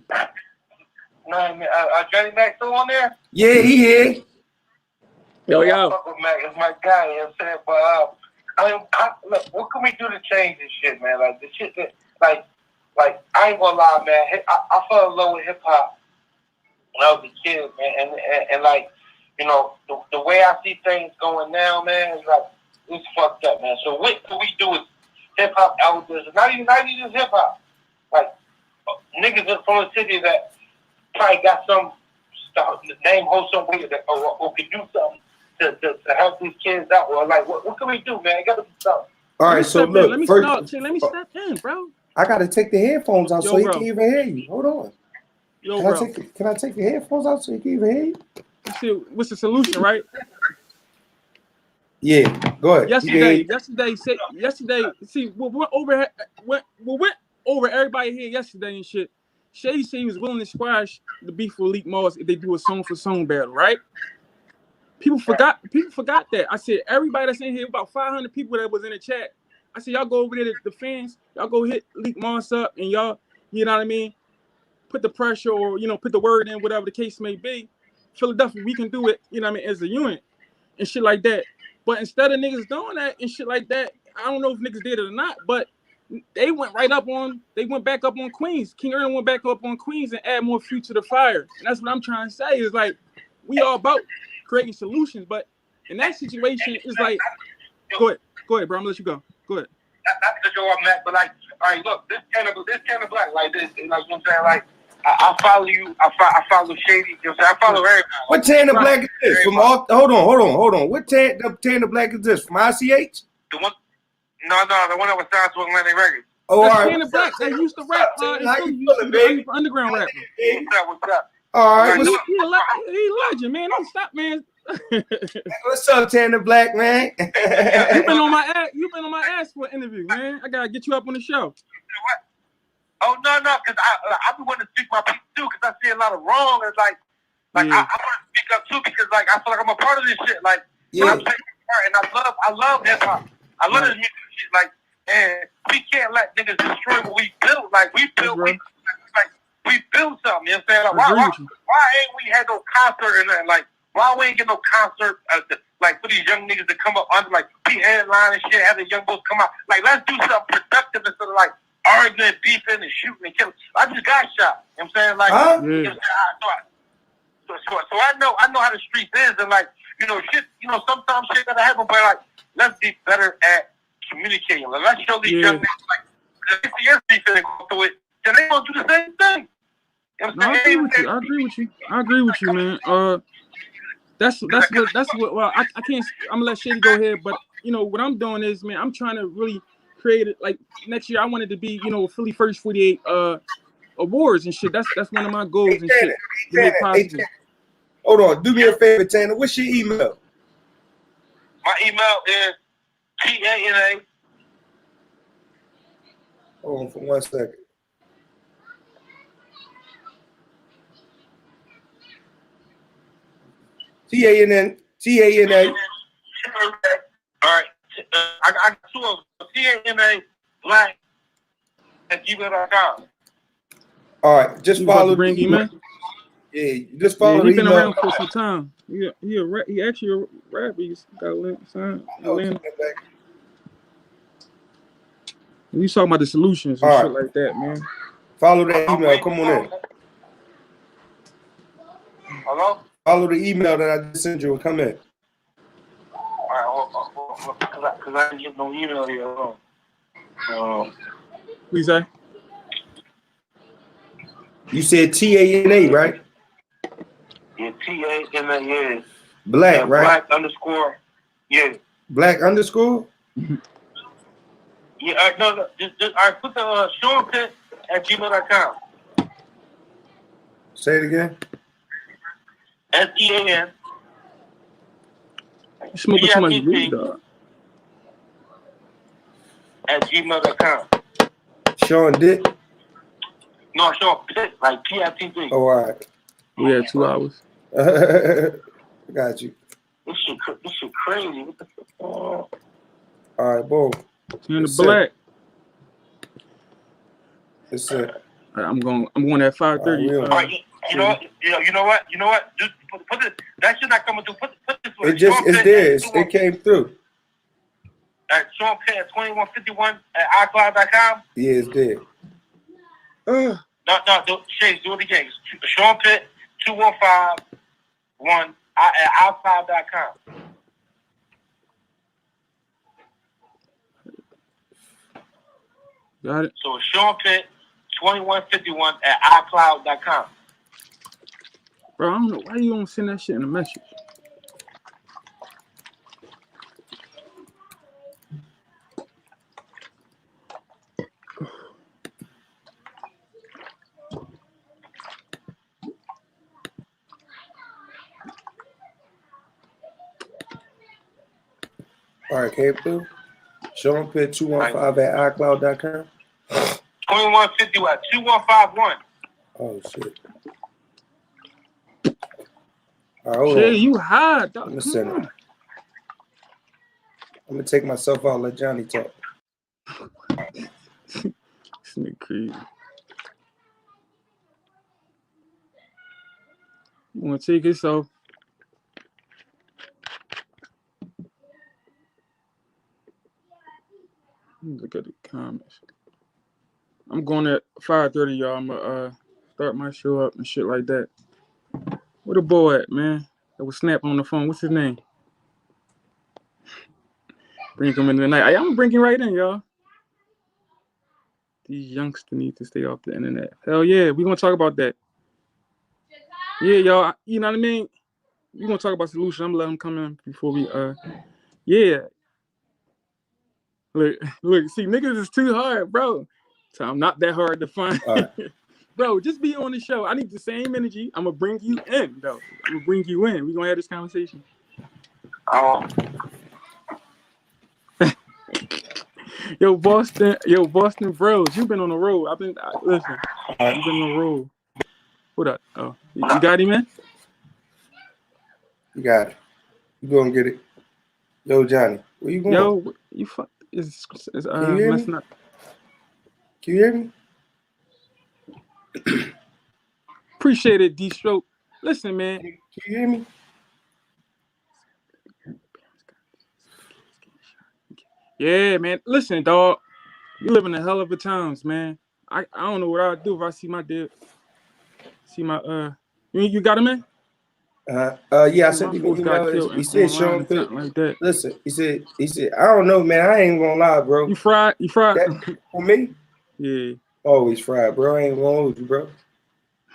No, man, Johnny Mac still on there? Yeah, he here. Yo. Fuck with Mac, it's my guy, you know what I'm saying? But look, what can we do to change this shit, man? Like the shit that, like I ain't gonna lie, man. I fell in love with hip hop when I was a kid, man, and like, you know, the way I see things going now, man, is like it's fucked up, man. So what can we do with hip hop elders? Not even just hip hop, like niggas from the city that probably got some stuff, name hold some way that or can do something to help these kids out, or like what can we do, man? It gotta be something. All right, so look, let me step in, bro. I gotta take the headphones out so he can even hear you. Hold on. Yo, can I take the headphones out so he can even hear you? what's the solution, right? Yeah, go ahead. Yesterday, see, we went over everybody here yesterday and shit. Shady said he was willing to squash the beef with Leak Moss if they do a song for song battle, right? People forgot that. I said everybody that's in here, about 500 people that was in the chat. I said y'all go over there, the fans, y'all go hit Leak Moss up and y'all, you know what I mean? Put the pressure or put the word in, whatever the case may be. Philadelphia, we can do it, you know what I mean, as a unit and shit like that. But instead of niggas doing that and shit like that, I don't know if niggas did it or not, but they went back up on Queens. King Erwin went back up on Queens and add more fuel to the fire. And that's what I'm trying to say is like, we all about creating solutions, but in that situation, it's like, go ahead, bro. I'm gonna let you go. Go ahead. Not to go off that, but like, all right, look, this kind of black, like this, you know what I'm saying? Like, I follow you. I follow Shady. You know what I'm saying? I follow everybody. What Tanner Black is this? From all? Hold on. What Tanner Black is this? From ICH? The one? No, the one that was signed to Atlantic Records. Oh, all right. Tanner Black. They used to rap. Underground rapper. What's up? All right. He a legend, man. Don't stop, man. What's up, Tanner Black, man? You've been on my ass for an interview, man. I gotta get you up on the show. What? Oh no, because I be wanting to speak my piece too, because I see a lot of wrong. It's like I want to speak up too, because like I feel like I'm a part of this shit. Like I'm taking part, and I love hip hop. I love this music shit. Like, and we can't let niggas destroy what we built. Like we built something. You know what I'm saying? Like, why ain't we had no concert and nothing? Like, why we ain't get no concert like for these young niggas to come up under like be headline and shit, having young boys come out. Like, let's do something productive instead of like arguing, beefing, and shooting and killing. I just got shot. You know what I'm saying? Like, you know what I'm saying? So I know how the streets is, and like, shit, sometimes shit gotta happen, but like, let's be better at communicating. Like, let's show these young niggas like, if your beef and go through it, then they gonna do the same thing. You know what I'm saying? I agree with you, man. That's what. Well, I can't. I'm gonna let Shady go ahead, but what I'm doing is, man, I'm trying to really create it. Like next year, I wanted to be, Philly First 48 awards and shit. That's one of my goals and shit. To make possible. Hold on, do me a favor, Tanner. What's your email? My email is TANA. Hold on for 1 second. TANA. All right. I got two of them. TANA Black at gmail.com. All right. Just follow the email. Yeah, just follow the email. He's been around for some time. He actually a rapper. He's got a sign. We talking about the solutions and shit like that, man. Follow that email. Come on in. Hello? Follow the email that I just sent you and come in. All right, because I didn't get no email here. Please say? You said TANA, right? Yeah, TANA, yeah. Black, right? Black underscore, yeah. Black underscore? Yeah, no, just I put the Sean Pitt at gmail.com. Say it again. SEAN. You smoking too much weed, dog. At gmail.com. Sean Dick? No, Sean Pitt, like PITT. Oh, all right. We had 2 hours. Got you. This shit crazy. What the fuck? All right, boom. Tanner Black. That's it. I'm going at 5:30. All right, you know what? Just put it. That shit not coming through. Put this way. It's there. It came through. At Sean Pitt at 2151 at iCloud.com. Yeah, it's there. No, Shades, do it again. Sean Pitt 2151 at iCloud.com. Got it. So it's Sean Pitt 2151 at iCloud.com. Bro, I don't know why you don't send that shit in a message. All right, Cape Sean Pitt 215 at iCloud.com. 2150 what? 2151. Oh shit. All right, hold Shit, on. you high, dog. I'm gonna Come send it. on. I'm gonna take myself out and let Johnny talk. This nigga crazy. You wanna take it so? Look at the comments. I'm going at 5:30, y'all. I'm gonna start my show up and shit like that. Where the boy at, man? That was snapping on the phone. What's his name? Bring him in tonight. I'm gonna bring him right in, y'all. These youngsters need to stay off the internet. Hell yeah, we gonna talk about that. Yeah, y'all. You know what I mean? We gonna talk about solution. I'm gonna let them come in before we yeah. Look, see, niggas is too hard, bro. So I'm not that hard to find. Right. Bro, just be on the show. I need the same energy. I'm gonna bring you in, though. I'm gonna bring you in. We gonna have this conversation. Oh. Yo, Boston Bros, you've been on the road. Listen, you've been on the road. Hold up. Oh, you got him, man? You got it. You gonna get it. Yo, Johnny, where you going? Yo, you fuck is Can you hear messing me? up. Can you hear me? Appreciate it, D-Stroke. Listen, man. Can you hear me? Yeah, man. Listen, dog. You live in a hell of a times, man. I don't know what I'd do if I see my dad. See my you got him, man? Yeah, I My sent him an folks got email. killed He said online Sean or Pitt. something like that. Listen, he said, I don't know, man. I ain't gonna lie, bro. You fried? That, for me? Yeah. Always fried, bro. I ain't gonna hold you, bro.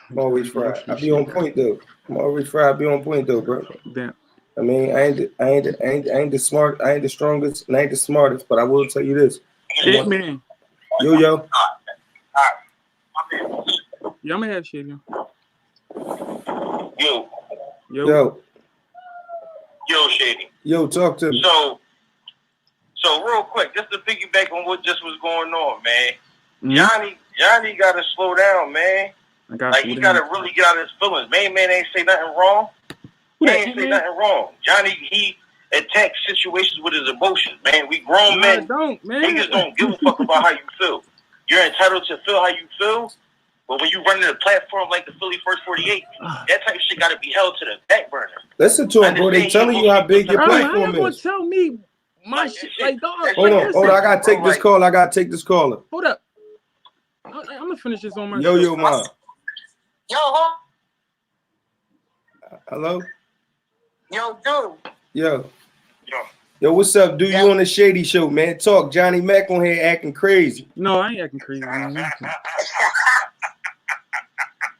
I'm always fried. I be on point though. I'm always fried. I be on point though, bro. Damn. I mean, I ain't the smart. I ain't the strongest. And I ain't the smartest. But I will tell you this. Shit, man. Yo. Yeah, I'm gonna have shit, yo. Yo, Shady. Yo, talk to me. So real quick, just to piggyback on what just was going on, man. Mm-hmm. Johnny gotta slow down, man. He gotta really get out of his feelings. Man ain't say nothing wrong. He ain't say nothing wrong. Johnny, he attacks situations with his emotions, man. We grown men. Niggas don't give a fuck about how you feel. You're entitled to feel how you feel, but when you run in a platform like the Philly First 48, that type of shit gotta be held to the back burner. Listen to him, bro. They telling you how big your platform How is. Tell me my shit, like dog. Hold on. I gotta take this call. Caller. Hold up. I'm gonna finish this on my Yo, mom. Yo, Hello. Yo, dude. Yo, what's up, dude? You on the Shady Show, man? Talk. Johnny Mac on here acting crazy. No, I ain't acting crazy, man.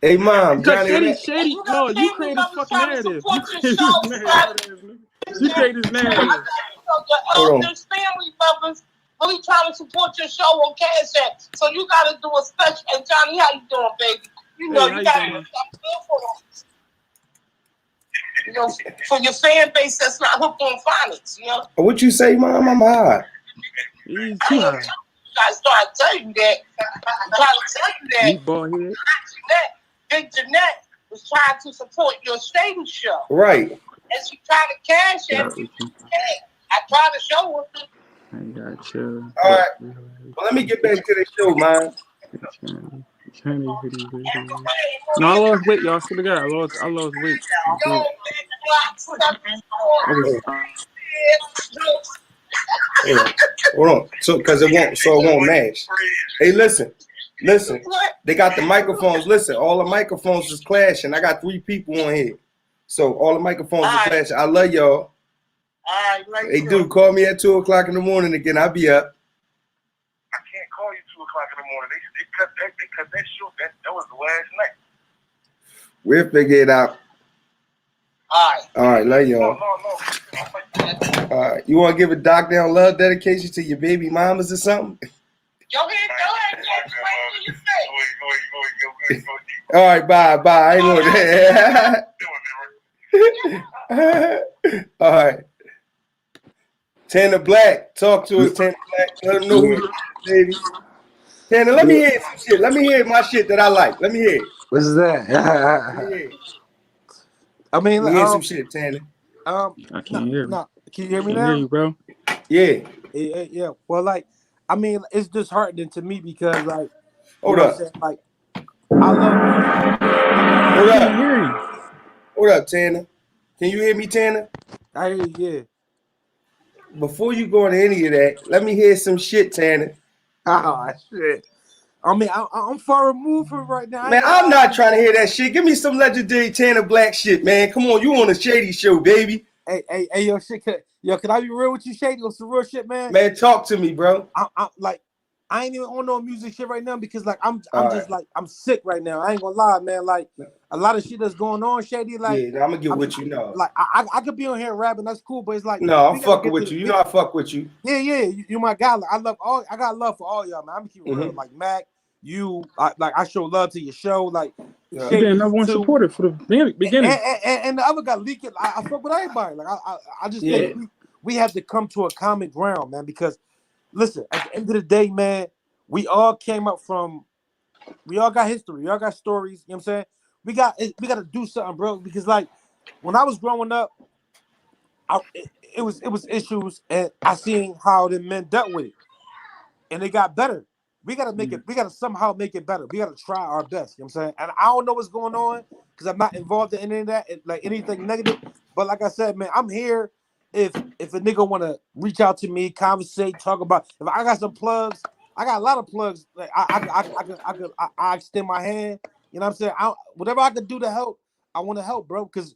Hey, mom, Johnny Mac. Shady. No, you create this fucking narrative. You create this narrative. Your elders, family members, really trying to support your show on Cash App. So you gotta do a special. And Johnny, how you doing, baby? You know, you gotta do something good for them. You know, for your fan base that's not hooked on phonics, you know. What you say, mom? I'm high. He's too high. I started telling you that. I'm trying to tell you that. Meatball head. Big Jeanette was trying to support your Shady Show. Right. And she tried to cash it. I tried to show her. I got chill. All right. Well, let me get back to the show, man. No, I lost weight, y'all. Swear to God, I lost weight. Hold on. So it won't match. Hey, listen. They got the microphones. Listen, all the microphones is clashing. I got 3 people on here. So all the microphones are clashing. I love y'all. Hey, dude, call me at 2 o'clock in the morning again. I'll be up. I can't call you 2 o'clock in the morning. They cut that show. That was the last night. We'll figure it out. All right, love y'all. No. All right, you want to give a Doc Down love dedication to your baby mamas or something? Go ahead. All right, bye. I ain't going there. All right. Tanner Black, talk to us, Tanner Black. Let them know who it is, baby. Tanner, let me hear some shit. Let me hear my shit that I like. Let me hear it. What's that? Let me hear it. I mean, Let me hear some shit, Tanner. I can't hear you. Can you hear me I now? hear you, bro. Yeah. Well, like, I mean, it's disheartening to me because, like, hold up. Like, I love music. Hold can't hear you. Hold up, Tanner. Can you hear me, Tanner? I hear you, yeah. Before you go into any of that, let me hear some shit, Tanner. Oh, shit. I mean, I'm far removed from right now. Man, I'm not trying to hear that shit. Give me some legendary Tanner Black shit, man. Come on, you on a Shady show, baby. Hey, yo, shit. Can I be real with you, Shady? On some real shit, man? Man, talk to me, bro. I'm like, I ain't even on no music shit right now because, like, I'm just like, I'm sick right now. I ain't gonna lie, man. Like, a lot of shit that's going on, Shady. Like, yeah, I'm gonna get what you know. Like, I could be on here rapping, that's cool, but it's like, no, I'm fucking with you. You know I fuck with you. Yeah, you my guy. Like, I got love for all y'all, man. I'm keeping real. Like Mac, you, I show love to your show. Like, You've been number one supporter for the beginning. And the other guy, Leak it. I fuck with everybody. Like, I just think we have to come to a common ground, man. Because listen, at the end of the day, man, we all came up from, we all got history, we all got stories. You know what I'm saying? We got to do something, bro. Because like when I was growing up, it was issues, and I seen how the men dealt with it, and they got better. We gotta make it. We gotta somehow make it better. We gotta try our best. You know what I'm saying? And I don't know what's going on because I'm not involved in any of that, like anything negative. But like I said, man, I'm here. If a nigga wanna reach out to me, conversate, talk about. If I got some plugs, I got a lot of plugs. Like I extend my hand. You know what I'm saying? Whatever I can do to help, I want to help, bro. Because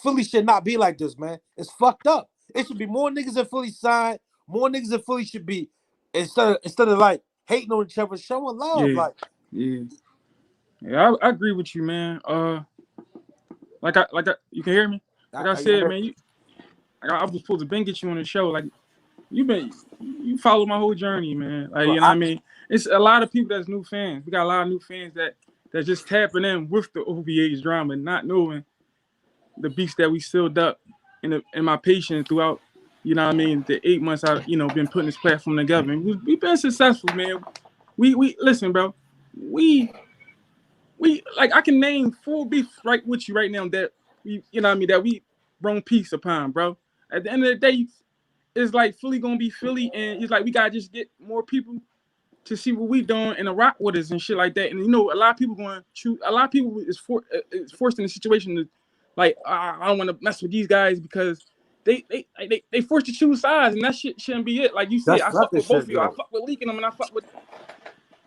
Philly should not be like this, man. It's fucked up. It should be more niggas in Philly signed. More niggas in Philly should be instead of like hating on each other, showing love. Yeah, I agree with you, man. You can hear me. Like I said, man, I was supposed to been get you on the show. Like you follow my whole journey, man. Like you know what I mean. It's a lot of people that's new fans. We got a lot of new fans that just tapping in with the OVH drama, and not knowing the beats that we sealed up in my patience throughout. You know what I mean? The 8 months I've been putting this platform together, and we've been successful, man. We listen, bro. We like I can name 4 beefs right with you right now that we that we brought peace upon, bro. At the end of the day, it's like Philly gonna be Philly, and it's like we gotta just get more people to see what we doing and to rock with us and shit like that. And a lot of people going to choose. A lot of people is forced in a situation to like I don't want to mess with these guys because they forced to choose sides, and that shit shouldn't be it. Like you said, I fuck with both of you. I fuck with Leaking them, and I fuck with.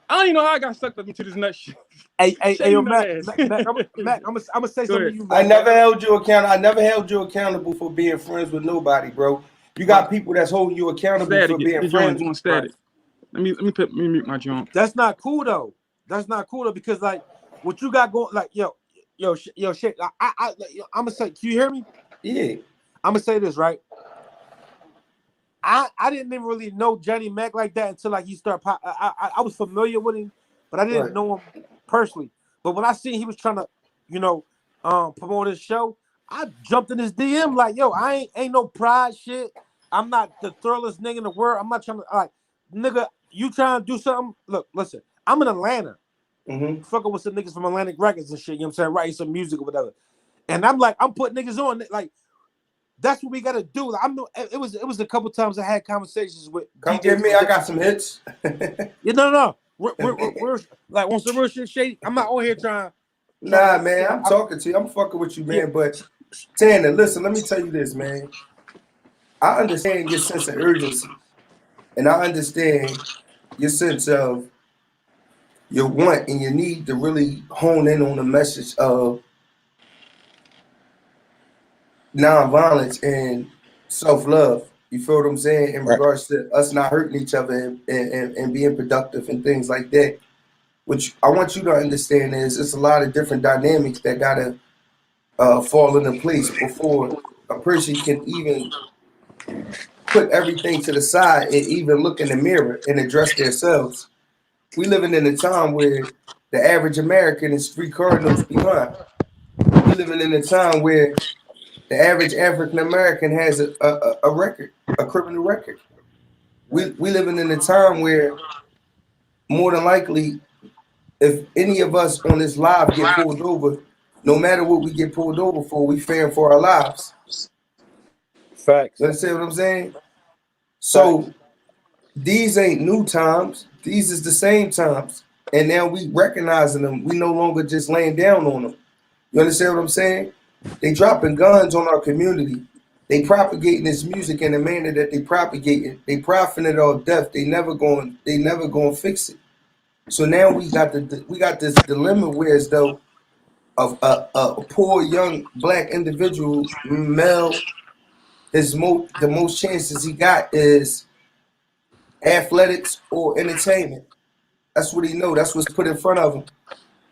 I don't even know how I got sucked up into this nut shit. Hey, yo, Mac, I'm gonna say something to you, man. I never held you accountable for being friends with nobody, bro. You got people that's holding you accountable for being friends. Going static. Let me mute my joint. That's not cool though. Because like what you got going, like yo, shit. I'm gonna say, can you hear me? Yeah. I'm gonna say this right. I didn't even really know Johnny Mac like that until like he started. I was familiar with him, but I didn't know him personally. But when I seen he was trying to, promote his show, I jumped in his DM like, yo, I ain't no pride shit. I'm not the thrillest nigga in the world. I'm not trying to like, nigga, you trying to do something? Look, listen, I'm in Atlanta. Fucking with some niggas from Atlantic Records and shit, you know what I'm saying? Writing some music or whatever. And I'm like, I'm putting niggas on, like, that's what we gotta do. Like, it was a couple times I had conversations with. Come get me, I got some hits. No. We're like on some real shit, Shady. I'm not on here trying. Nah, man, I'm talking to you. I'm fucking with you, man. Yeah. But Tanner, listen, let me tell you this, man. I understand your sense of urgency, and I understand your sense of your want and your need to really hone in on the message of nonviolence and self-love. You feel what I'm saying? In regards to us not hurting each other and being productive and things like that. Which I want you to understand is it's a lot of different dynamics that gotta fall into place before a person can even put everything to the side and even look in the mirror and address themselves. We living in a time where the average American is 3 cardinals behind. We living in a time where the average African American has a record. a criminal record. We living in a time where more than likely, if any of us on this live get pulled over, no matter what we get pulled over for, we fearing for our lives. Facts. You understand what I'm saying? So these ain't new times. These is the same times. And now we recognizing them. We no longer just laying down on them. You understand what I'm saying? They dropping guns on our community. They propagating this music in the manner that they propagating. They profiting off death. They never going to fix it. So now we got this dilemma where as though of a poor young black individual, male, the most chances he got is athletics or entertainment. That's what he know. That's what's put in front of him.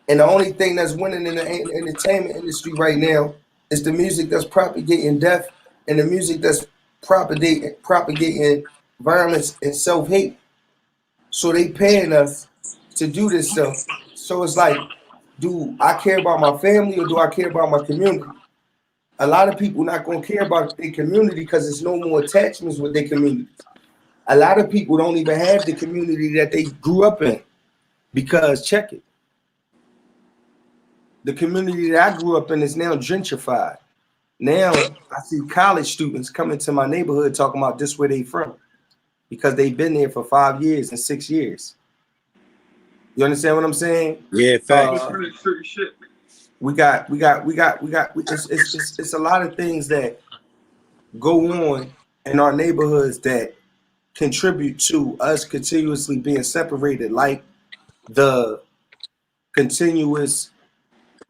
And the only thing that's winning in the entertainment industry right now is the music that's propagating death and the music that's propagating violence and self-hate. So they paying us to do this stuff. So it's like, do I care about my family or do I care about my community? A lot of people not gonna care about their community because there's no more attachments with their communities. A lot of people don't even have the community that they grew up in because check it. The community that I grew up in is now gentrified. Now I see college students coming to my neighborhood talking about this where they from because they've been there for 5 years and 6 years. You understand what I'm saying? Yeah, facts. It's a lot of things that go on in our neighborhoods that contribute to us continuously being separated, like the continuous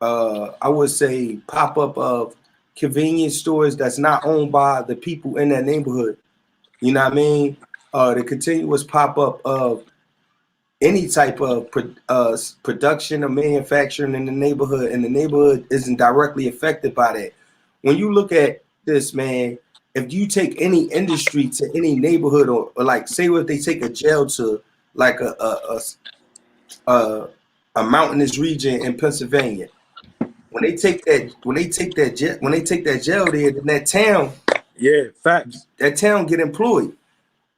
I would say pop-up of convenience stores that's not owned by the people in that neighborhood. You know what I mean? The continuous pop-up of any type of production or manufacturing in the neighborhood, and the neighborhood isn't directly affected by that. When you look at this, man, if you take any industry to any neighborhood, or like say what they take a jail to like a mountainous region in Pennsylvania, when they take that jail there, then that town, yeah, facts. That town get employed.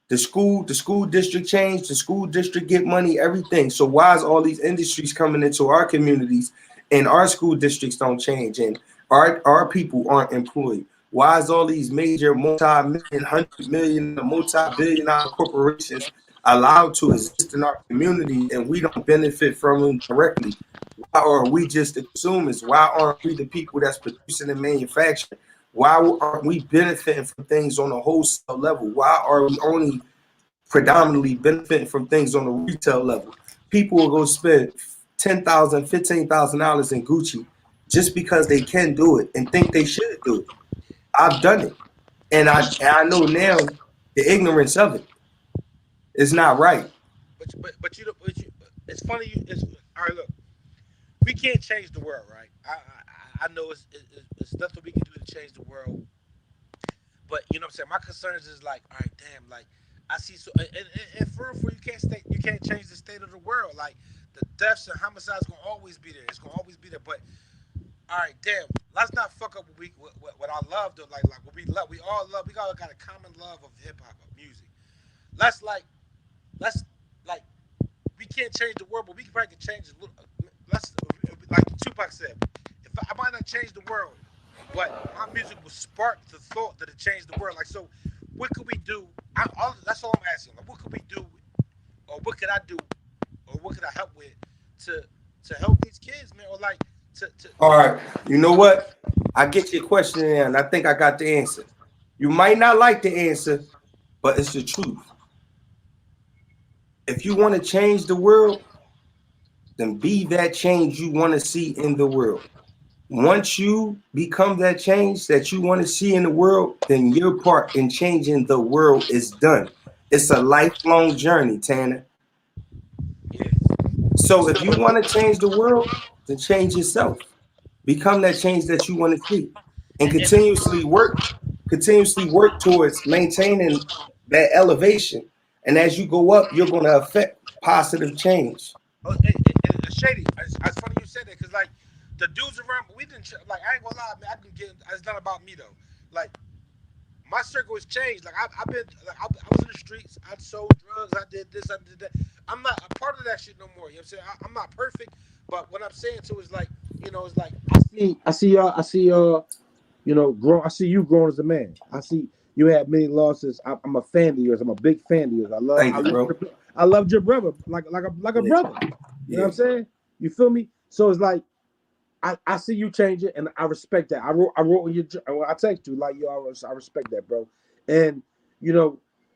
The school district changed, the school district get money, everything. So why is all these industries coming into our communities and our school districts don't change and our people aren't employed? Why is all these major multi-million, $100 million, multi-billion-dollar corporations allowed to exist in our community and we don't benefit from them directly? Why are we just the consumers? Why aren't we the people that's producing and manufacturing? Why aren't we benefiting from things on a wholesale level? Why are we only predominantly benefiting from things on a retail level? People will go spend $10,000, $15,000 in Gucci just because they can do it and think they should do it. I've done it, and I know now the ignorance of it is not right. But it's funny. All right. Look, we can't change the world, right? I know it's nothing we can do to change the world. But you know what I'm saying? My concerns is like, all right, damn, like I see so and for you can't change the state of the world. Like the deaths and homicides gonna always be there. It's gonna always be there. But all right, damn, let's not fuck up what I love though. Like what we love. We all got a common love of hip hop, of music. Let's we can't change the world, but we can probably change it. Let's like Tupac said, I might not change the world, but my music will spark the thought that it changed the world. Like, so what could we do? That's all I'm asking. Like, what could we do, or what could I do, or what could I help with to help these kids, man? Or like to All right, you know what? I get your question in, and I think I got the answer. You might not like the answer, but it's the truth. If you want to change the world, then be that change you want to see in the world. Once you become that change that you want to see in the world, then your part in changing the world is done. It's a lifelong journey, Tanner. So if you want to change the world, then change yourself. Become that change that you want to see, and continuously work towards maintaining that elevation. And as you go up, you're going to affect positive change. Shady, it's funny you said that, because like the dudes around, we didn't like. I ain't gonna lie, man. I didn't get. It's not about me though. Like my circle has changed. Like I've been, like I was in the streets. I sold drugs. I did this. I did that. I'm not a part of that shit no more. You know what I'm saying? I'm not perfect, but what I'm saying too is like, it's like I see y'all. I see y'all. Grow. I see you growing as a man. I see you had many losses. I'm a fan of yours. I'm a big fan of yours. Thank you, bro. I loved your brother like a brother. You know what I'm saying? You feel me? So it's like I see you change it, and I respect that. I wrote when I text you like, yo, I respect that, bro. And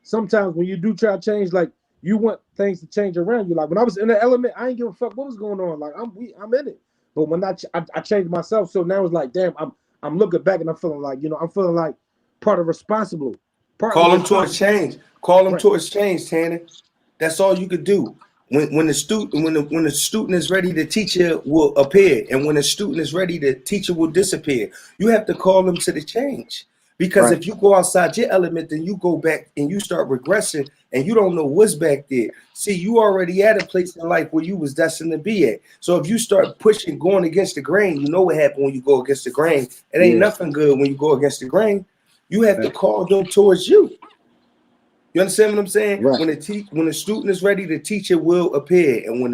sometimes when you do try to change, like you want things to change around you. Like when I was in the element, I ain't give a fuck what was going on. Like I'm in it. But when I changed myself, so now it's like, damn, I'm looking back and I'm feeling like, I'm feeling like part of responsible. Call them towards change. Call them towards change, Tanner. That's all you could do. When the student is ready, the teacher will appear, and when the student is ready, the teacher will disappear. You have to call them to the change, because if you go outside your element, then you go back and you start regressing, and you don't know what's back there. See, you already at a place in life where you was destined to be at. So if you start pushing, going against the grain, you know what happened when you go against the grain. It ain't nothing good when you go against the grain. You have to call them towards you. You understand what I'm saying? Right. When the student is ready, the teacher will appear, and when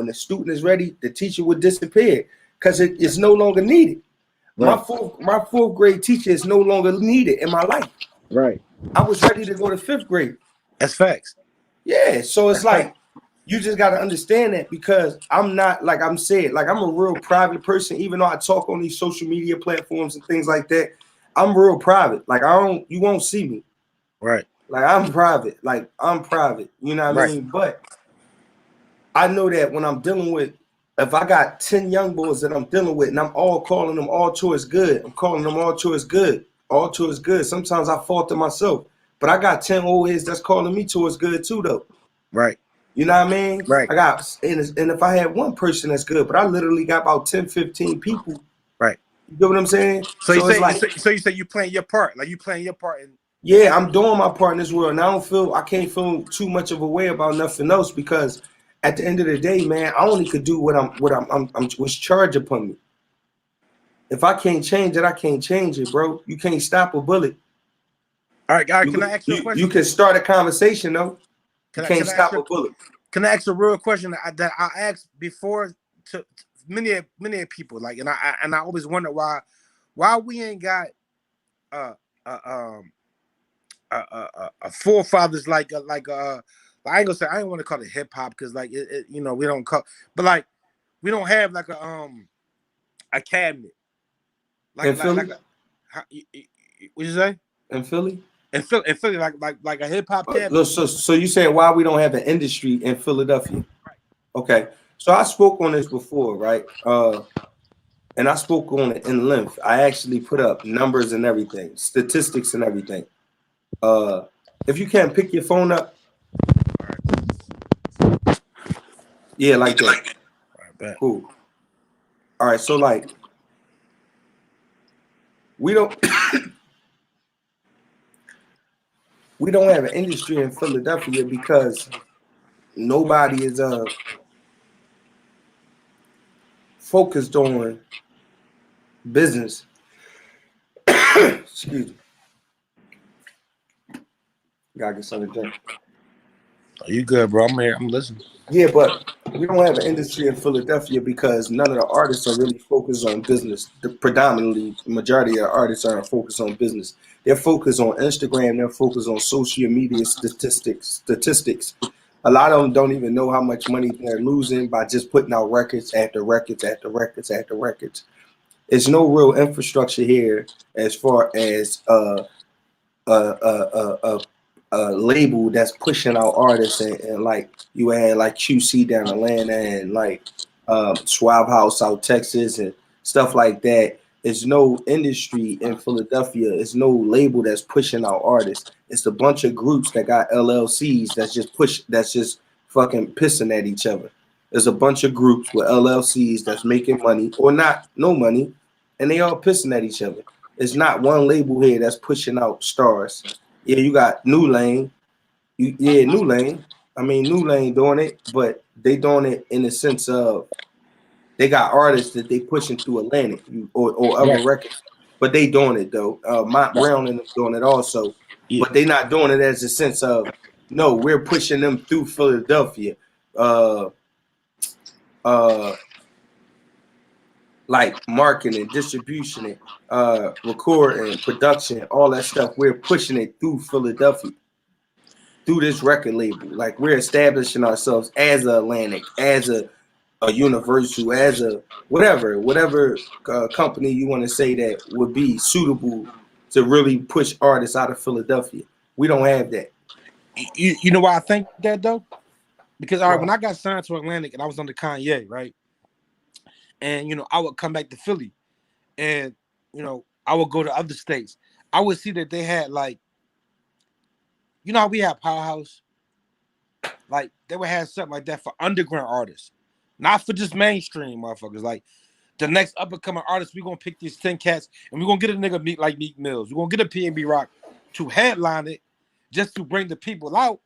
the student is ready, the teacher will disappear, because it's no longer needed. Right. My fourth grade teacher is no longer needed in my life. Right. I was ready to go to fifth grade. That's facts. Yeah. So it's like you just got to understand that, because I'm not, like I'm saying, like I'm a real private person. Even though I talk on these social media platforms and things like that, I'm real private. Like you won't see me. Right. Like I'm private. You know what I mean? But I know that when I'm dealing with, if I got 10 young boys that I'm dealing with, and I'm all calling them all towards good, I'm calling them all towards good, all towards good. Sometimes I falter myself, but I got 10 old heads that's calling me towards good too, though. Right. You know what I mean? Right. I got, and if I had one person that's good, but I literally got about 10, 15 people. Right. You know what I'm saying? So you say you playing your part, like you playing your part in. Yeah, I'm doing my part in this world, and I can't feel too much of a way about nothing else, because at the end of the day, man, I only could do what was charged upon me. If I can't change it, I can't change it, bro. You can't stop a bullet. All right, guys, can I ask you a question? You can start a conversation, though. You can't stop a bullet. Can I ask a real question that I asked before to many people, like, and I always wonder why we ain't got forefathers like I ain't gonna say, I ain't want to call it hip hop, because like we don't call, but like we don't have like a cabinet like in Philly? What you say? In Philly? In Philly, like a hip hop cabinet. So you saying why we don't have an industry in Philadelphia? Right. Okay. So I spoke on this before, right? And I spoke on it in length. I actually put up numbers and everything, statistics and everything. If you can pick your phone up. Yeah, like that. All right, bet. Cool. All right, so like we don't have an industry in Philadelphia because nobody is focused on business. Excuse me. Gotta get something to drink. Are you good, bro? I'm here. I'm listening. Yeah, but we don't have an industry in Philadelphia because none of the artists are really focused on business. Predominantly, the majority of artists aren't focused on business. They're focused on Instagram. They're focused on social media statistics. A lot of them don't even know how much money they're losing by just putting out records after records after records after records. There's no real infrastructure here as far as a label that's pushing out artists, and like you had like QC down Atlanta and like Swab House out Texas and stuff like that. There's no industry in Philadelphia. There's no label that's pushing out artists. It's a bunch of groups that got LLCs that's just fucking pissing at each other. There's a bunch of groups with LLCs that's making money or no money, and they all pissing at each other. It's not one label here that's pushing out stars. Yeah, you got New Lane. New Lane. I mean, New Lane doing it, but they doing it in the sense of they got artists that they pushing through Atlantic or other records. but they doing it though. Mont Brown and them doing it also, but they not doing it as a sense of no, we're pushing them through Philadelphia. Like marketing, distribution, recording, production, all that stuff. We're pushing it through Philadelphia, through this record label. Like we're establishing ourselves as a Atlantic, as a Universal, as a whatever company you want to say that would be suitable to really push artists out of Philadelphia. We don't have that. You know why I think that though? Because all right, when I got signed to Atlantic and I was under Kanye, right? And I would come back to Philly, and I would go to other states. I would see that they had like, how we have Powerhouse, like they would have something like that for underground artists, not for just mainstream motherfuckers. Like the next up and coming artist, we're gonna pick these 10 cats and we're gonna get a nigga like Meek Mills. We're gonna get a P&B Rock to headline it, just to bring the people out,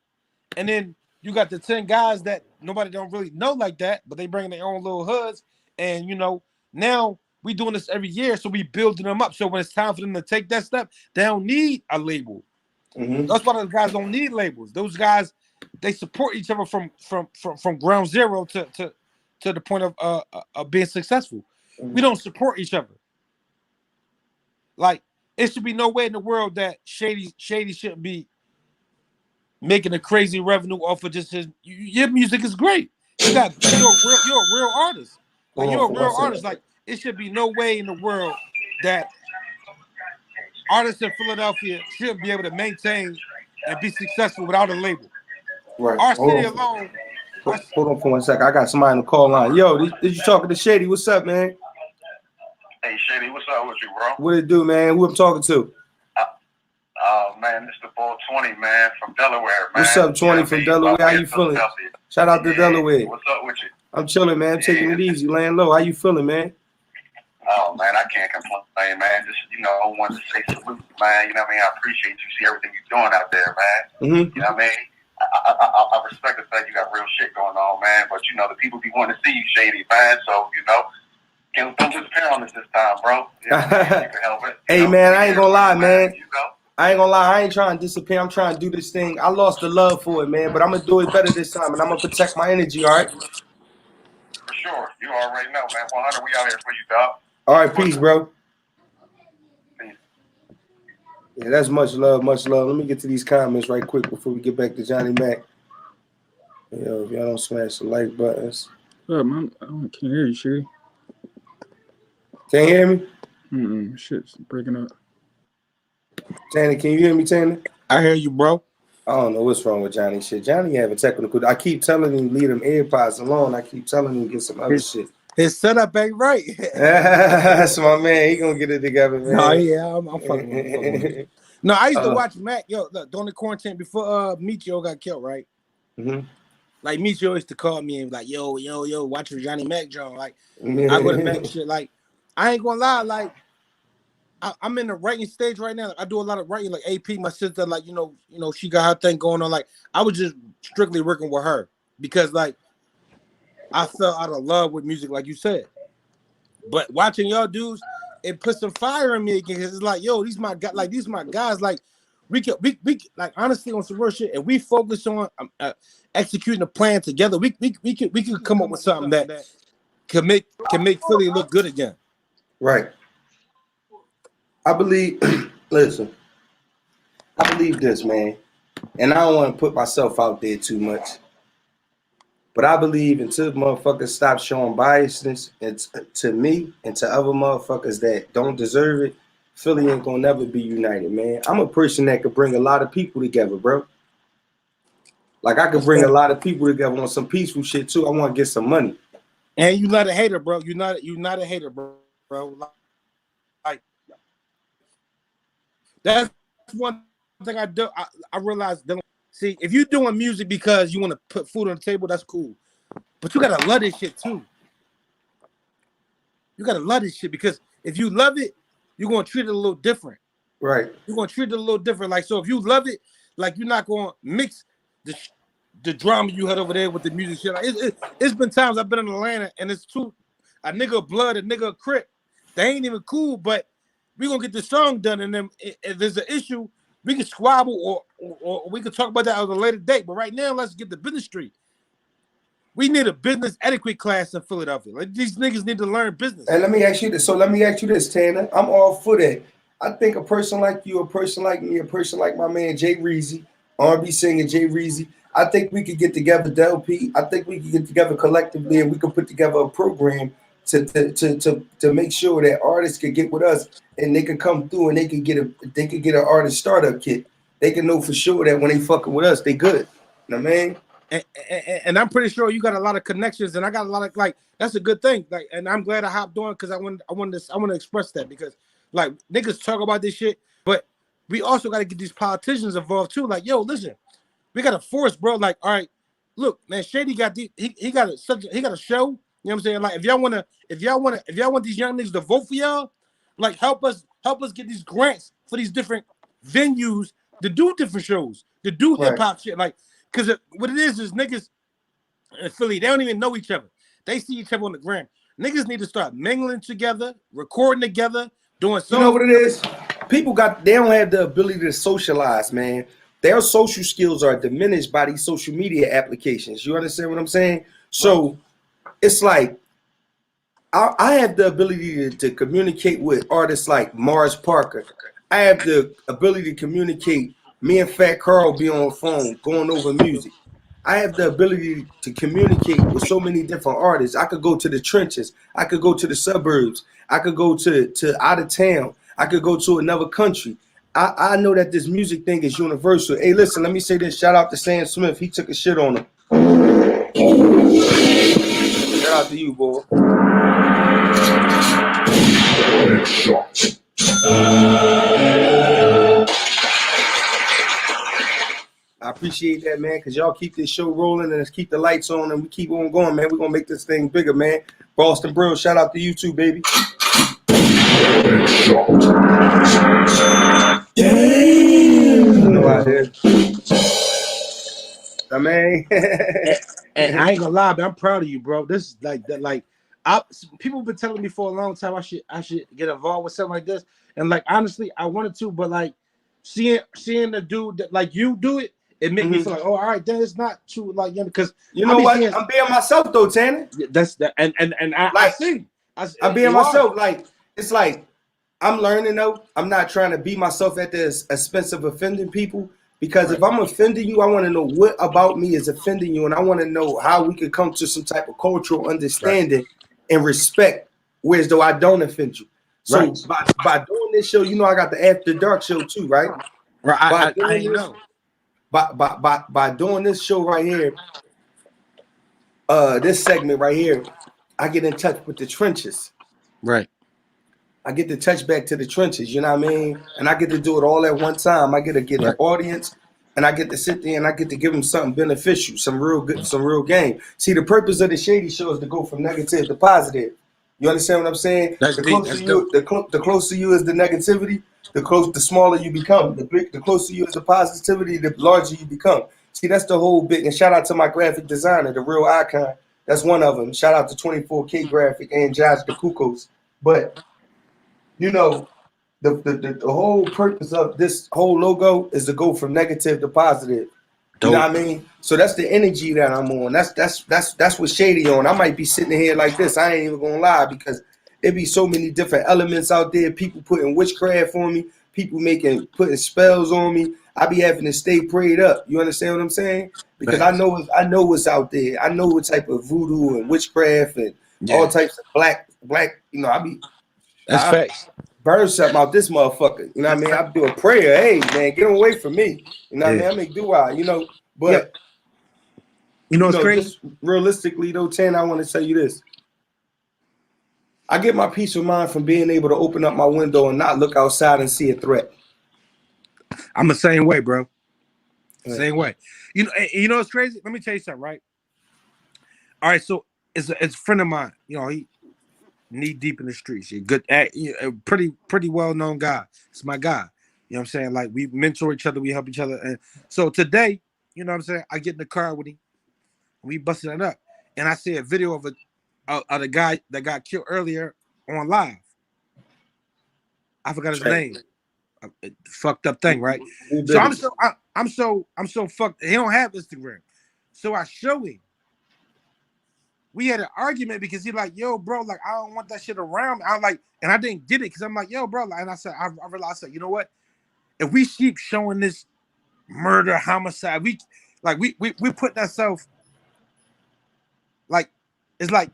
and then you got the 10 guys that nobody don't really know like that, but they bring their own little hoods. And now we doing this every year, so we building them up. So when it's time for them to take that step, they don't need a label. That's why those guys don't need labels. Those guys, they support each other from ground zero to the point of being successful. We don't support each other. Like it should be no way in the world that Shady shouldn't be making a crazy revenue off of just his. Your music is great. You're a real artist. Like you're a real artist. Like it should be no way in the world that artists in Philadelphia shouldn't be able to maintain and be successful without a label. Right. Our city alone. Hold on for 1 second. I got somebody on the call line. Yo, did you talking to Shady? What's up, man? Hey, Shady, what's up with you, bro? What it do, man? Who I'm talking to? Oh, man, Mr. Ball 20, man, from Delaware, man. What's up, 20 from Delaware? How you feeling? Shout out to Delaware. What's up with you? I'm chilling, man. I'm taking it easy, laying low. How you feeling, man? Oh, man, I can't complain, man. Just, I wanted to say salute, man. You know what I mean? I appreciate you. See everything you're doing out there, man. You know what I mean? I respect the fact you got real shit going on, man. But, the people be wanting to see you, Shady, man. So, don't disappear on us this time, bro. Hey, man, I ain't gonna lie, man. I ain't gonna lie. I ain't trying to disappear. I'm trying to do this thing. I lost the love for it, man. But I'm gonna do it better this time, and I'm gonna protect my energy, all right? For sure. You already know, man. 100, we out here for you, dog. All right, peace, bro. Peace. Yeah, that's much love, much love. Let me get to these comments right quick before we get back to Johnny Mac. Yo, if y'all don't smash the like buttons. Man, I can't hear you, Shady. Can't hear me? Shit's breaking up. Tanner, can you hear me, Tanner? I hear you, bro. I don't know what's wrong with Johnny shit. Johnny have a technical. I keep telling him leave them AirPods alone. I keep telling him get some other shit. His setup ain't right. That's my man. He gonna get it together, man. No, yeah, I'm fucking with him. No, I used to watch Mac. Yo, look, during the quarantine before Michio got killed, right? Like Michio used to call me and be like, yo, watch your Johnny Mac John. Like I go to Mac shit. Like I ain't gonna lie, like I'm in the writing stage right now. Like, I do a lot of writing. Like AP, my sister, like she got her thing going on. Like I was just strictly working with her because like I fell out of love with music, like you said. But watching y'all dudes, it put some fire in me again. Cause it's like, yo, these my guys. Like we like honestly on some real shit, and we focus on executing a plan together. We could come up with something that can make Philly look good again. Right. I believe, listen, I believe this, man, and I don't want to put myself out there too much, but I believe until motherfuckers stop showing biasness to me and to other motherfuckers that don't deserve it, Philly ain't gonna never be united, man. I'm a person that could bring a lot of people together, bro. Like I could bring a lot of people together on some peaceful shit too. I want to get some money. And you not a hater, bro. You not a hater, bro. Like that's one thing I do. I realized. See, if you're doing music because you want to put food on the table, that's cool. But you gotta love this shit too. You gotta love this shit because if you love it, you're gonna treat it a little different. Right. You're gonna treat it a little different. Like so, if you love it, like you're not gonna mix the drama you had over there with the music shit. Like, it's been times I've been in Atlanta and it's a nigga blood, a nigga Crip. They ain't even cool, but we're gonna get the song done, and then if there's an issue, we can squabble or we can talk about that at a later date. But right now, let's get the business straight. We need a business etiquette class in Philadelphia. Like these niggas need to learn business. And let me ask you this. So let me ask you this, Tanner. I'm all for that. I think a person like you, a person like me, a person like my man Jay Reezy, R&B singer Jay Reezy, I think we could get together, Del P. I think we could get together collectively, and we could put together a program to make sure that artists could get with us, and they could come through, and they could get an artist startup kit. They can know for sure that when they fucking with us, they good. You know what I mean? And I'm pretty sure you got a lot of connections, and I got a lot of like. That's a good thing. Like, and I'm glad I hopped on because I want to express that because like niggas talk about this shit, but we also got to get these politicians involved too. Like, yo, listen, we got to force, bro. Like, all right, look, man, Shady got he got a show. You know what I'm saying? Like, if y'all want these young niggas to vote for y'all, like help us get these grants for these different venues to do different shows, to do hip hop shit, like. Because what it is niggas in Philly, they don't even know each other. They see each other on the gram. Niggas need to start mingling together, recording together, doing songs. You know what it is? People they don't have the ability to socialize, man. Their social skills are diminished by these social media applications. You understand what I'm saying? So it's like I have the ability to communicate with artists like Mars Parker. I have the ability to communicate. Me and Fat Carl be on the phone going over music. I have the ability to communicate with so many different artists. I could go to the trenches. I could go to the suburbs. I could go to out of town. I could go to another country. I know that this music thing is universal. Hey, listen, let me say this. Shout out to Sam Smith. He took a shit on him. Shout out to you, boy. I appreciate that, man, because y'all keep this show rolling and let's keep the lights on and we keep on going, man. We're going to make this thing bigger, man. Boston Brill, shout out to you too, baby. Damn. I mean. and I ain't gonna lie, man, I'm proud of you, bro. This is like that, like people have been telling me for a long time I should get involved with something like this. And like honestly, I wanted to, but like seeing the dude that like you do it, it made me feel like, oh, all right, then it's not too like because you know what? I'm being myself though, Tanner. That's that, and I see. I'm being myself. Like it's like I'm learning though. I'm not trying to be myself at the expense of offending people. Because if I'm offending you, I want to know what about me is offending you, and I want to know how we could come to some type of cultural understanding and respect, whereas though I don't offend you. So by doing this show, you know I got the After Dark show too, right? Right. I know. By doing this show right here, this segment right here, I get in touch with the trenches. Right. I get to touch back to the trenches, you know what I mean? And I get to do it all at one time. I get to get the audience, and I get to sit there and I get to give them something beneficial, some real good, some real game. See, the purpose of the Shady Show is to go from negative to positive. You understand what I'm saying? The closer you is the negativity, the smaller you become. The closer you is the positivity, the larger you become. See, that's the whole big. And shout out to my graphic designer, the Real Icon. That's one of them. Shout out to 24K Graphic and Josh the Cuckoos. But you know, the whole purpose of this whole logo is to go from negative to positive. You know what I mean? So that's the energy that I'm on. That's what Shady on. I might be sitting here like this. I ain't even gonna lie because it be so many different elements out there. People putting witchcraft on me. People putting spells on me. I be having to stay prayed up. You understand what I'm saying? Because I know what's out there. I know what type of voodoo and witchcraft and all types of black. You know, that's facts. Burn something out this motherfucker. You know what I mean? I do a prayer. Hey, man, get away from me. You know what I mean? I make dua, you know. But, you know, crazy? Just realistically, though, Tan, I want to tell you this. I get my peace of mind from being able to open up my window and not look outside and see a threat. I'm the same way, bro. Same way. You know what's crazy? Let me tell you something, right? All right, so it's a friend of mine. You know, he knee deep in the streets. He's good, pretty well known guy. It's my guy. You know what I'm saying? Like we mentor each other, we help each other. And so today, you know what I'm saying? I get in the car with him, we busted it up, and I see a video of the guy that got killed earlier on live. I forgot his Trey. name. Fucked up thing, right? Woo So Biddy. I'm so fucked. He don't have Instagram. So I show him. We had an argument because he like, yo, bro, like I don't want that shit around. I like, and I didn't get it because I'm like, yo, bro, like, and I said, I realized, you know what? If we keep showing this murder, homicide, we put ourselves like, it's like,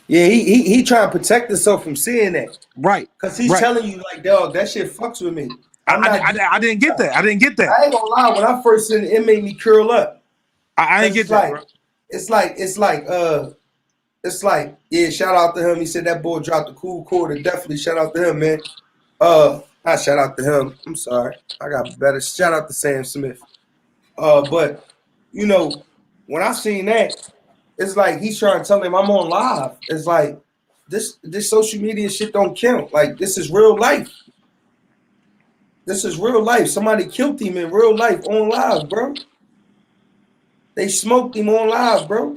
Yeah, he trying to protect himself from seeing that. right? Cause he's telling you like, dog, that shit fucks with me. I didn't get that. I didn't get that. I ain't gonna lie. When I first seen it, it made me curl up. I didn't get that, bro. It's like, yeah, shout out to him. He said that boy dropped a cool quarter. Definitely shout out to him, man. Not shout out to him. I'm sorry. I got better. Shout out to Sam Smith. But you know, when I seen that, it's like he's trying to tell him I'm on live. It's like this social media shit don't count. Like this is real life. This is real life. Somebody killed him in real life on live, bro. They smoked him on live, bro.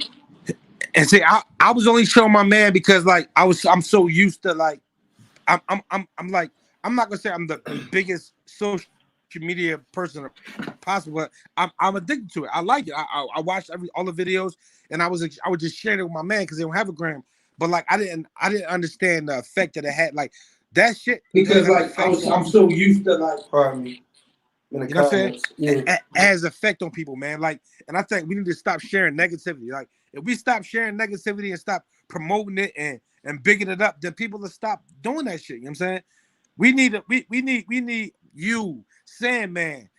And see, I was only showing my man because like I'm so used to like I'm like I'm not gonna say I'm the biggest social media person possible, but I'm addicted to it. I like it. I watched all the videos, and I was just sharing it with my man because they don't have a gram. But like I didn't understand the effect that it had. Like that shit because like I'm so used to like. Pardon me. You know what I'm saying? Yeah. It has effect on people, man. Like, and I think we need to stop sharing negativity. Like, if we stop sharing negativity and stop promoting it and bigging it up, then people will stop doing that shit. You know what I'm saying? We need you, Sandman,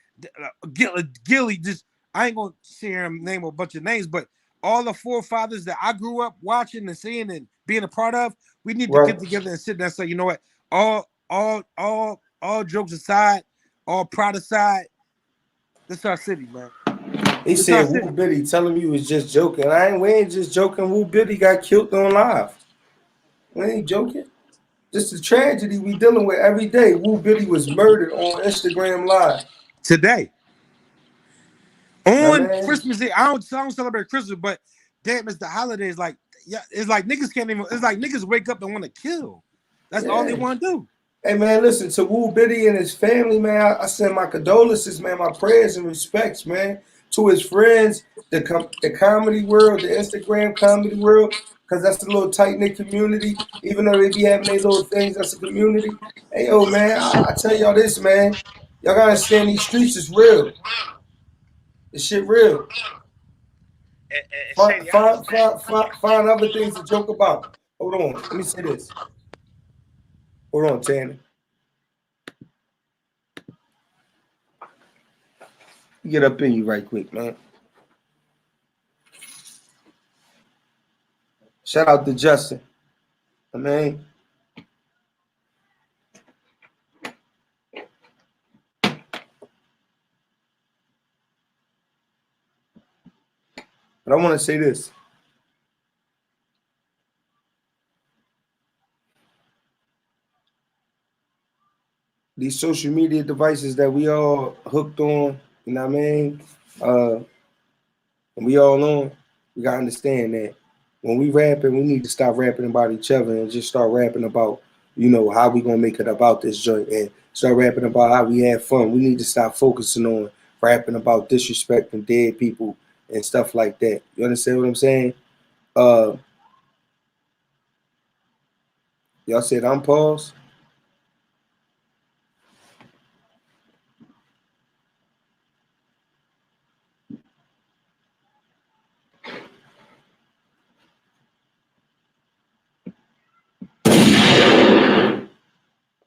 Gilly. Just I ain't gonna share him name a bunch of names, but all the forefathers that I grew up watching and seeing and being a part of, we need to get together and sit down and say, you know what? All jokes aside. All proud aside, this is our city, man. He said Woo Biddy, tell him you was just joking. We ain't just joking. Woo Biddy got killed on live. We ain't joking. This is a tragedy we dealing with every day. Woo Biddy was murdered on Instagram Live. Today. On Christmas Day. I don't celebrate Christmas, but damn, it's the holidays. Like, yeah, it's like niggas can't even, it's like niggas wake up and want to kill. That's all they want to do. Hey man, listen, to Woo Biddy and his family, man, I send my condolences, man, my prayers and respects, man, to his friends, the comedy world, the Instagram comedy world, because that's a little tight-knit community. Even though they be having their little things, that's a community. Hey, yo, man, I tell y'all this, man. Y'all gotta understand these streets is real. This shit real. Find other things to joke about. Hold on, let me say this. Hold on, Tanner. Get up in you right quick, man. Shout out to Justin. I mean, but I want to say this. These social media devices that we all hooked on, you know what I mean? And we all on, we gotta understand that when we rapping, we need to stop rapping about each other and just start rapping about, you know, how we gonna make it about this joint and start rapping about how we have fun. We need to stop focusing on rapping about disrespecting dead people and stuff like that. You understand what I'm saying? Y'all said I'm paused.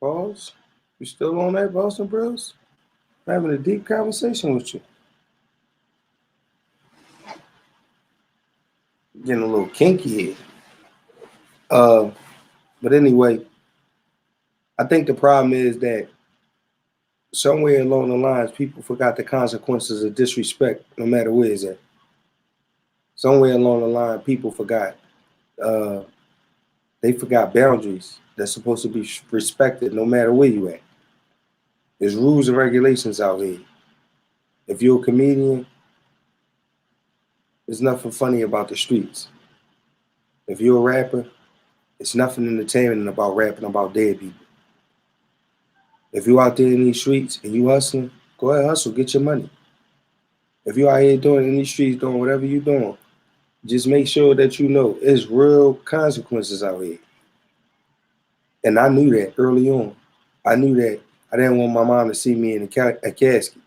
Pause. You still on that, Boston Bros? I'm having a deep conversation with you. Getting a little kinky here. But anyway, I think the problem is that somewhere along the lines, people forgot the consequences of disrespect, no matter where it's at. Somewhere along the line, people forgot. They forgot boundaries that's supposed to be respected no matter where you at. There's rules and regulations out here. If you're a comedian, there's nothing funny about the streets. If you're a rapper, it's nothing entertaining about rapping about dead people. If you out there in these streets and you hustling, go ahead, hustle, get your money. If you out here doing in these streets, doing whatever you doing, just make sure that you know it's real consequences out here. And I knew that early on. I knew that I didn't want my mom to see me in a casket.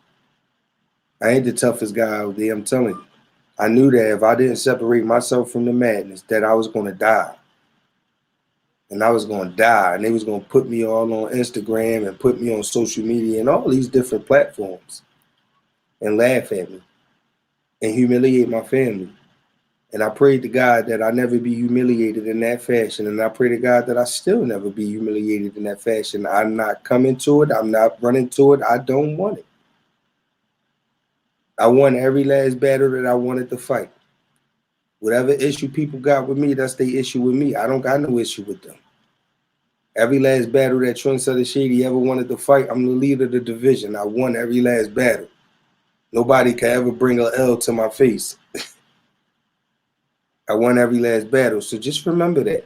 I ain't the toughest guy out there, I'm telling you. I knew that if I didn't separate myself from the madness, that I was going to die. And I was going to die. And they was going to put me all on Instagram and put me on social media and all these different platforms and laugh at me and humiliate my family. And I prayed to God that I never be humiliated in that fashion. And I pray to God that I still never be humiliated in that fashion. I'm not coming to it. I'm not running to it. I don't want it. I won every last battle that I wanted to fight. Whatever issue people got with me, that's their issue with me. I don't got no issue with them. Every last battle that Trendsetter Shady ever wanted to fight, I'm the leader of the division. I won every last battle. Nobody can ever bring an L to my face. I won every last battle. So just remember that.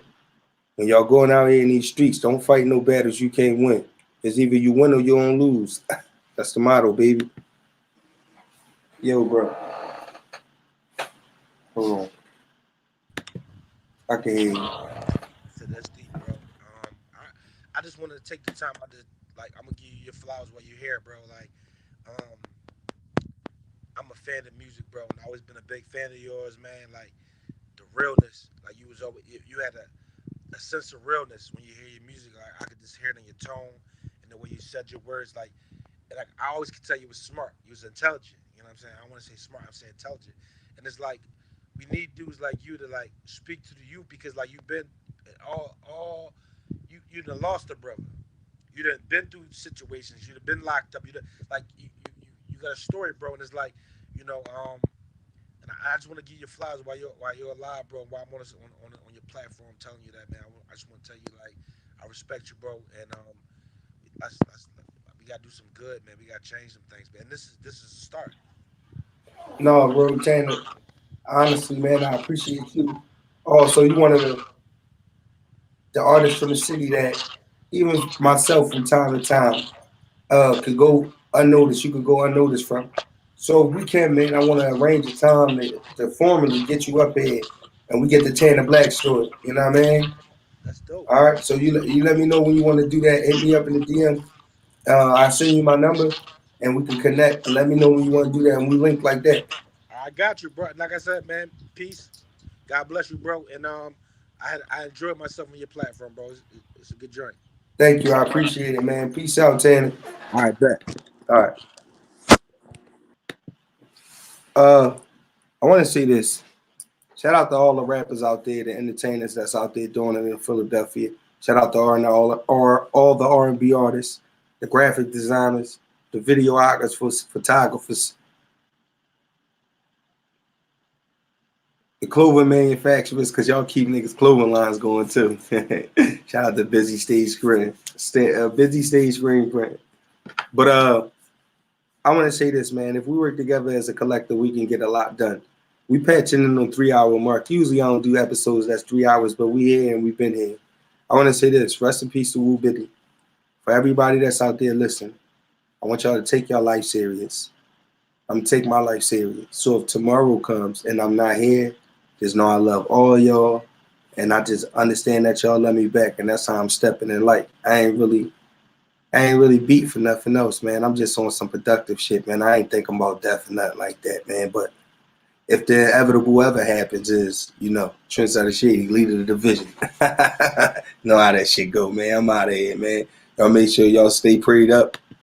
When y'all going out here in these streets, don't fight no battles you can't win. It's either you win or you don't lose. That's the motto, baby. Yo, bro. Hold on. I can hear you. So that's deep, bro. I just wanted to take the time. I'm gonna give you your flowers while you're here, bro. I'm a fan of music, bro, and I've always been a big fan of yours, man. Like the realness, like you was always, you had a sense of realness when you hear your music. Like I could just hear it in your tone and the way you said your words. Like I always could tell you was smart. You was intelligent. You know what I'm saying? I don't want to say smart. I'm saying intelligent. And it's like we need dudes like you to like speak to the youth because like you've been you done lost a brother. You done been through situations. You done been locked up. You got a story, bro. And it's like, you know, and I just want to give you flowers while you're alive, bro. While I'm on your platform, telling you that, man. I just want to tell you, like, I respect you, bro. And we gotta do some good, man. We gotta change some things, man. This is a start. No, bro, Tanner. Honestly, man, I appreciate you. Oh, so you one of the artists from the city that even myself from time to time could go unnoticed. You could go unnoticed from. So if we can, man, I want to arrange a time to formally get you up here and we get the Tanner Black story. You know what I mean? That's dope. All right. So you let me know when you want to do that. Hit me up in the DM. I'll send you my number and we can connect. And let me know when you want to do that and we link like that. I got you, bro. Like I said, man, peace. God bless you, bro. And I enjoyed myself on your platform, bro. It's a good journey. Thank you. I appreciate it, man. Peace out, Tanner. All right, bet. All right. I want to say this. Shout out to all the rappers out there, the entertainers that's out there doing it in Philadelphia. Shout out to all the R&B artists, the graphic designers, the videographers, photographers, the clothing manufacturers, because y'all keep niggas' clothing lines going too. Shout out to Busy Stage Screen. Busy Stage Screen brand. But I want to say this, man. If we work together as a collective, we can get a lot done. We patching in on 3 hour mark. Usually I don't do episodes that's 3 hours, but we here and we've been here. I want to say this. Rest in peace to Wooxbiddy. For everybody that's out there listening, I want y'all to take your life serious. I'm going to take my life serious. So if tomorrow comes and I'm not here, just know I love all y'all. And I just understand that y'all love me back. And that's how I'm stepping in life. I ain't really beat for nothing else, man. I'm just on some productive shit, man. I ain't thinking about death or nothing like that, man. But if the inevitable ever happens is, you know, Trendsetter Shady, leader of the division. Know how that shit go, man. I'm out of here, man. Y'all make sure y'all stay prayed up.